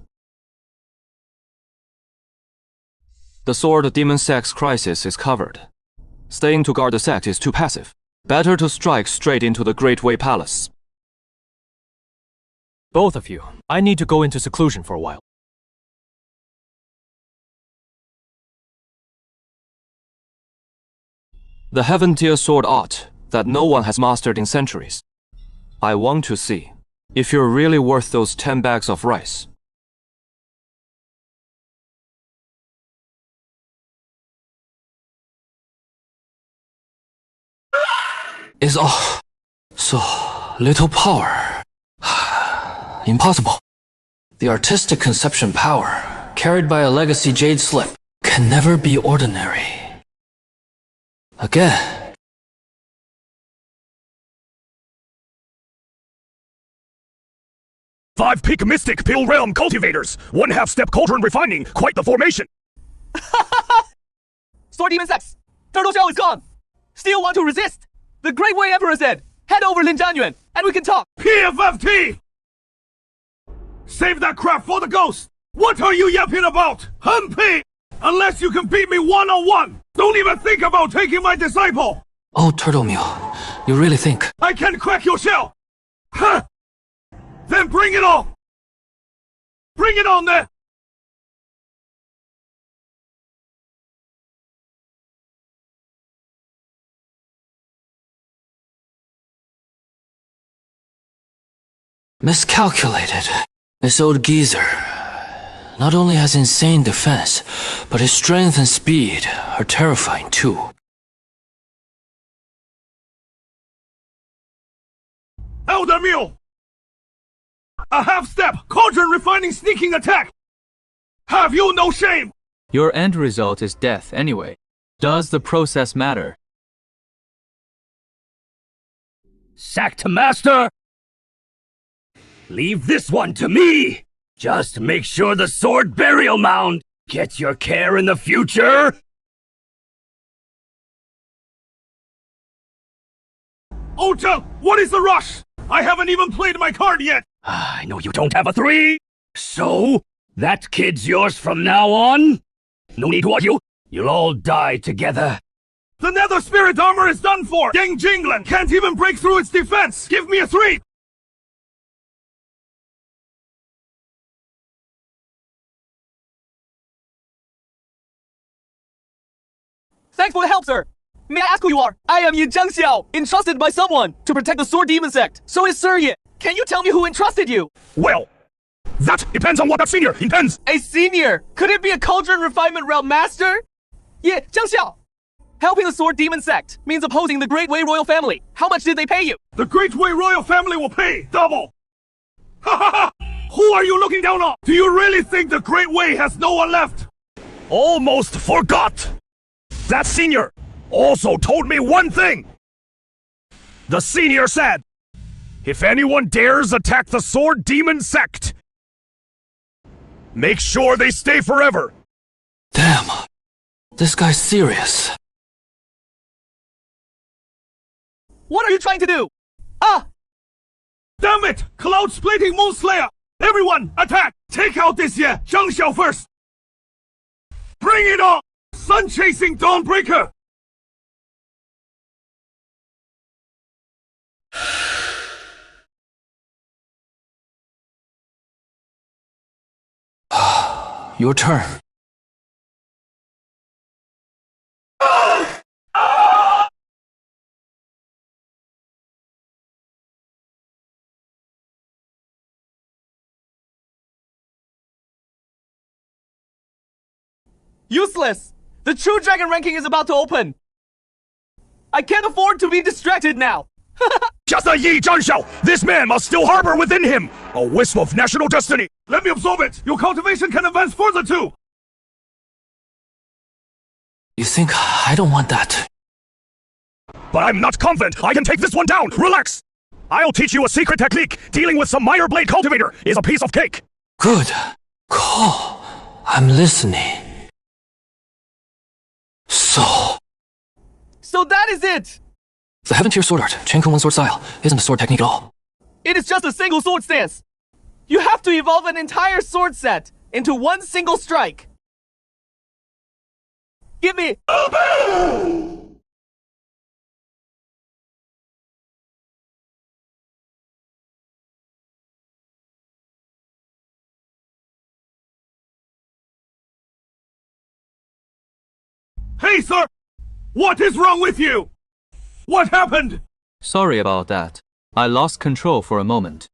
The Sword Demon Sect's crisis is covered. Staying to guard the sect is too passive. Better to strike straight into the Great Way Palace. Both of you, I need to go into seclusion for a while. The Heaven Tier Sword art that no one has mastered in centuries. I want to see if you're really worth those 10 bags of rice. Is all so little power. Impossible. The artistic conception power, carried by a legacy jade slip, can never be ordinary. Again. Five Peak Mystic Pill Realm Cultivators! 1 half-step Cauldron Refining! Quite the formation! Sword Demon Sects! Turtle Shell is gone! Still want to resist? The Great Way Emperor said, head over Lin Zhanyuan, and we can talk! PFFT! Save that crap for the ghost! What are you yapping about? Humpy! Unless you can beat me one-on-one! Don't even think about taking my disciple! Oh, Turtle Mule, you really think? I can crack your shell! Huh! Then bring it on! Bring it on then! Miscalculated. This old geezer not only has insane defense, but his strength and speed are terrifying too. Elder Mule! A half-step, Cauldron Refining sneaking attack! Have you no shame? Your end result is death anyway. Does the process matter? Sect Master! Leave this one to me! Just make sure the sword burial mound gets your care in the future! Ojang, what is the rush? I haven't even played my card yet! I know you don't have a 3! So, that kid's yours from now on? No need to argue. You'll all die together. The Nether Spirit armor is done for! Deng Jinglan can't even break through its defense! Give me a 3! Thanks for the help, sir. May I ask who you are? I am Yin Zhangxiao, entrusted by someone to protect the Sword Demon Sect. So is Sir Yi. Can you tell me who entrusted you? Well, that depends on what that senior intends. A senior? Could it be a Cauldron Refinement Realm Master? Yeah, Zhangxiao. Helping the Sword Demon Sect means opposing the Great Wei Royal Family. How much did they pay you? The Great Wei Royal Family will pay double! Ha ha ha! Who are you looking down on? Do you really think the Great Wei has no one left? Almost forgot. That senior also told me one thing. The senior said, if anyone dares attack the Sword Demon Sect, make sure they stay forever. Damn. This guy's serious. What are you trying to do? Ah! Damn it! Cloud Splitting Moonslayer! Everyone, attack! Take out this Zhang Xiao first! Bring it on! Sun Chasing Dawnbreaker! Your turn. Useless! The True Dragon ranking is about to open! I can't afford to be distracted now! Just a Yi Zhanxiao! This man must still harbor within him a wisp of national destiny! Let me absorb it! Your cultivation can advance further too! You think I don't want that? But I'm not confident I can take this one down! Relax! I'll teach you a secret technique! Dealing with some Meyer Blade Cultivator is a piece of cake! Good. Call. I'm listening. So that is it! The Heaven Tier Sword Art, Chen Kun One Sword Style, isn't a sword technique at all. It is just a single sword stance! You have to evolve an entire sword set into one single strike! Give me... Hey, sir! What is wrong with you? What happened? Sorry about that. I lost control for a moment.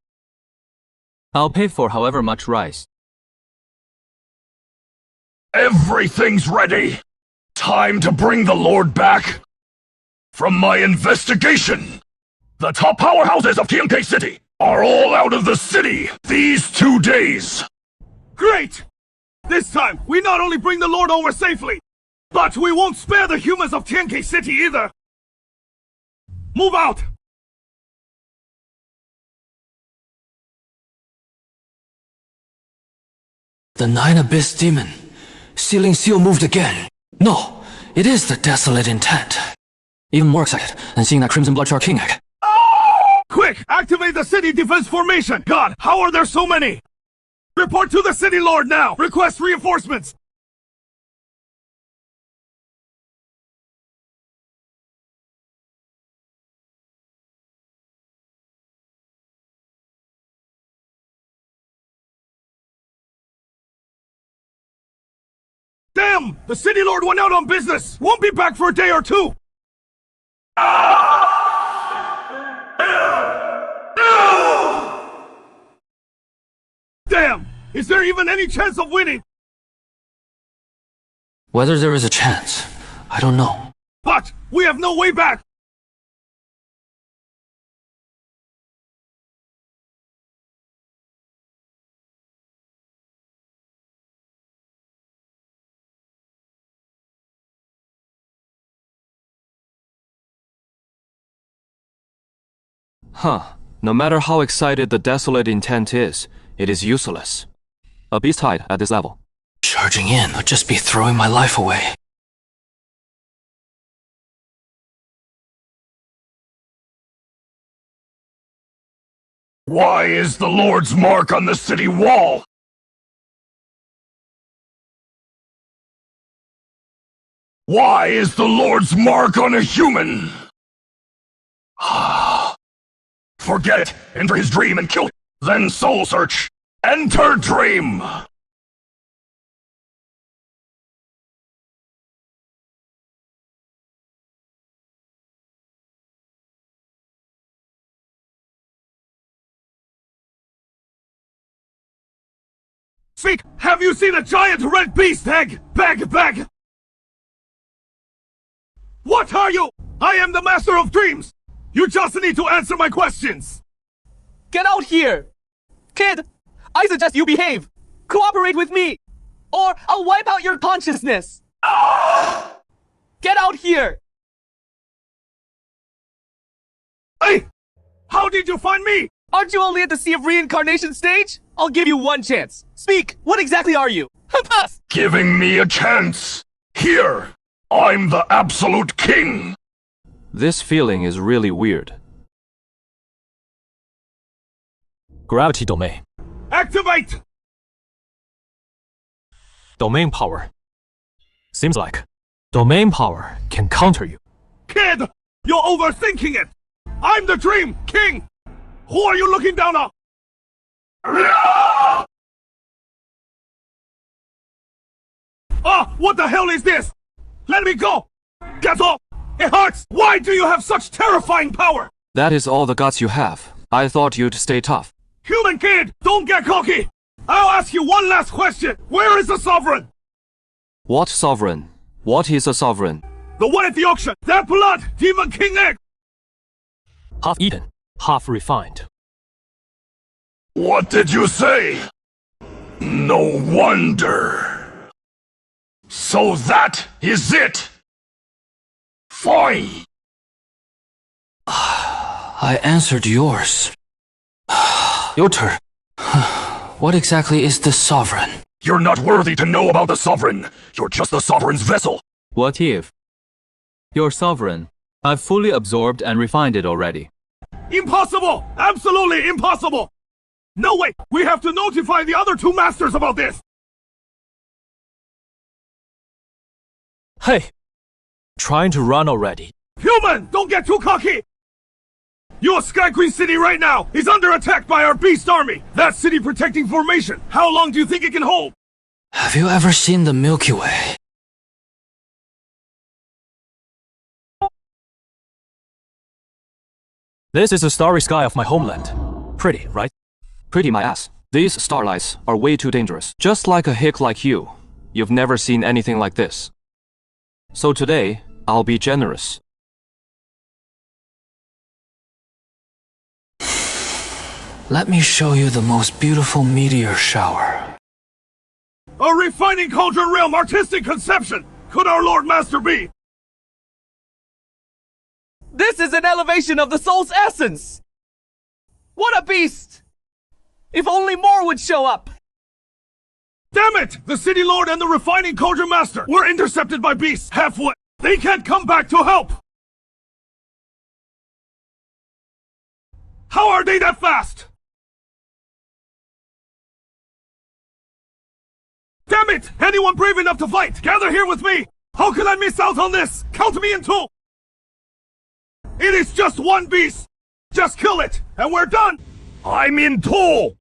I'll pay for however much rice. Everything's ready! Time to bring the Lord back! From my investigation, the top powerhouses of TMK City are all out of the city these 2 days! Great! This time, we not only bring the Lord over safely, but we won't spare the humans of Tianke City either! Move out! The Nine Abyss Demon. Sealing Seal moved again. No, it is the Desolate Intent. Even more excited than seeing that Crimson Blood Shark King egg. Quick! Activate the city defense formation! God, how are there so many? Report to the city lord now! Request reinforcements! Damn! The city lord went out on business! Won't be back for a day or two! Damn! Is there even any chance of winning? Whether there is a chance, I don't know. But we have no way back! Huh. No matter how excited the desolate intent is, it is useless. A beast hide at this level. Charging in would just be throwing my life away. Why is the Lord's mark on the city wall? Why is the Lord's mark on a human? Forget it. Enter his dream and kill him. Then soul search. Enter dream. Speak! Have you seen a giant red beast egg? Bag! What are you? I am the Master of Dreams! You just need to answer my questions! Get out here! Kid, I suggest you behave! Cooperate with me! Or I'll wipe out your consciousness! Get out here! Hey! How did you find me? Aren't you only at the Sea of Reincarnation stage? I'll give you one chance. Speak! What exactly are you? Giving me a chance. Here, I'm the absolute king. This feeling is really weird. Gravity domain. Activate! Domain power. Seems like domain power can counter you. Kid! You're overthinking it! I'm the Dream King! Who are you looking down on? Ah! What the hell is this? Let me go! Get off! It hurts! Why do you have such terrifying power? That is all the guts you have. I thought you'd stay tough. Human kid! Don't get cocky! I'll ask you one last question! Where is the Sovereign? What sovereign? What is a sovereign? The one at the auction! That blood! Demon King egg! Half eaten, half refined. What did you say? No wonder. So that is it. Fine. I answered yours. Your turn. What exactly is the Sovereign? You're not worthy to know about the Sovereign. You're just the Sovereign's vessel. What if? Your sovereign. I've fully absorbed and refined it already. Impossible! Absolutely impossible! No way! We have to notify the other two masters about this! Hey! Trying to run already. Human! Don't get too cocky! Your Sky Queen city right now is under attack by our beast army! That city protecting formation, how long do you think it can hold? Have you ever seen the Milky Way? This is the starry sky of my homeland. Pretty, right? Pretty my ass. These starlights are way too dangerous. Just like a hick like you. You've never seen anything like this. So today, I'll be generous. Let me show you the most beautiful meteor shower. A refining cauldron realm artistic conception! Could our Lord Master be? This is an elevation of the soul's essence! What a beast! If only more would show up! Damn it! The City Lord and the Refining Cauldron Master were intercepted by beasts halfway. They can't come back to help! How are they that fast? Damn it! Anyone brave enough to fight, gather here with me! How can I miss out on this? Count me in two! It is just one beast! Just kill it, and we're done! I'm in two.